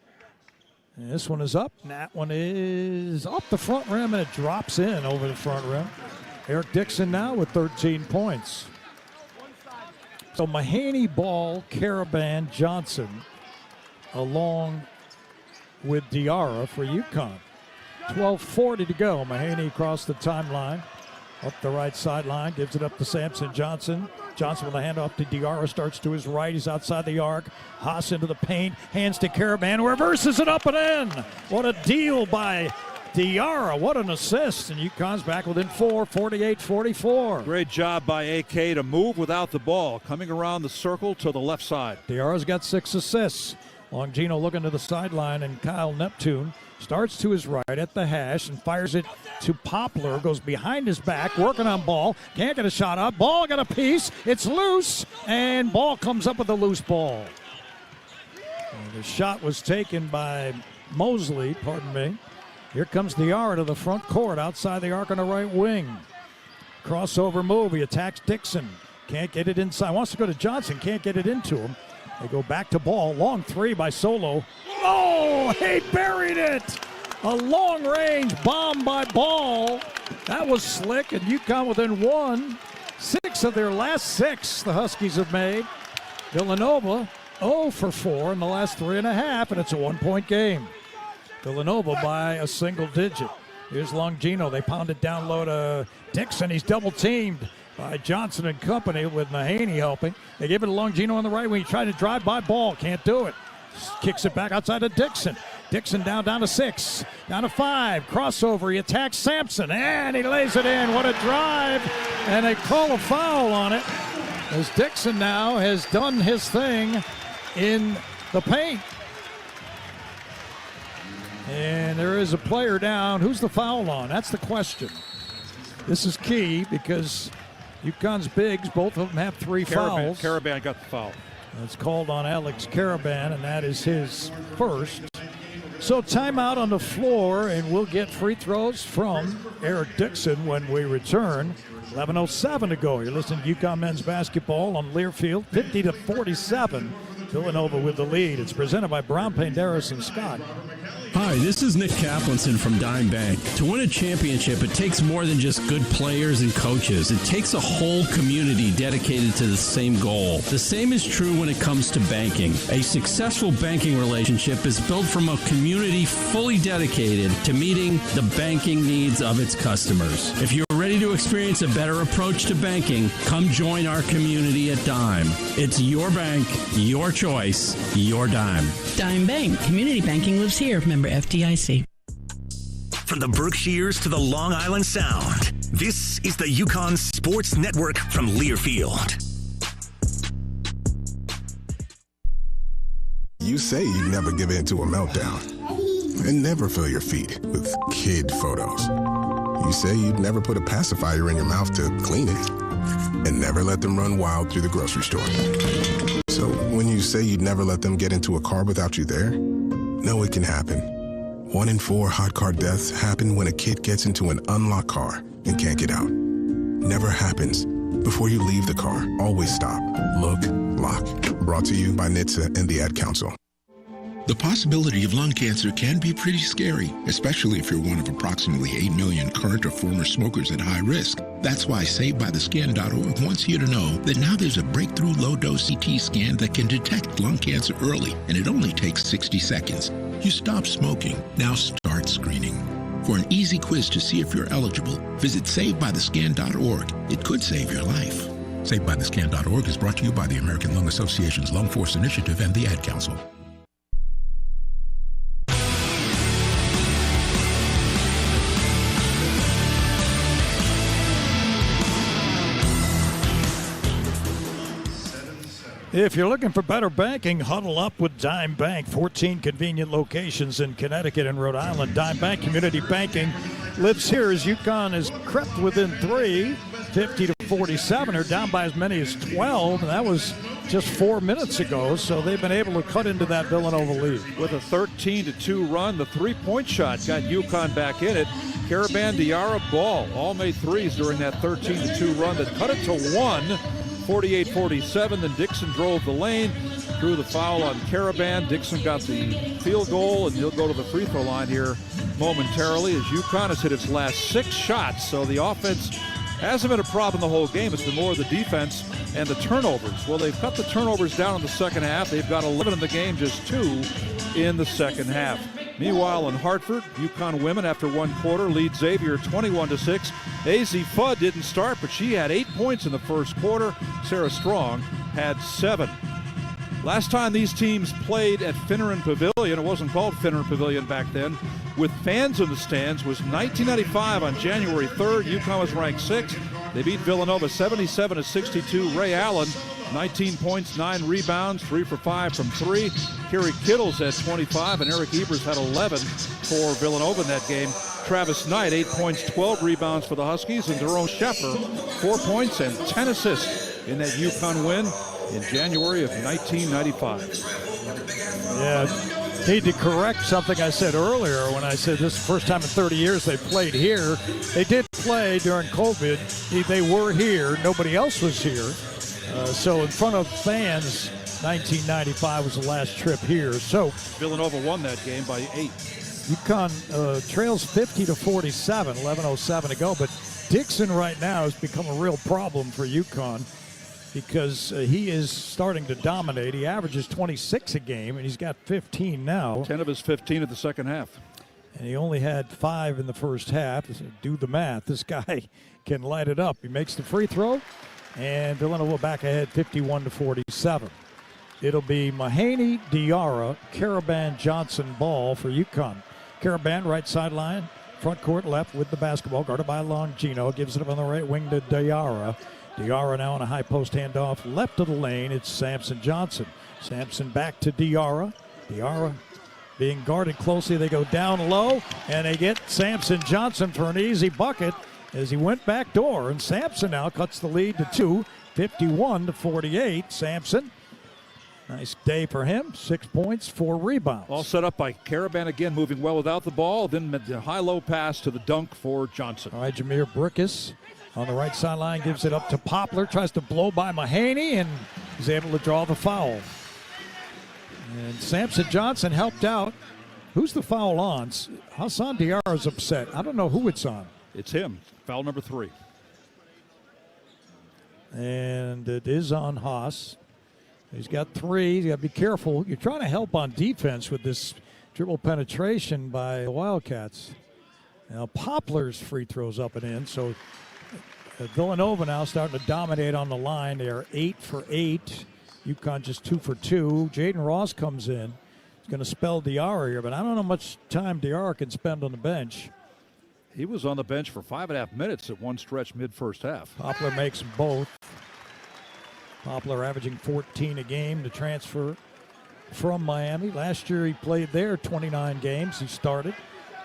And this one is up, and that one is up the front rim, and it drops in over the front rim. Eric Dixon now with 13 points. So Mahaney, Ball, Caravan, Johnson, along with Diarra for UConn. 12:40 to go. Mahaney across the timeline, up the right sideline, gives it up to Samson Johnson. Johnson with a handoff to Diarra, starts to his right. He's outside the arc. Haas into the paint, hands to Caravan, reverses it up and in. What a deal by Diarra. What an assist. And UConn's back within 4, 48-44. Great job by AK to move without the ball, coming around the circle to the left side. Diarra's got 6 assists. Longino looking to the sideline, and Kyle Neptune starts to his right at the hash and fires it to Poplar. Goes behind his back, working on Ball. Can't get a shot up. Ball got a piece. It's loose, and Ball comes up with a loose ball. And the shot was taken by Mosley, pardon me. Here comes Diarra to the front court, outside the arc on the right wing. Crossover move. He attacks Dixon. Can't get it inside. Wants to go to Johnson. Can't get it into him. They go back to Ball. Long 3 by Solo. Oh, he buried it. A long-range bomb by Ball. That was slick, and UConn within 1. 6 of their last 6 the Huskies have made. Villanova 0 for 4 in the last 3.5, and it's a 1-point game. Villanova by a single digit. Here's Longino. They pound it down low to Dixon. He's double-teamed by Johnson and company with Mahaney helping. They give it to Longino on the right wing. He tried to drive by Ball. Can't do it. Kicks it back outside to Dixon. Dixon down to 6. Down to 5. Crossover. He attacks Sampson. And he lays it in. What a drive. And they call a foul on it as Dixon now has done his thing in the paint. And there is a player down. Who's the foul on? That's the question. This is key because UConn's bigs, both of them have 3 fouls. Caravan got the foul. It's called on Alex Caravan, and that is his first. So timeout on the floor, and we'll get free throws from Eric Dixon when we return. 11:07 to go. You're listening to UConn men's basketball on Learfield, 50-47. Villanova with the lead. It's presented by Brown Paint, Harris and Scott. Hi, this is Nick Kaplanson from Dime Bank. To win a championship, it takes more than just good players and coaches. It takes a whole community dedicated to the same goal. The same is true when it comes to banking. A successful banking relationship is built from a community fully dedicated to meeting the banking needs of its customers. If you're ready to experience a better approach to banking, come join our community at Dime. It's your bank, your choice, your Dime. Dime Bank. Community banking lives here. Member FDIC. From the Berkshires to the Long Island Sound, this is the UConn Sports Network from Learfield. You say you'd never give in to a meltdown and never fill your feet with kid photos. You say you'd never put a pacifier in your mouth to clean it and never let them run wild through the grocery store. So when you say you'd never let them get into a car without you there, know it can happen. 1 in 4 hot car deaths happen when a kid gets into an unlocked car and can't get out. never happens. Before you leave the car, always stop, look, lock. Brought to you by NCAA and the Ad Council. The possibility of lung cancer can be pretty scary, especially if you're one of approximately 8 million current or former smokers at high risk. That's why SaveByTheScan.org wants you to know that now there's a breakthrough low-dose CT scan that can detect lung cancer early, and it only takes 60 seconds. You stop smoking, now start screening. For an easy quiz to see if you're eligible, visit SaveByTheScan.org. It could save your life. SaveByTheScan.org is brought to you by the American Lung Association's Lung Force Initiative and the Ad Council. If you're looking for better banking, huddle up with Dime Bank. 14 convenient locations in Connecticut and Rhode Island. Dime Bank Community Banking lives here as UConn has crept within 3, 50-47, or down by as many as 12. And that was just 4 minutes ago, so they've been able to cut into that Villanova lead. With a 13-2 run, the three-point shot got UConn back in it. Caravan, Diarra, Ball all made threes during that 13-2 run that cut it to 1. 48-47, then Dixon drove the lane, drew the foul on Caravan. Dixon got the field goal, and he'll go to the free throw line here momentarily as UConn has hit its last 6 shots. So the offense hasn't been a problem the whole game. It's been more of the defense and the turnovers. Well, they've cut the turnovers down in the second half. They've got 11 in the game, just 2 in the second half. Meanwhile, in Hartford, UConn women after 1 quarter lead Xavier 21-6. AZ Fudd didn't start, but she had 8 points in the first quarter. Sarah Strong had 7. Last time these teams played at Finneran Pavilion, it wasn't called Finneran Pavilion back then, with fans in the stands, was 1995 on January 3rd. UConn was ranked 6th. They beat Villanova 77-62. Ray Allen, 19 points, 9 rebounds, 3 for 5 from 3. Kerry Kittles had 25, and Eric Ebers had 11 for Villanova in that game. Travis Knight, 8 points, 12 rebounds for the Huskies, and Jerome Sheffer, 4 points and 10 assists in that UConn win in January of 1995. Yeah, need to correct something I said earlier when I said this is the first time in 30 years they played here. They did play during COVID. They were here. Nobody else was here. So in front of fans, 1995 was the last trip here. So Villanova won that game by 8. UConn trails 50-47, 11:07 to go. But Dixon right now has become a real problem for UConn because he is starting to dominate. He averages 26 a game, and he's got 15 now. 10 of his 15 at the second half. And he only had 5 in the first half. Do the math. This guy can light it up. He makes the free throw, and Villanova back ahead 51-47. It'll be Mahaney, Diarra, Caravan, Johnson, Ball for UConn. Caravan, right sideline, front court left with the basketball, guarded by Longino. Gives it up on the right wing to Diarra. Diarra now on a high post handoff left of the lane. It's Samson Johnson. Samson back to Diarra. Diarra being guarded closely. They go down low, and they get Samson Johnson for an easy bucket as he went back door. And Samson now cuts the lead to 2, 51-48. Samson, nice day for him. 6 points, 4 rebounds. All set up by Caravan again, moving well without the ball. Then the high-low pass to the dunk for Johnson. All right, Jameer Brickus on the right sideline gives it up to Poplar. Tries to blow by Mahaney, and he's able to draw the foul. And Samson Johnson helped out. Who's the foul on? Hassan Diarra's upset. I don't know who it's on. It's him. Foul number 3. And it is on Haas. He's got 3. You got to be careful. You're trying to help on defense with this dribble penetration by the Wildcats. Now Poplar's free throws up and in. So Villanova now starting to dominate on the line. They are 8 for 8. UConn just 2 for 2. Jaden Ross comes in. He's going to spell Diarra here, but I don't know how much time Diarra can spend on the bench. He was on the bench for 5.5 minutes at one stretch mid-first half. Poplar makes them both. Poplar averaging 14 a game to transfer from Miami. Last year he played there 29 games. He started.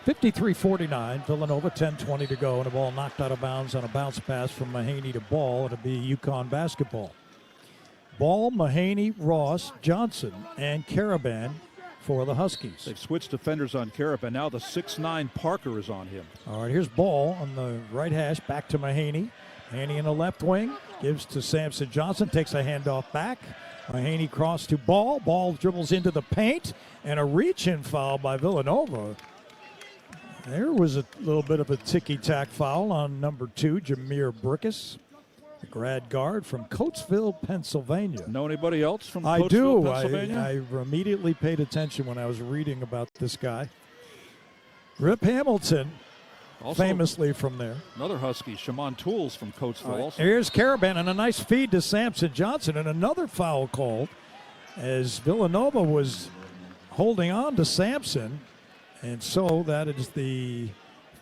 53-49. Villanova 10-20 to go, and the ball knocked out of bounds on a bounce pass from Mahaney to Ball. It'll be UConn basketball. Ball, Mahaney, Ross, Johnson, and Caravan for the Huskies. They've switched defenders on Caravan. Now the 6'9 Parker is on him. All right, here's Ball on the right hash, back to Mahaney. Mahaney in the left wing, gives to Samson Johnson, takes a handoff back. Mahaney cross to Ball. Ball dribbles into the paint, and a reach-in foul by Villanova. There was a little bit of a ticky-tack foul on number 2, Jameer Brickus, the grad guard from Coatesville, Pennsylvania. Know anybody else from I Coatesville, do. Pennsylvania? I immediately paid attention when I was reading about this guy. Rip Hamilton, Also, famously from there. Another Husky, Shimon Tools from Coatesville. Also. Here's Caravan and a nice feed to Samson Johnson, and another foul called as Villanova was holding on to Sampson, and so that is the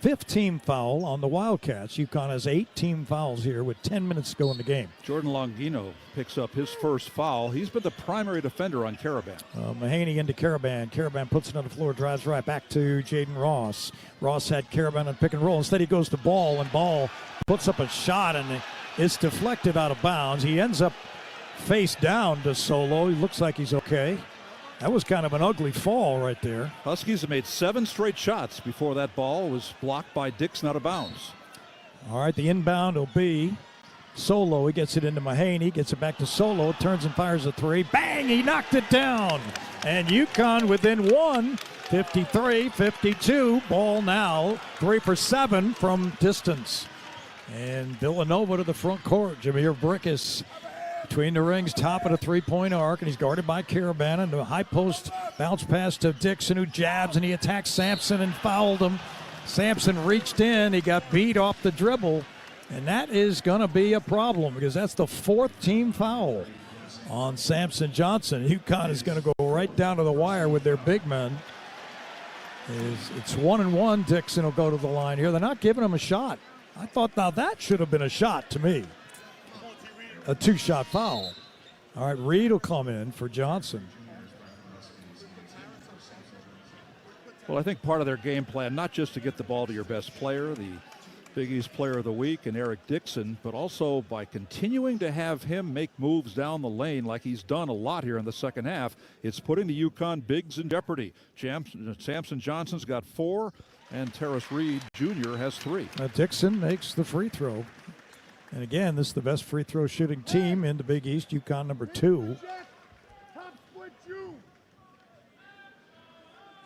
5th team foul on the Wildcats. UConn has 8 team fouls here with 10 minutes to go in the game. Jordan Longino picks up his first foul. He's been the primary defender on Caravan. Mahaney into Caravan. Caravan puts it on the floor, drives right back to Jaden Ross. Ross had Caravan on pick and roll. Instead, he goes to Ball, and Ball puts up a shot, and it's deflected out of bounds. He ends up face down to Solo. He looks like he's okay. That was kind of an ugly fall right there. Huskies have made 7 straight shots before that ball was blocked by Dixon out of bounds. All right, the inbound will be Solo. He gets it into Mahaney, gets it back to Solo, turns and fires a 3. Bang, he knocked it down. And UConn within 1, 53-52. Ball now 3 for 7 from distance. And Villanova to the front court. Jameer Brickus between the rings, top of the three-point arc, and he's guarded by Caravan, and the high post bounce pass to Dixon, who jabs, and he attacks Sampson and fouled him. Sampson reached in, he got beat off the dribble, and that is going to be a problem because that's the 4th team foul on Samson Johnson. UConn is going to go right down to the wire with their big men. It's 1-1. Dixon will go to the line here. They're not giving him a shot. I thought now that should have been a shot to me. A 2-shot foul. All right, Reed will come in for Johnson. Well, I think part of their game plan, not just to get the ball to your best player, the Big East Player of the Week, and Eric Dixon, but also by continuing to have him make moves down the lane like he's done a lot here in the second half, it's putting the UConn bigs in jeopardy. Samson Johnson's got 4, and Terrace Reed Jr. has 3. Dixon makes the free throw. And again, this is the best free throw shooting team in the Big East, UConn number 2.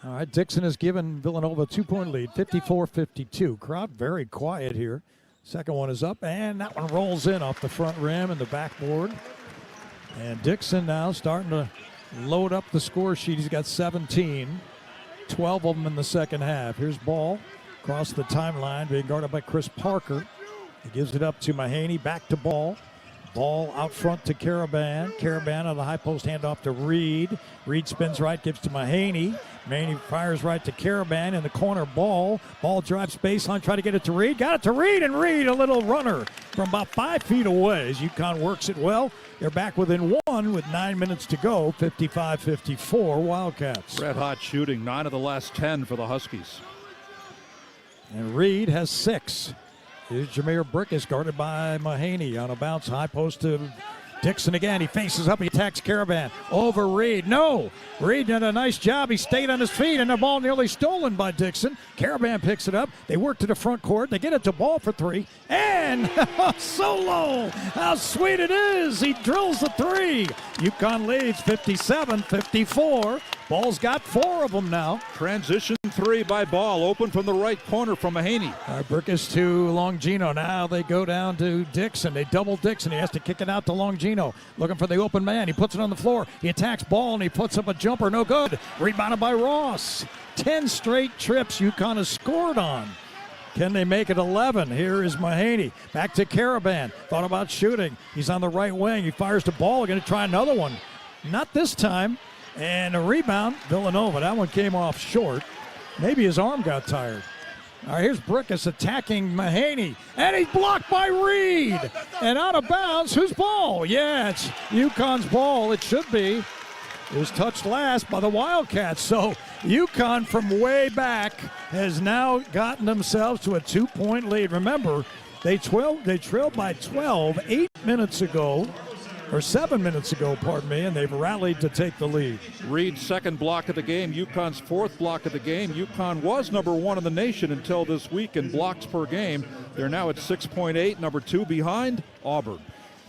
All right, Dixon has given Villanova a 2-point lead, 54-52. Crowd very quiet here. Second one is up, and that one rolls in off the front rim and the backboard. And Dixon now starting to load up the score sheet. He's got 17, 12 of them in the second half. Here's Ball across the timeline, being guarded by Chris Parker. He gives it up to Mahaney, back to Ball. Ball out front to Caravan. Caravan on the high post, handoff to Reed. Reed spins right, gives to Mahaney. Mahaney fires right to Caravan in the corner. Ball drives baseline, try to get it to Reed. Got it to Reed, and Reed, a little runner from about 5 feet away as UConn works it well. They're back within 1 with 9 minutes to go, 55-54 Wildcats. Red hot shooting, 9 of the last 10 for the Huskies. And Reed has 6. Here's Jameer Brickus guarded by Mahaney on a bounce. High post to Dixon again. He faces up. He attacks Caravan. Over Reed. No. Reed did a nice job. He stayed on his feet, and the ball nearly stolen by Dixon. Caravan picks it up. They work to the front court. They get it to Ball for 3. And Solo. How sweet it is. He drills the 3. UConn leads 57-54. Ball's got 4 of them now. Transition 3 by Ball. Open from the right corner from Mahaney. Brickus to Longino. Now they go down to Dixon. They double Dixon. He has to kick it out to Longino. Looking for the open man. He puts it on the floor. He attacks Ball, and he puts up a jumper. No good. Rebounded by Ross. 10 straight trips UConn has scored on. Can they make it 11? Here is Mahaney. Back to Caravan. Thought about shooting. He's on the right wing. He fires the ball. Going to try another one. Not this time. And a rebound, Villanova. That one came off short. Maybe his arm got tired. All right, here's Brickus attacking Mahaney. And he's blocked by Reed. And out of bounds, whose ball? Yeah, it's UConn's ball. It should be. It was touched last by the Wildcats. So UConn from way back has now gotten themselves to a 2-point lead. Remember, they trailed by 12 8 minutes ago. 7 minutes ago, and they've rallied to take the lead. Reed's second block of the game, UConn's fourth block of the game. UConn was number 1 in the nation until this week in blocks per game. They're now at 6.8, number 2 behind Auburn.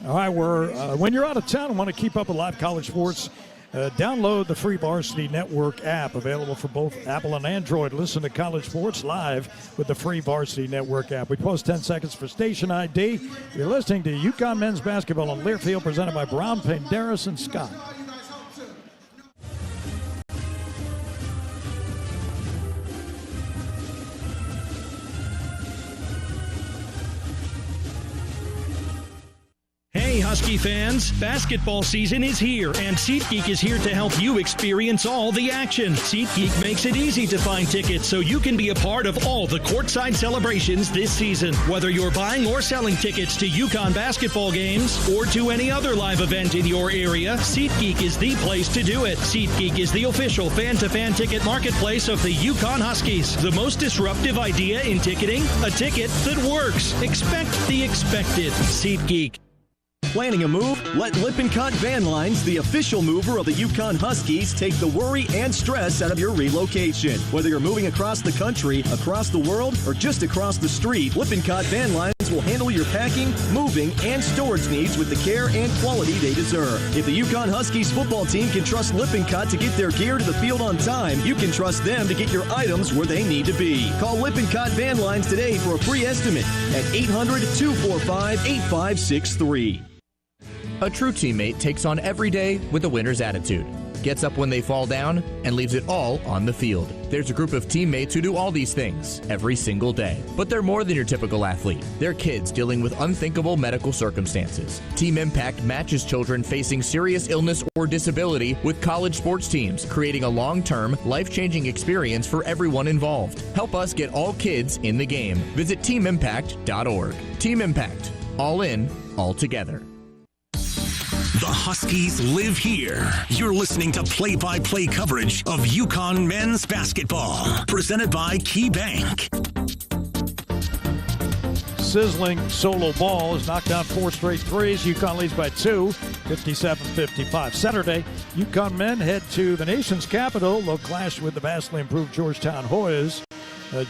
All right, when you're out of town and want to keep up with live college sports, download the free Varsity Network app, available for both Apple and Android. Listen to college sports live with the free Varsity Network app. We post 10 seconds for station ID. You're listening to UConn men's basketball on Learfield, presented by Brown, Penderas, and Scott. Hey, Husky fans, basketball season is here, and SeatGeek is here to help you experience all the action. SeatGeek makes it easy to find tickets so you can be a part of all the courtside celebrations this season. Whether you're buying or selling tickets to UConn basketball games or to any other live event in your area, SeatGeek is the place to do it. SeatGeek is the official fan-to-fan ticket marketplace of the UConn Huskies. The most disruptive idea in ticketing? A ticket that works. Expect the expected. SeatGeek. Planning a move? Let Lippincott Van Lines, the official mover of the UConn Huskies, take the worry and stress out of your relocation. Whether you're moving across the country, across the world, or just across the street, Lippincott Van Lines will handle your packing, moving, and storage needs with the care and quality they deserve. If the UConn Huskies football team can trust Lippincott to get their gear to the field on time, you can trust them to get your items where they need to be. Call Lippincott Van Lines today for a free estimate at 800-245-8563. A true teammate takes on every day with a winner's attitude. Gets up when they fall down and leaves it all on the field. There's a group of teammates who do all these things every single day. But they're more than your typical athlete. They're kids dealing with unthinkable medical circumstances. Team Impact matches children facing serious illness or disability with college sports teams, creating a long-term, life-changing experience for everyone involved. Help us get all kids in the game. Visit teamimpact.org. Team Impact. All in, all together. The Huskies live here. You're listening to play-by-play coverage of UConn men's basketball, presented by Key Bank. Sizzling solo ball has knocked down 4 straight threes. UConn leads by 2, 57-55. Saturday, UConn men head to the nation's capital. They'll clash with the vastly improved Georgetown Hoyas.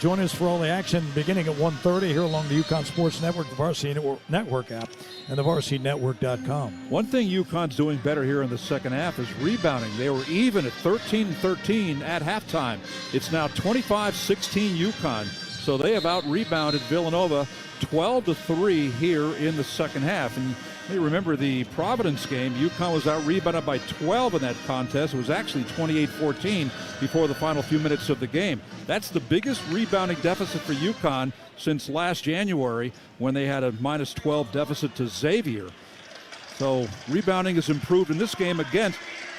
Join us for all the action beginning at 1:30 here along the UConn Sports Network, the Varsity Network app, and the VarsityNetwork.com. One thing UConn's doing better here in the second half is rebounding. They were even at 13-13 at halftime. It's now 25-16 UConn. So they have out-rebounded Villanova 12-3 here in the second half. And you may remember the Providence game. UConn was out-rebounded by 12 in that contest. It was actually 28-14 before the final few minutes of the game. That's the biggest rebounding deficit for UConn since last January when they had a minus 12 deficit to Xavier. So rebounding has improved in this game again.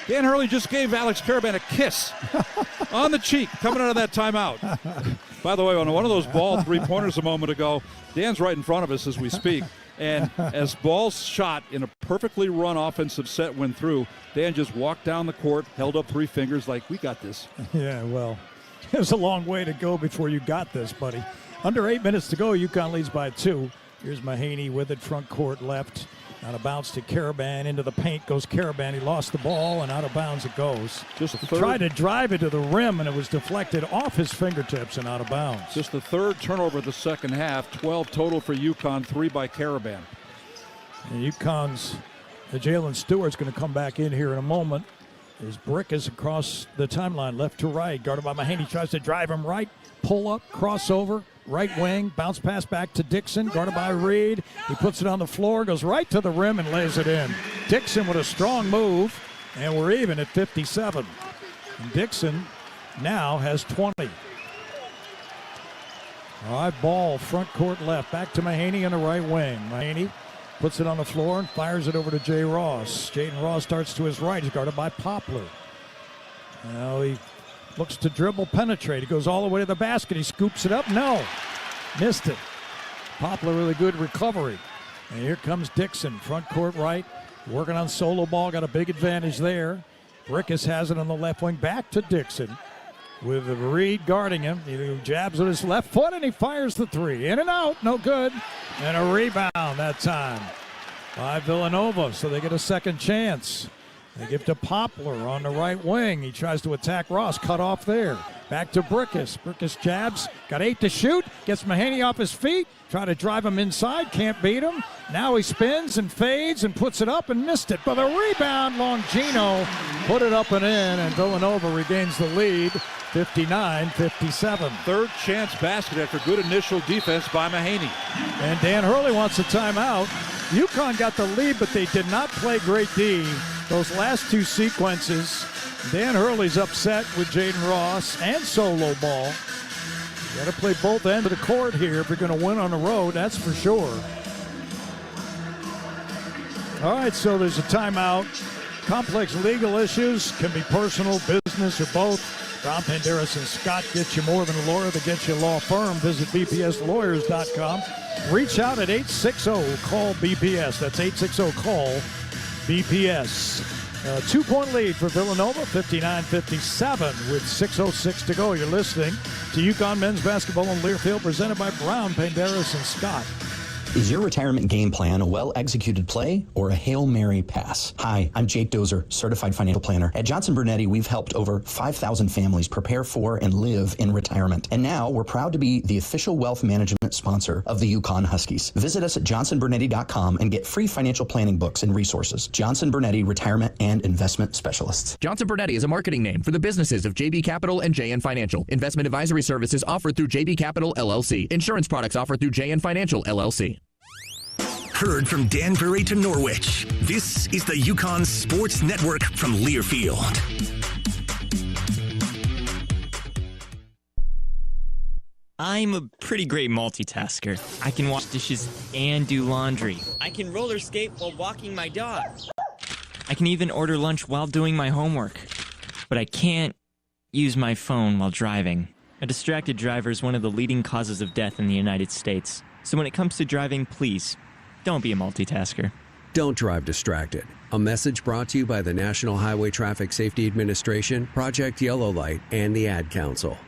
Dan Hurley just gave Alex Karaban a kiss on the cheek coming out of that timeout. By the way, on one of those ball three-pointers a moment ago, Dan's right in front of us as we speak. And as balls shot in a perfectly run offensive set went through, Dan just walked down the court, held up 3 fingers like, we got this. Yeah, well, there's a long way to go before you got this, buddy. Under 8 minutes to go, UConn leads by 2. Here's Mahaney with it, front court left. Out of bounds to Karaban. Into the paint goes Karaban. He lost the ball, and out of bounds it goes. He tried to drive it to the rim, and it was deflected off his fingertips and out of bounds. Just the third turnover of the second half. 12 total for UConn, 3 by Karaban. And UConn's Jalen Stewart's going to come back in here in a moment. His brick is across the timeline, left to right. Guarded by Mahaney. Tries to drive him right. Pull up, crossover. Right wing, bounce pass back to Dixon, guarded by Reed. He puts it on the floor, goes right to the rim and lays it in. Dixon with a strong move, and we're even at 57. And Dixon now has 20. All right, ball, front court left, back to Mahaney on the right wing. Mahaney puts it on the floor and fires it over to Jay Ross. Jaden Ross starts to his right. He's guarded by Poplar. Now he looks to dribble, penetrate. He goes all the way to the basket. He scoops it up. No. Missed it. Poplar with a good recovery. And here comes Dixon, front court right. Working on solo ball. Got a big advantage there. Brickus has it on the left wing. Back to Dixon with Reed guarding him. He jabs with his left foot and he fires the 3. In and out. No good. And a rebound that time by Villanova, so they get a second chance. They give to Poplar on the right wing. He tries to attack Ross, cut off there. Back to Brickus. Brickus jabs, got 8 to shoot, gets Mahaney off his feet, try to drive him inside, can't beat him. Now he spins and fades and puts it up and missed it. But the rebound, Longino put it up and in, and Villanova regains the lead, 59-57. Third chance basket after good initial defense by Mahaney. And Dan Hurley wants a timeout. UConn got the lead, but they did not play great D. Those last two sequences, Dan Hurley's upset with Jaden Ross and solo ball. You got to play both ends of the court here if you're going to win on the road, that's for sure. All right, so there's a timeout. Complex legal issues can be personal, business, or both. Ron Penderas and Scott get you more than a lawyer. They get you a law firm. Visit bpslawyers.com. Reach out at 860-CALL-BPS. That's 860-CALL-BPS. 2-point lead for Villanova, 59-57 with 6:06 to go. You're listening to UConn men's basketball in Learfield, presented by Brown, Penderas, and Scott. Is your retirement game plan a well-executed play or a Hail Mary pass? Hi, I'm Jake Dozer, certified financial planner. At Johnson Brunetti, we've helped over 5,000 families prepare for and live in retirement. And now we're proud to be the official wealth management sponsor of the UConn Huskies. Visit us at johnsonbrunetti.com and get free financial planning books and resources. Johnson Brunetti, Retirement and Investment Specialists. Johnson Brunetti is a marketing name for the businesses of JB Capital and JN Financial. Investment advisory services offered through JB Capital, LLC. Insurance products offered through JN Financial, LLC. Heard from Danbury to Norwich. This is the UConn Sports Network from Learfield. I'm a pretty great multitasker. I can wash dishes and do laundry. I can roller skate while walking my dog. I can even order lunch while doing my homework. But I can't use my phone while driving. A distracted driver is one of the leading causes of death in the United States. So when it comes to driving, please, don't be a multitasker. Don't drive distracted. A message brought to you by the National Highway Traffic Safety Administration, Project Yellow Light, and the Ad Council.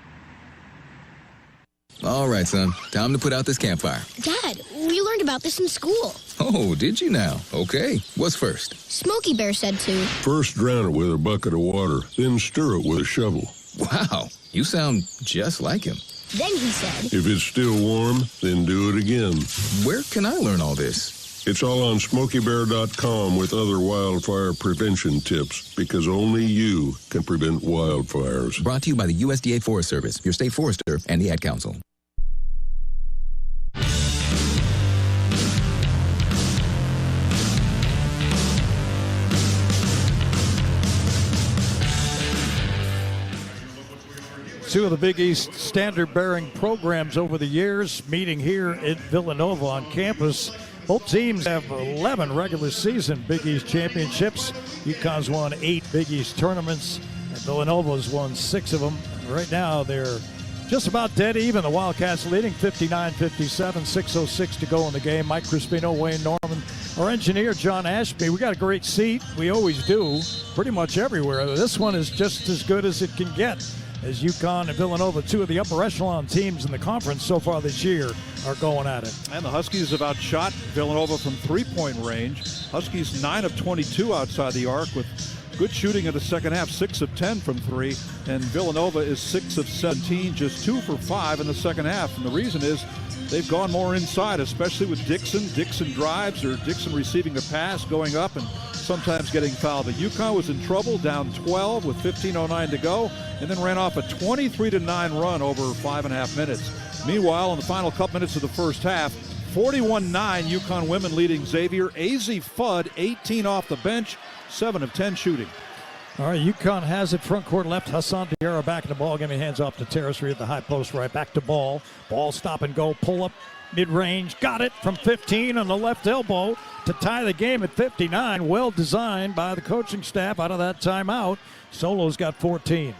All right, son. Time to put out this campfire. Dad, we learned about this in school. Oh, did you now? Okay. What's first? Smokey Bear said to. First drown it with a bucket of water, then stir it with a shovel. Wow, you sound just like him. Then he said, if it's still warm, then do it again. Where can I learn all this? It's all on SmokeyBear.com with other wildfire prevention tips, because only you can prevent wildfires. Brought to you by the USDA Forest Service, your state forester, and the Ad Council. Two of the Big East standard-bearing programs over the years meeting here in Villanova on campus. Both teams have 11 regular season Big East championships. UConn's won 8 Big East tournaments, and Villanova's won 6 of them. Right now, they're just about dead even. The Wildcats leading 59-57, 6:06 to go in the game. Mike Crispino, Wayne Norman, our engineer, John Ashby. We got a great seat. We always do, pretty much everywhere. This one is just as good as it can get, as UConn and Villanova, two of the upper echelon teams in the conference so far this year, are going at it. And the Huskies have outshot Villanova from three-point range. Huskies 9 of 22 outside the arc with good shooting in the second half, 6 of 10 from 3. And Villanova is 6 of 17, just 2 for 5 in the second half. And the reason is they've gone more inside, especially with Dixon. Dixon drives, or Dixon receiving a pass, going up and sometimes getting fouled. But UConn was in trouble, down 12 with 15:09 to go, and then ran off a 23-9 run over 5.5 minutes. Meanwhile, in the final couple minutes of the first half, 41-9, UConn women leading Xavier. Azzi Fudd, 18 off the bench, 7 of 10 shooting. All right, UConn has it front court left. Hassan Diarra back in the ball game. He hands off to Terrace at the high post right. Back to Ball. Ball stop and go. Pull up mid-range. Got it from 15 on the left elbow to tie the game at 59. Well designed by the coaching staff out of that timeout. Solo's got 14.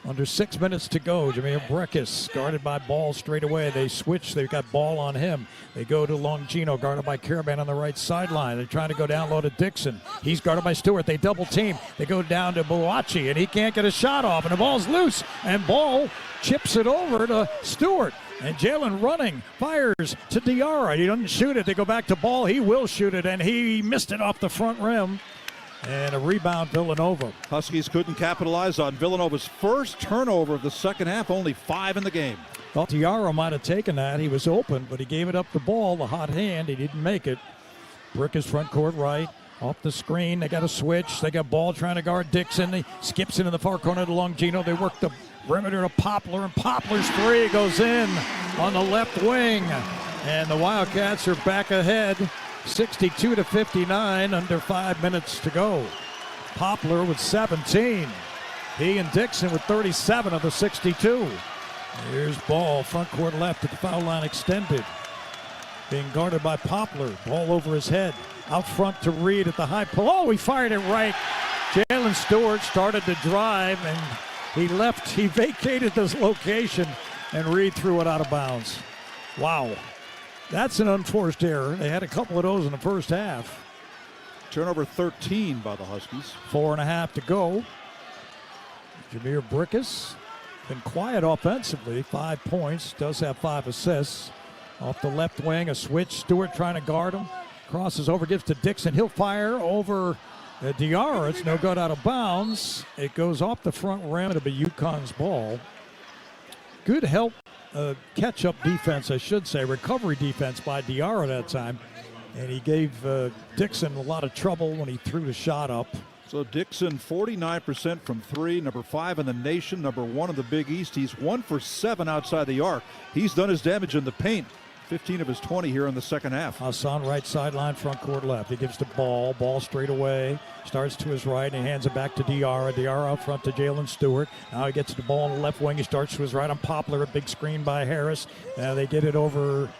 Under 6 minutes to go. Jameer Breckus guarded by Ball straight away. They switch. They've got Ball on him. They go to Longino, guarded by Caravan on the right sideline. They're trying to go down low to Dixon. He's guarded by Stewart. They double team. They go down to Boachi, and he can't get a shot off, and the ball's loose. And Ball chips it over to Stewart. And Jalen running, fires to Diarra. He doesn't shoot it. They go back to ball. He will shoot it, and he missed it off the front rim. And a rebound, Villanova. Huskies couldn't capitalize on Villanova's first turnover of the second half, only 5 in the game. Thought Diarra might have taken that. He was open, but he gave it up the ball, the hot hand. He didn't make it. Brick is front court right. Off the screen, they got a switch. They got Ball trying to guard Dixon. He skips into the far corner to Longino. They work the perimeter to Poplar, and Poplar's three goes in on the left wing. And the Wildcats are back ahead, 62-59, under 5 minutes to go. Poplar with 17. He and Dixon with 37 of the 62. Here's Ball, front court left at the foul line extended. Being guarded by Poplar. Ball over his head. Out front to Reed at the high pull. Oh, he fired it right. Jalen Stewart started to drive, and he vacated this location, and Reed threw it out of bounds. Wow. That's an unforced error. They had a couple of those in the first half. Turnover 13 by the Huskies. 4.5 to go. Jameer Brickus been quiet offensively. 5 points. Does have 5 assists. Off the left wing, a switch. Stewart trying to guard him. Crosses over, gives to Dixon. He'll fire over Diarra. It's no good, out of bounds. It goes off the front rim. It'll be UConn's ball. Good help, catch-up defense, I should say. Recovery defense by Diarra that time. And he gave Dixon a lot of trouble when he threw the shot up. So Dixon, 49% from 3, number 5 in the nation, number 1 in the Big East. He's 1 for 7 outside the arc. He's done his damage in the paint. 15 of his 20 here in the second half. Hassan right sideline, front court left. He gives the ball straight away. Starts to his right, and he hands it back to Diarra. Diarra out front to Jalen Stewart. Now he gets the ball on the left wing. He starts to his right on Poplar. A big screen by Harris. They get it over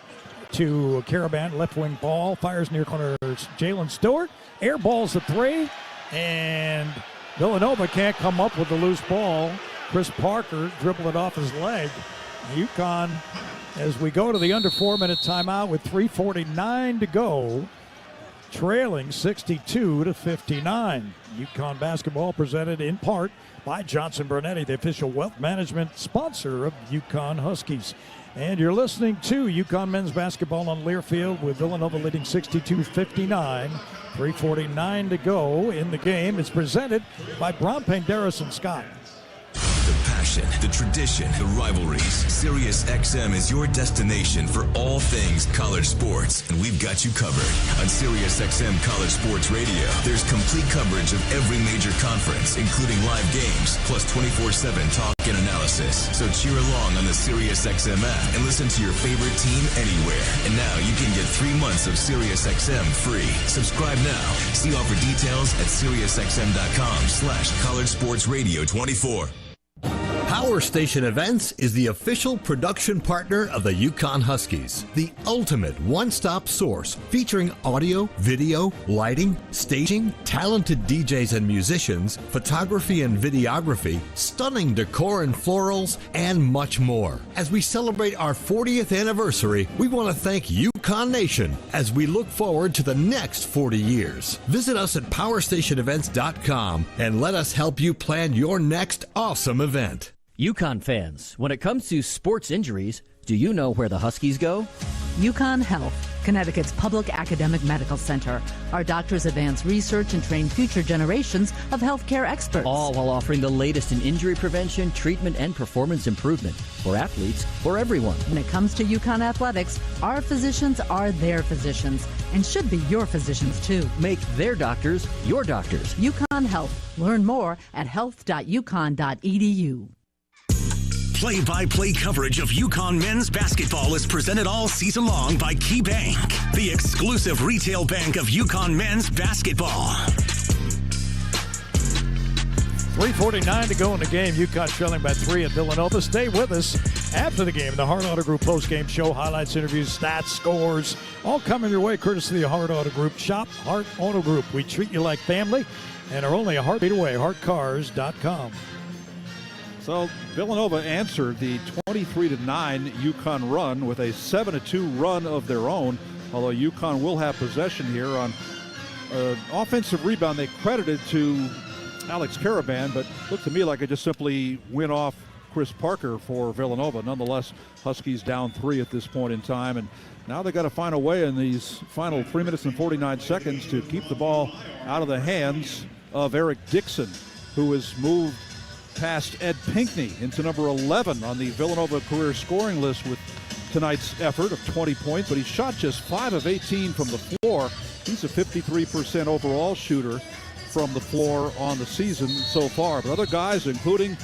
to Caravan. Left wing ball. Fires near corner. Jalen Stewart. Air balls the 3. And Villanova can't come up with the loose ball. Chris Parker dribbled it off his leg. UConn, as we go to the under 4-minute timeout with 3:49 to go, trailing 62-59. UConn basketball presented in part by Johnson Bernetti, the official wealth management sponsor of UConn Huskies. And you're listening to UConn men's basketball on Learfield with Villanova leading 62-59. 3:49 to go in the game. It's presented by Brown Paint, Darris and Scott. The passion, the tradition, the rivalries. SiriusXM is your destination for all things college sports, and we've got you covered. On SiriusXM College Sports Radio, there's complete coverage of every major conference, including live games, plus 24/7 talk and analysis. So cheer along on the SiriusXM app and listen to your favorite team anywhere. And now you can get 3 months of SiriusXM free. Subscribe now. See offer details at SiriusXM.com/College Sports Radio 24. Power Station Events is the official production partner of the UConn Huskies, the ultimate one-stop source featuring audio, video, lighting, staging, talented DJs and musicians, photography and videography, stunning decor and florals, and much more. As we celebrate our 40th anniversary, we want to thank UConn Nation as we look forward to the next 40 years. Visit us at PowerStationEvents.com and let us help you plan your next awesome event. UConn fans, when it comes to sports injuries, do you know where the Huskies go? UConn Health, Connecticut's public academic medical center. Our doctors advance research and train future generations of healthcare experts. All while offering the latest in injury prevention, treatment, and performance improvement for athletes, for everyone. When it comes to UConn athletics, our physicians are their physicians and should be your physicians too. Make their doctors your doctors. UConn Health. Learn more at health.uconn.edu. Play-by-play coverage of UConn men's basketball is presented all season long by KeyBank, the exclusive retail bank of UConn men's basketball. 3:49 to go in the game. UConn trailing by 3 at Villanova. Stay with us after the game. The Hart Auto Group post-game show, highlights, interviews, stats, scores, all coming your way courtesy of the Hart Auto Group. Shop Hart Auto Group. We treat you like family and are only a heartbeat away. HartCars.com. So Villanova answered the 23-9 UConn run with a 7-2 run of their own, although UConn will have possession here on offensive rebound. They credited to Alex Caravan, but looked to me like it just simply went off Chris Parker for Villanova. Nonetheless, Huskies down 3 at this point in time, and now they got to find a way in these final 3 minutes and 49 seconds to keep the ball out of the hands of Eric Dixon, who has moved past Ed Pinckney into number 11 on the Villanova career scoring list with tonight's effort of 20 points, but he shot just 5 of 18 from the floor. He's a 53% overall shooter from the floor on the season so far. But other guys, including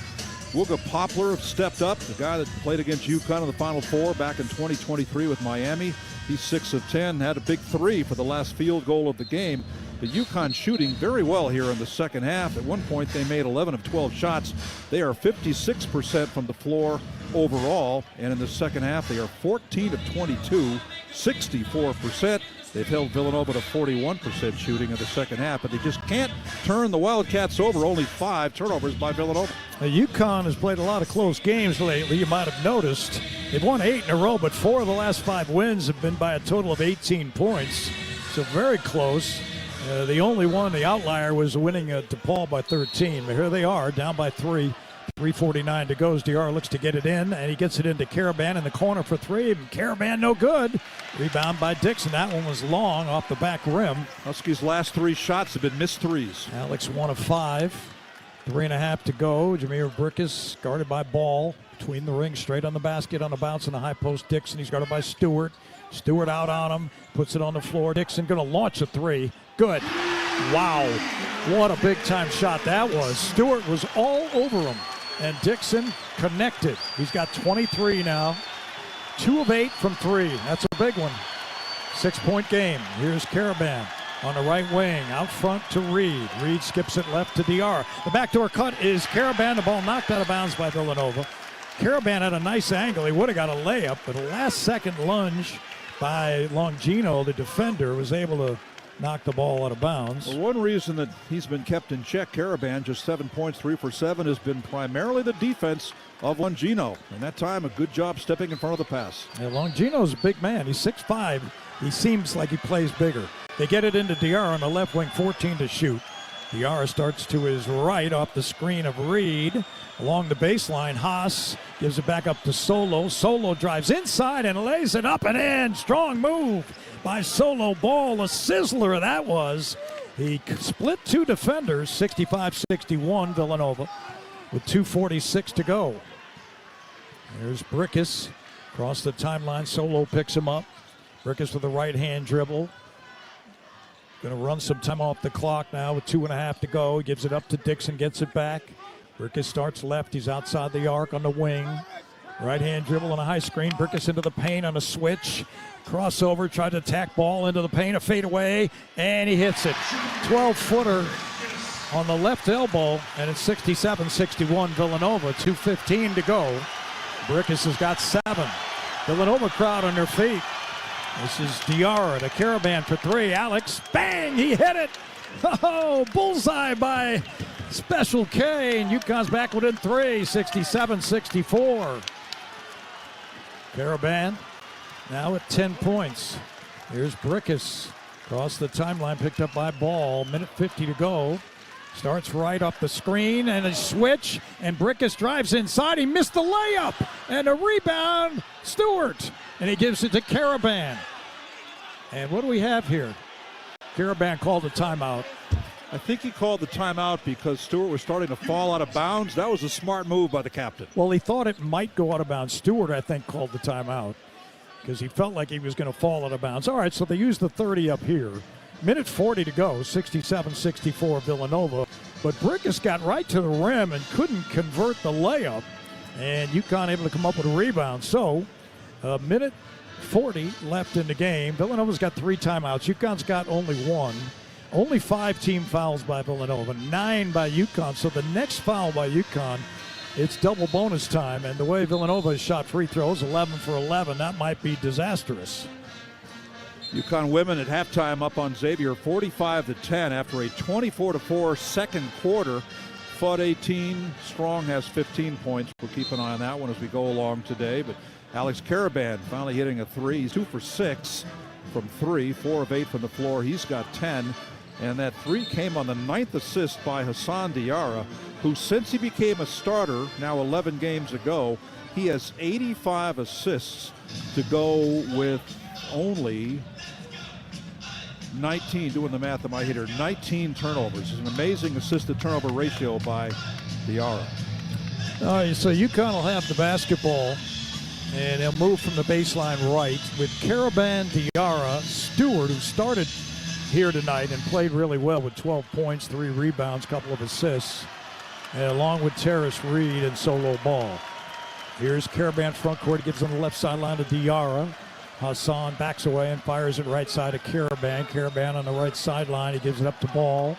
Wooga Poplar, have stepped up. The guy that played against UConn in the Final Four back in 2023 with Miami. He's 6 of 10, had a big 3 for the last field goal of the game. The UConn shooting very well here in the second half. At one point, they made 11 of 12 shots. They are 56% from the floor overall, and in the second half, they are 14 of 22, 64%. They've held Villanova to 41% shooting in the second half, but they just can't turn the Wildcats over. Only 5 turnovers by Villanova. UConn has played a lot of close games lately. You might have noticed. They've won 8 in a row, but 4 of the last 5 wins have been by a total of 18 points. So very close. The only one, the outlier, was winning DePaul by 13. But here they are, down by 3. 3:49 to go. DR looks to get it in, and he gets it into Karaban in the corner for 3. Karaban no good. Rebound by Dixon. That one was long off the back rim. Huskies' last 3 shots have been missed threes. Alex 1 of 5. 3.5 to go. Jameer Brickus guarded by Ball. Between the rings, straight on the basket, on the bounce in the high post. Dixon, he's guarded by Stewart. Stewart out on him, puts it on the floor. Dixon going to launch a 3. Good. Wow. What a big-time shot that was. Stewart was all over him. And Dixon connected. He's got 23 now. 2 of 8 from 3. That's a big one. 6-point game. Here's Karaban on the right wing. Out front to Reed. Reed skips it left to DR. The backdoor cut is Karaban. The ball knocked out of bounds by Villanova. Karaban had a nice angle. He would have got a layup, but a last-second lunge by Longino, the defender, was able to knock the ball out of bounds. Well, one reason that he's been kept in check, Karaban, just 7 points, 3 for 7, has been primarily the defense of Longino. And that time, a good job stepping in front of the pass. Yeah, Longino's a big man. He's 6'5". He seems like he plays bigger. They get it into DR on the left wing, 14 to shoot. DR starts to his right off the screen of Reed. Along the baseline, Haas gives it back up to Solo. Solo drives inside and lays it up and in. Strong move by Solo. Ball, a sizzler that was. He split 2 defenders, 65-61 Villanova, with 2:46 to go. There's Brickus across the timeline. Solo picks him up. Brickus with a right-hand dribble. Going to run some time off the clock now with 2.5 to go. He gives it up to Dixon, gets it back. Brickus starts left. He's outside the arc on the wing. Right-hand dribble on a high screen. Brickus into the paint on a switch. Crossover, tried to attack ball into the paint, a fadeaway, and he hits it. 12-footer on the left elbow, and it's 67-61 Villanova. 2:15 to go. Brickus has got 7. Villanova crowd on their feet. This is Diarra to Karaban for 3. Alex, bang, he hit it. Oh, bullseye by Special K, and UConn's back within 3, 67-64. Karaban now at 10 points. Here's Brickus across the timeline, picked up by Ball. 1:50 to go. Starts right up the screen and a switch, and Brickus drives inside. He missed the layup, and a rebound, Stewart, and he gives it to Karaban. And what do we have here? Karaban called a timeout. I think he called the timeout because Stewart was starting to fall out of bounds. That was a smart move by the captain. Well, he thought it might go out of bounds. Stewart, I think, called the timeout because he felt like he was going to fall out of bounds. All right, so they used the 30 up here. 1:40 to go, 67-64 Villanova. But Brickus got right to the rim and couldn't convert the layup. And UConn able to come up with a rebound. So, 1:40 left in the game. Villanova's got 3 timeouts. UConn's got only 1. Only 5 team fouls by Villanova, 9 by UConn. So the next foul by UConn, it's double bonus time. And the way Villanova has shot free throws, 11 for 11, that might be disastrous. UConn women at halftime up on Xavier 45-10 after a 24-4 second quarter. Fudd 18, Strong has 15 points. We'll keep an eye on that one as we go along today. But Alex Karaban finally hitting a 3. He's 2 for 6 from 3, 4 of 8 from the floor. He's got 10. And that three came on the 9th assist by Hassan Diarra, who since he became a starter, now 11 games ago, he has 85 assists to go with only 19, doing the math in my head here, 19 turnovers. It's an amazing assist-to-turnover ratio by Diarra. All right, so UConn will have the basketball, and they'll move from the baseline right with Caravan, Diarra, Stewart, who started here tonight and played really well with 12 points, 3 rebounds, couple of assists, and along with Terrace Reed and Solo Ball. Here's Caravan front court, gives on the left sideline to Diarra. Hassan backs away and fires it right side of Caravan. Caravan on the right sideline, he gives it up to Ball.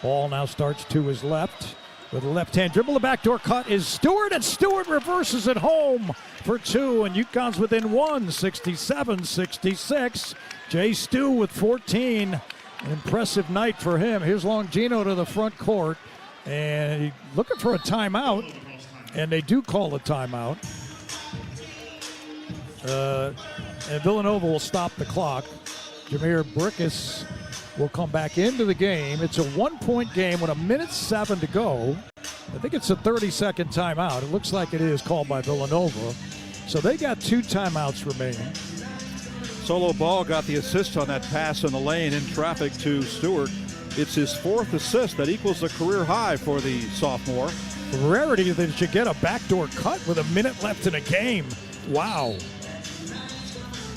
Ball now starts to his left. With a left-hand dribble, the backdoor cut is Stewart, and Stewart reverses it home for 2, and UConn's within 1, 67-66. Jay Stu with 14. An impressive night for him. Here's Longino to the front court, and he's looking for a timeout, and they do call a timeout. And Villanova will stop the clock. Jameer Brickus will come back into the game. It's a 1-point game with 1:07 to go. I think it's a 30-second timeout. It looks like it is called by Villanova. So they got 2 timeouts remaining. Solo Ball got the assist on that pass in the lane in traffic to Stewart. It's his 4th assist. That equals a career high for the sophomore. Rarity that you get a backdoor cut with 1 minute left in a game. Wow.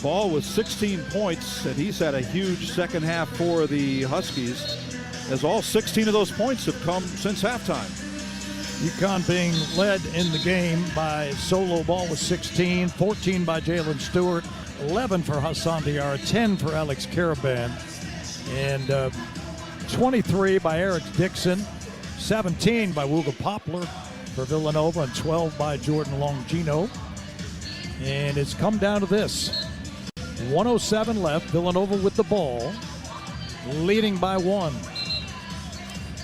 Ball with 16 points, and he's had a huge second half for the Huskies, as all 16 of those points have come since halftime. UConn being led in the game by Solo Ball with 16, 14 by Jalen Stewart, 11 for Hassan Diarra, 10 for Alex Caravan, and 23 by Eric Dixon, 17 by Wooga Poplar for Villanova, and 12 by Jordan Longino. And it's come down to this. 1:07 left, Villanova with the ball, leading by 1.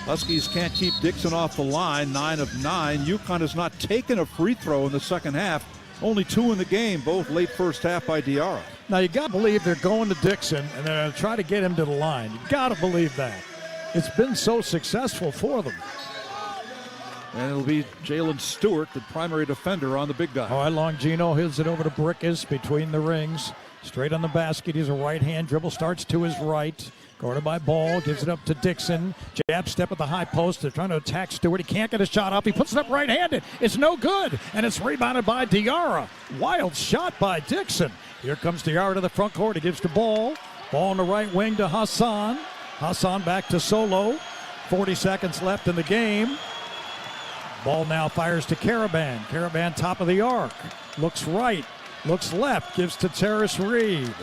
Huskies can't keep Dixon off the line, 9 of 9. UConn has not taken a free throw in the second half. Only 2 in the game, both late first half by Diarra. Now you got to believe they're going to Dixon and they're going to try to get him to the line. You got to believe that. It's been so successful for them. And it'll be Jalen Stewart, the primary defender on the big guy. All right, Longino hits it over to Brickus between the rings. Straight on the basket. He's a right-hand dribble. Starts to his right. Guarded by Ball. Gives it up to Dixon. Jab step at the high post. They're trying to attack Stewart. He can't get a shot up. He puts it up right-handed. It's no good. And it's rebounded by Diarra. Wild shot by Dixon. Here comes Diarra to the front court. He gives to Ball. Ball on the right wing to Hassan. Hassan back to Solo. 40 seconds left in the game. Ball now fires to Caravan. Caravan top of the arc. Looks right. Looks left, gives to Terrace Reed.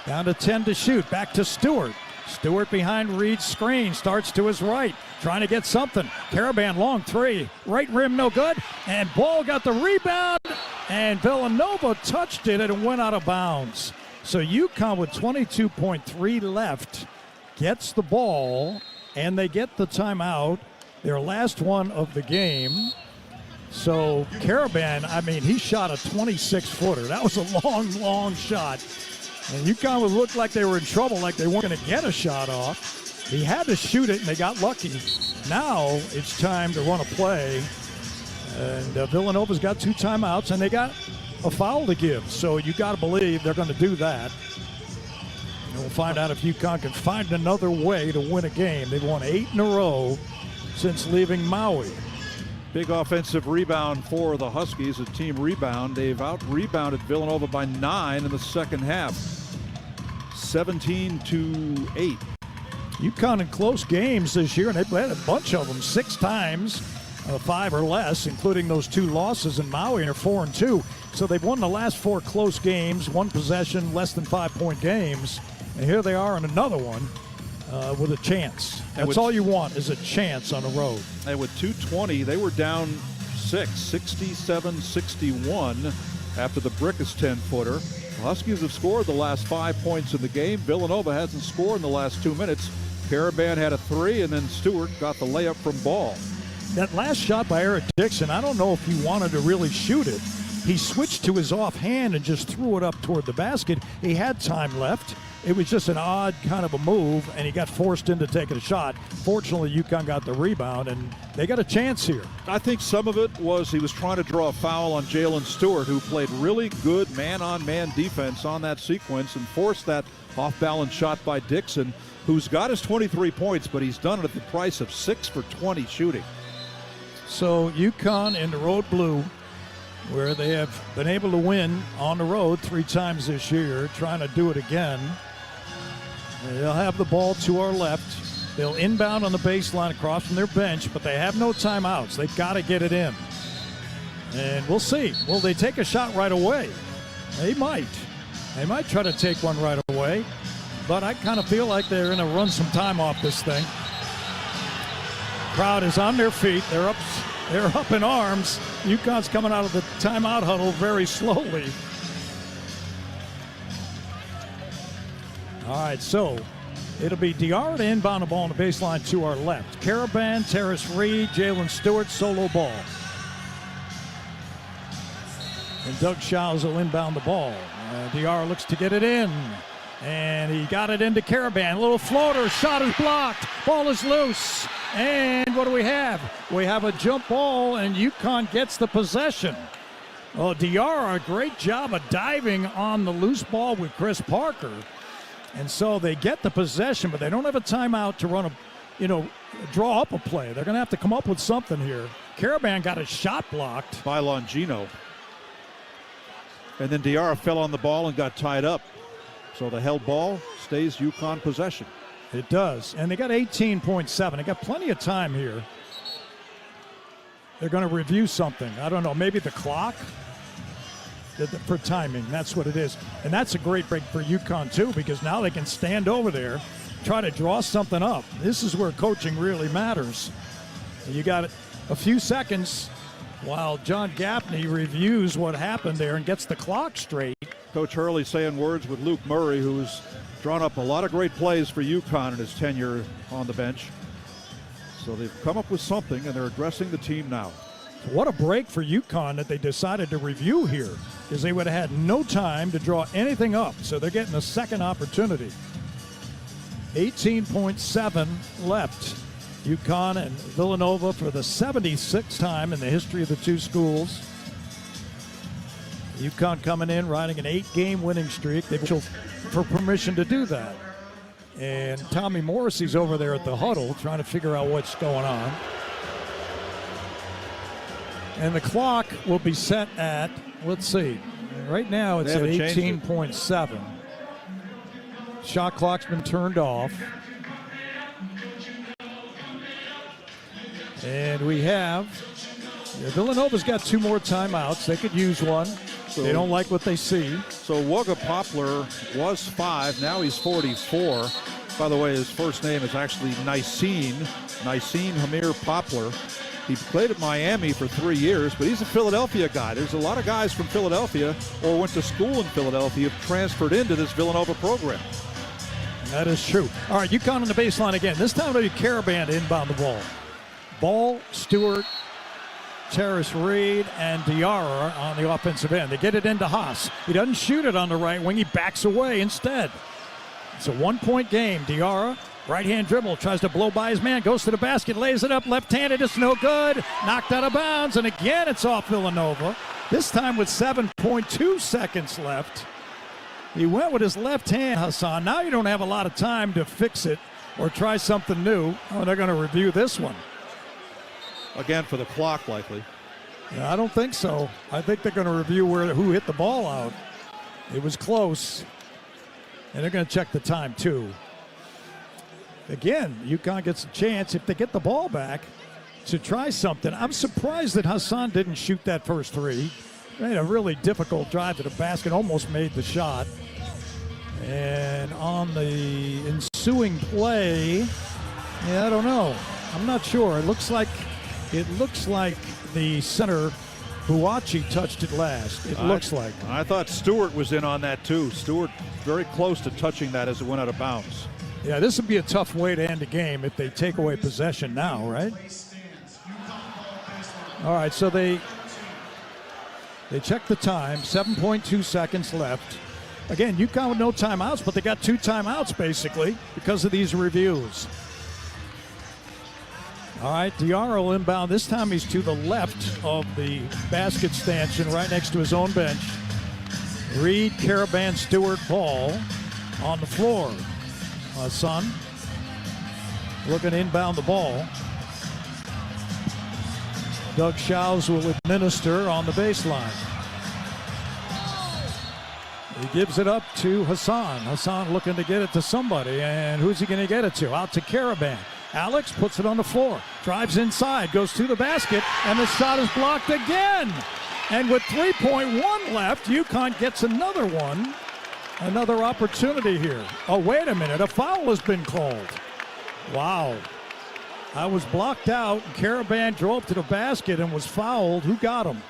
Down to 10 to shoot, back to Stewart. Stewart behind Reed's screen, starts to his right, trying to get something. Caravan long 3, right rim no good, and Ball got the rebound, and Villanova touched it and it went out of bounds. So UConn with 22.3 left gets the ball, and they get the timeout, their last one of the game. So Caravan, I mean, he shot a 26-footer. That was a long, long shot. And UConn would look like they were in trouble, like they weren't going to get a shot off. He had to shoot it, and they got lucky. Now it's time to run a play. And Villanova's got 2 timeouts, and they got a foul to give. So you got to believe they're going to do that. And we'll find out if UConn can find another way to win a game. They've won 8 in a row since leaving Maui. Big offensive rebound for the Huskies, a team rebound. They've out-rebounded Villanova by 9 in the second half. 17-8. UConn in close games this year, and they've had a bunch of them 6 times, 5 or less, including those 2 losses in Maui, and are 4-2. So they've won the last 4 close games, 1 possession, less than 5-point games. And here they are in another one. With a chance. That's all you want is a chance on the road. And with 2:20, they were down 6, 67-61 after the Brickus 10-footer. The Huskies have scored the last 5 points in the game. Villanova hasn't scored in the last 2 minutes. Caravan had a 3, and then Stewart got the layup from Ball. That last shot by Eric Dixon, I don't know if he wanted to really shoot it. He switched to his offhand and just threw it up toward the basket. He had time left. it was just an odd kind of a move, and he got forced into taking a shot. Fortunately, UConn got the rebound, and they got a chance here. I think some of it was he was trying to draw a foul on Jalen Stewart, who played really good man-on-man defense on that sequence and forced that off-balance shot by Dixon, who's got his 23 points, but he's done it at the price of 6 for 20 shooting. So UConn in the road blue, where they have been able to win on the road 3 times this year, trying to do it again. They'll have the ball to our left. They'll inbound on the baseline across from their bench, but they have no timeouts. They've got to get it in. And we'll see. Will they take a shot right away? They might. They might try to take one right away, but I kind of feel like they're going to run some time off this thing. Crowd is on their feet. They're up in arms. UConn's coming out of the timeout huddle very slowly. All right, so it'll be Diarra to inbound the ball on the baseline to our left. Caravan, Terrace Reed, Jalen Stewart, solo ball. And Doug Showers will inbound the ball. Diarra looks to get it in. And he got it into Caravan. A little floater. Shot is blocked. Ball is loose. And what do we have? We have a jump ball, and UConn gets the possession. Well, Diarra, a great job of diving on the loose ball with Chris Parker. And so they get the possession, but they don't have a timeout to run draw up a play. They're going to have to come up with something here. Caravan got a shot blocked by Longino. And then Diarra fell on the ball and got tied up. So the held ball stays UConn possession. It does. And they got 18.7. They got plenty of time here. They're going to review something. I don't know, maybe the clock for timing. That's what it is. And that's a great break for UConn, too, because now they can stand over there, try to draw something up. This is where coaching really matters. You got a few seconds while John Gaffney reviews what happened there and gets the clock straight. Coach Hurley saying words with Luke Murray, who's drawn up a lot of great plays for UConn in his tenure on the bench. So they've come up with something, and they're addressing the team now. What a break for UConn that they decided to review here, because they would have had no time to draw anything up. So they're getting a second opportunity. 18.7 left. UConn and Villanova for the 76th time in the history of the two schools. UConn coming in, riding an 8-game winning streak. They've for permission to do that. And Tommy Morrissey's over there at the huddle trying to figure out what's going on. And the clock will be set at, let's see, right now it's at 18.7. Shot clock's been turned off. And we have, Villanova's got 2 more timeouts. They could use one. They don't like what they see. So Wugga Poplar was 5. Now he's 44. By the way, his first name is actually Nicene Hamir Poplar. He played at Miami for 3 years, but he's a Philadelphia guy. There's a lot of guys from Philadelphia or went to school in Philadelphia have transferred into this Villanova program. That is true. All right, UConn on the baseline again. This time it'll be Caravan to inbound the ball. Ball, Stewart, Terrace Reed, and Diarra on the offensive end. They get it into Haas. He doesn't shoot it on the right wing. He backs away instead. It's a 1-point game. Diarra, right-hand dribble, tries to blow by his man, goes to the basket, lays it up, left-handed. It's no good. Knocked out of bounds, and again it's off Villanova. This time with 7.2 seconds left. He went with his left hand, Hassan. Now you don't have a lot of time to fix it or try something new. Oh, they're going to review this one. Again for the clock, likely. I don't think so. I think they're going to review who hit the ball out. It was close. And they're going to check the time, too. Again, UConn gets a chance, if they get the ball back, to try something. I'm surprised that Hassan didn't shoot that first 3. He made a really difficult drive to the basket, almost made the shot. And on the ensuing play, I don't know. I'm not sure. It looks like the center, Buachi, touched it last. It looks like. I thought Stewart was in on that, too. Stewart very close to touching that as it went out of bounds. Yeah, this would be a tough way to end the game if they take away possession now, right? All right, so they check the time. 7.2 seconds left. Again, UConn with no timeouts, but they got 2 timeouts basically because of these reviews. All right, Diarra will inbound. This time he's to the left of the basket stanchion, right next to his own bench. Reed, Caravan, Stewart, Ball on the floor. Son looking to inbound the ball. Doug Schaus will administer on the baseline. He gives it up to Hassan. Hassan looking to get it to somebody, and who's he going to get it to? Out to Caravan. Alex puts it on the floor, drives inside, goes to the basket, and the shot is blocked again. And with 3.1 left, UConn gets another one. Another opportunity here. Oh, wait a minute. A foul has been called. Wow. I was blocked out. Caravan drove to the basket and was fouled. Who got him?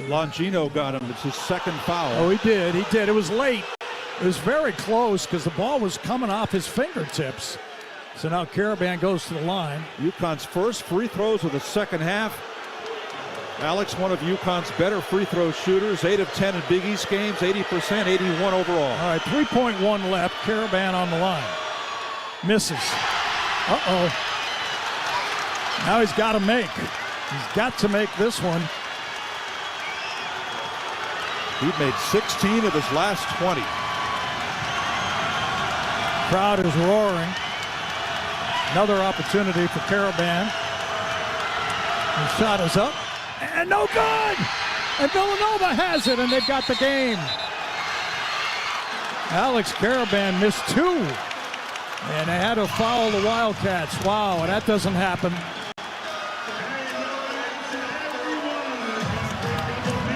Longino got him. It's his second foul. Oh, he did. He did. It was late. It was very close because the ball was coming off his fingertips. So now Caravan goes to the line. UConn's first free throws of the second half. Alex, one of UConn's better free throw shooters, 8 of 10 in Big East games, 80%, 81 overall. All right, 3.1 left. Caravan on the line. Misses. Uh-oh. Now he's got to make. He's got to make this one. He'd made 16 of his last 20. Crowd is roaring. Another opportunity for Caravan. The shot is up. And no good! And Villanova has it, and they've got the game. Alex Caravan missed 2. And they had to foul the Wildcats. Wow, that doesn't happen.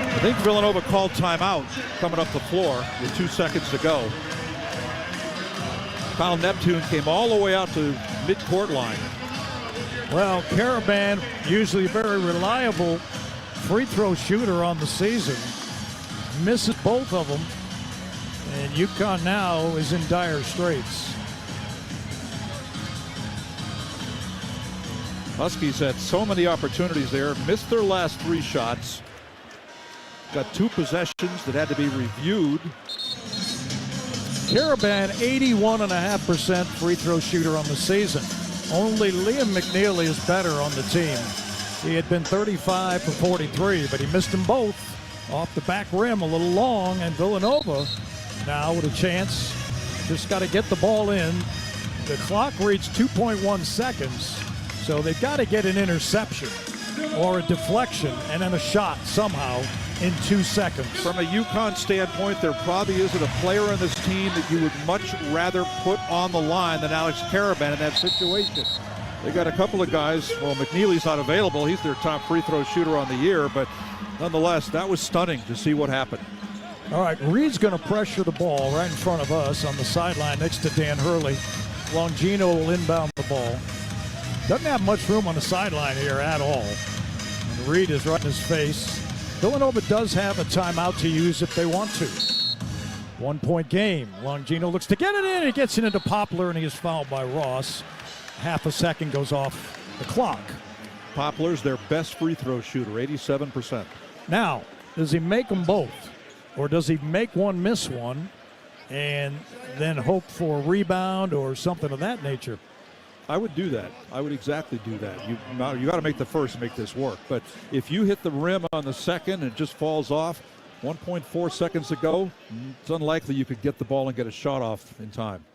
I think Villanova called timeout coming up the floor with 2 seconds to go. Kyle Neptune came all the way out to mid-court line. Well, Caravan, usually very reliable free throw shooter on the season, misses both of them, and UConn now is in dire straits. Huskies had so many opportunities there, missed their last 3 shots. Got 2 possessions that had to be reviewed. Caravan, 81.5% free throw shooter on the season. Only Liam McNeely is better on the team. He had been 35 for 43, but he missed them both off the back rim a little long, and Villanova now with a chance. Just got to get the ball in. The clock reads 2.1 seconds, so they've got to get an interception or a deflection and then a shot somehow in 2 seconds. From a UConn standpoint, there probably isn't a player on this team that you would much rather put on the line than Alex Caravan in that situation. They got a couple of guys. Well, McNeely's not available. He's their top free throw shooter on the year, but nonetheless, that was stunning to see what happened. All right, Reed's going to pressure the ball right in front of us on the sideline next to Dan Hurley. Longino will inbound the ball. Doesn't have much room on the sideline here at all. And Reed is right in his face. Villanova does have a timeout to use if they want to. 1-point game. Longino looks to get it in. He gets it into Poplar, and he is fouled by Ross. Half a second goes off the clock. Poplar's their best free throw shooter, 87%. Now, does he make them both? Or does he make one, miss one, and then hope for a rebound or something of that nature? I would do that. I would exactly do that. You got to make the first to make this work. But if you hit the rim on the second and it just falls off, 1.4 seconds to go, it's unlikely you could get the ball and get a shot off in time.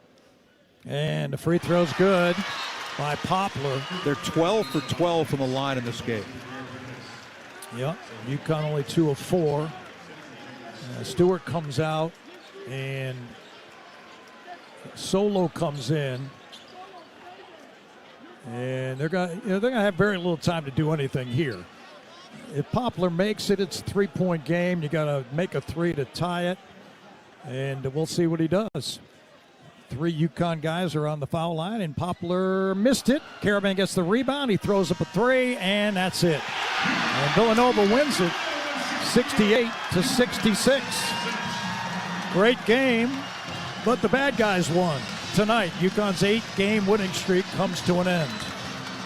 And the free throw's good by Poplar. They're 12 for 12 from the line in this game. Yep, UConn only 2 of 4. Stewart comes out, and Solo comes in. And they're gonna have very little time to do anything here. If Poplar makes it, it's a 3-point game. You got to make a 3 to tie it, and we'll see what he does. 3 UConn guys are on the foul line, and Poplar missed it. Caravan gets the rebound. He throws up a 3, and that's it. And Villanova wins it 68-66. Great game, but the bad guys won. Tonight, UConn's 8-game winning streak comes to an end.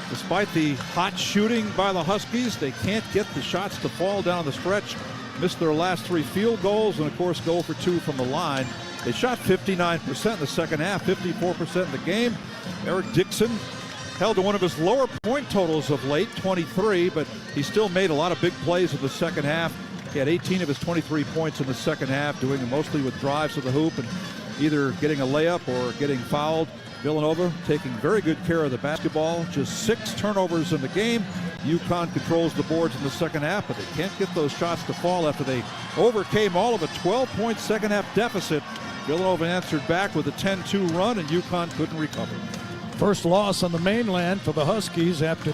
Despite the hot shooting by the Huskies, they can't get the shots to fall down the stretch. missed their last 3 field goals and, of course, go for 2 from the line. They shot 59% in the second half, 54% in the game. Eric Dixon held to one of his lower point totals of late, 23, but he still made a lot of big plays in the second half. He had 18 of his 23 points in the second half, doing it mostly with drives to the hoop and either getting a layup or getting fouled. Villanova taking very good care of the basketball. Just 6 turnovers in the game. UConn controls the boards in the second half, but they can't get those shots to fall after they overcame all of a 12-point second half deficit. Villanova answered back with a 10-2 run, and UConn couldn't recover. First loss on the mainland for the Huskies after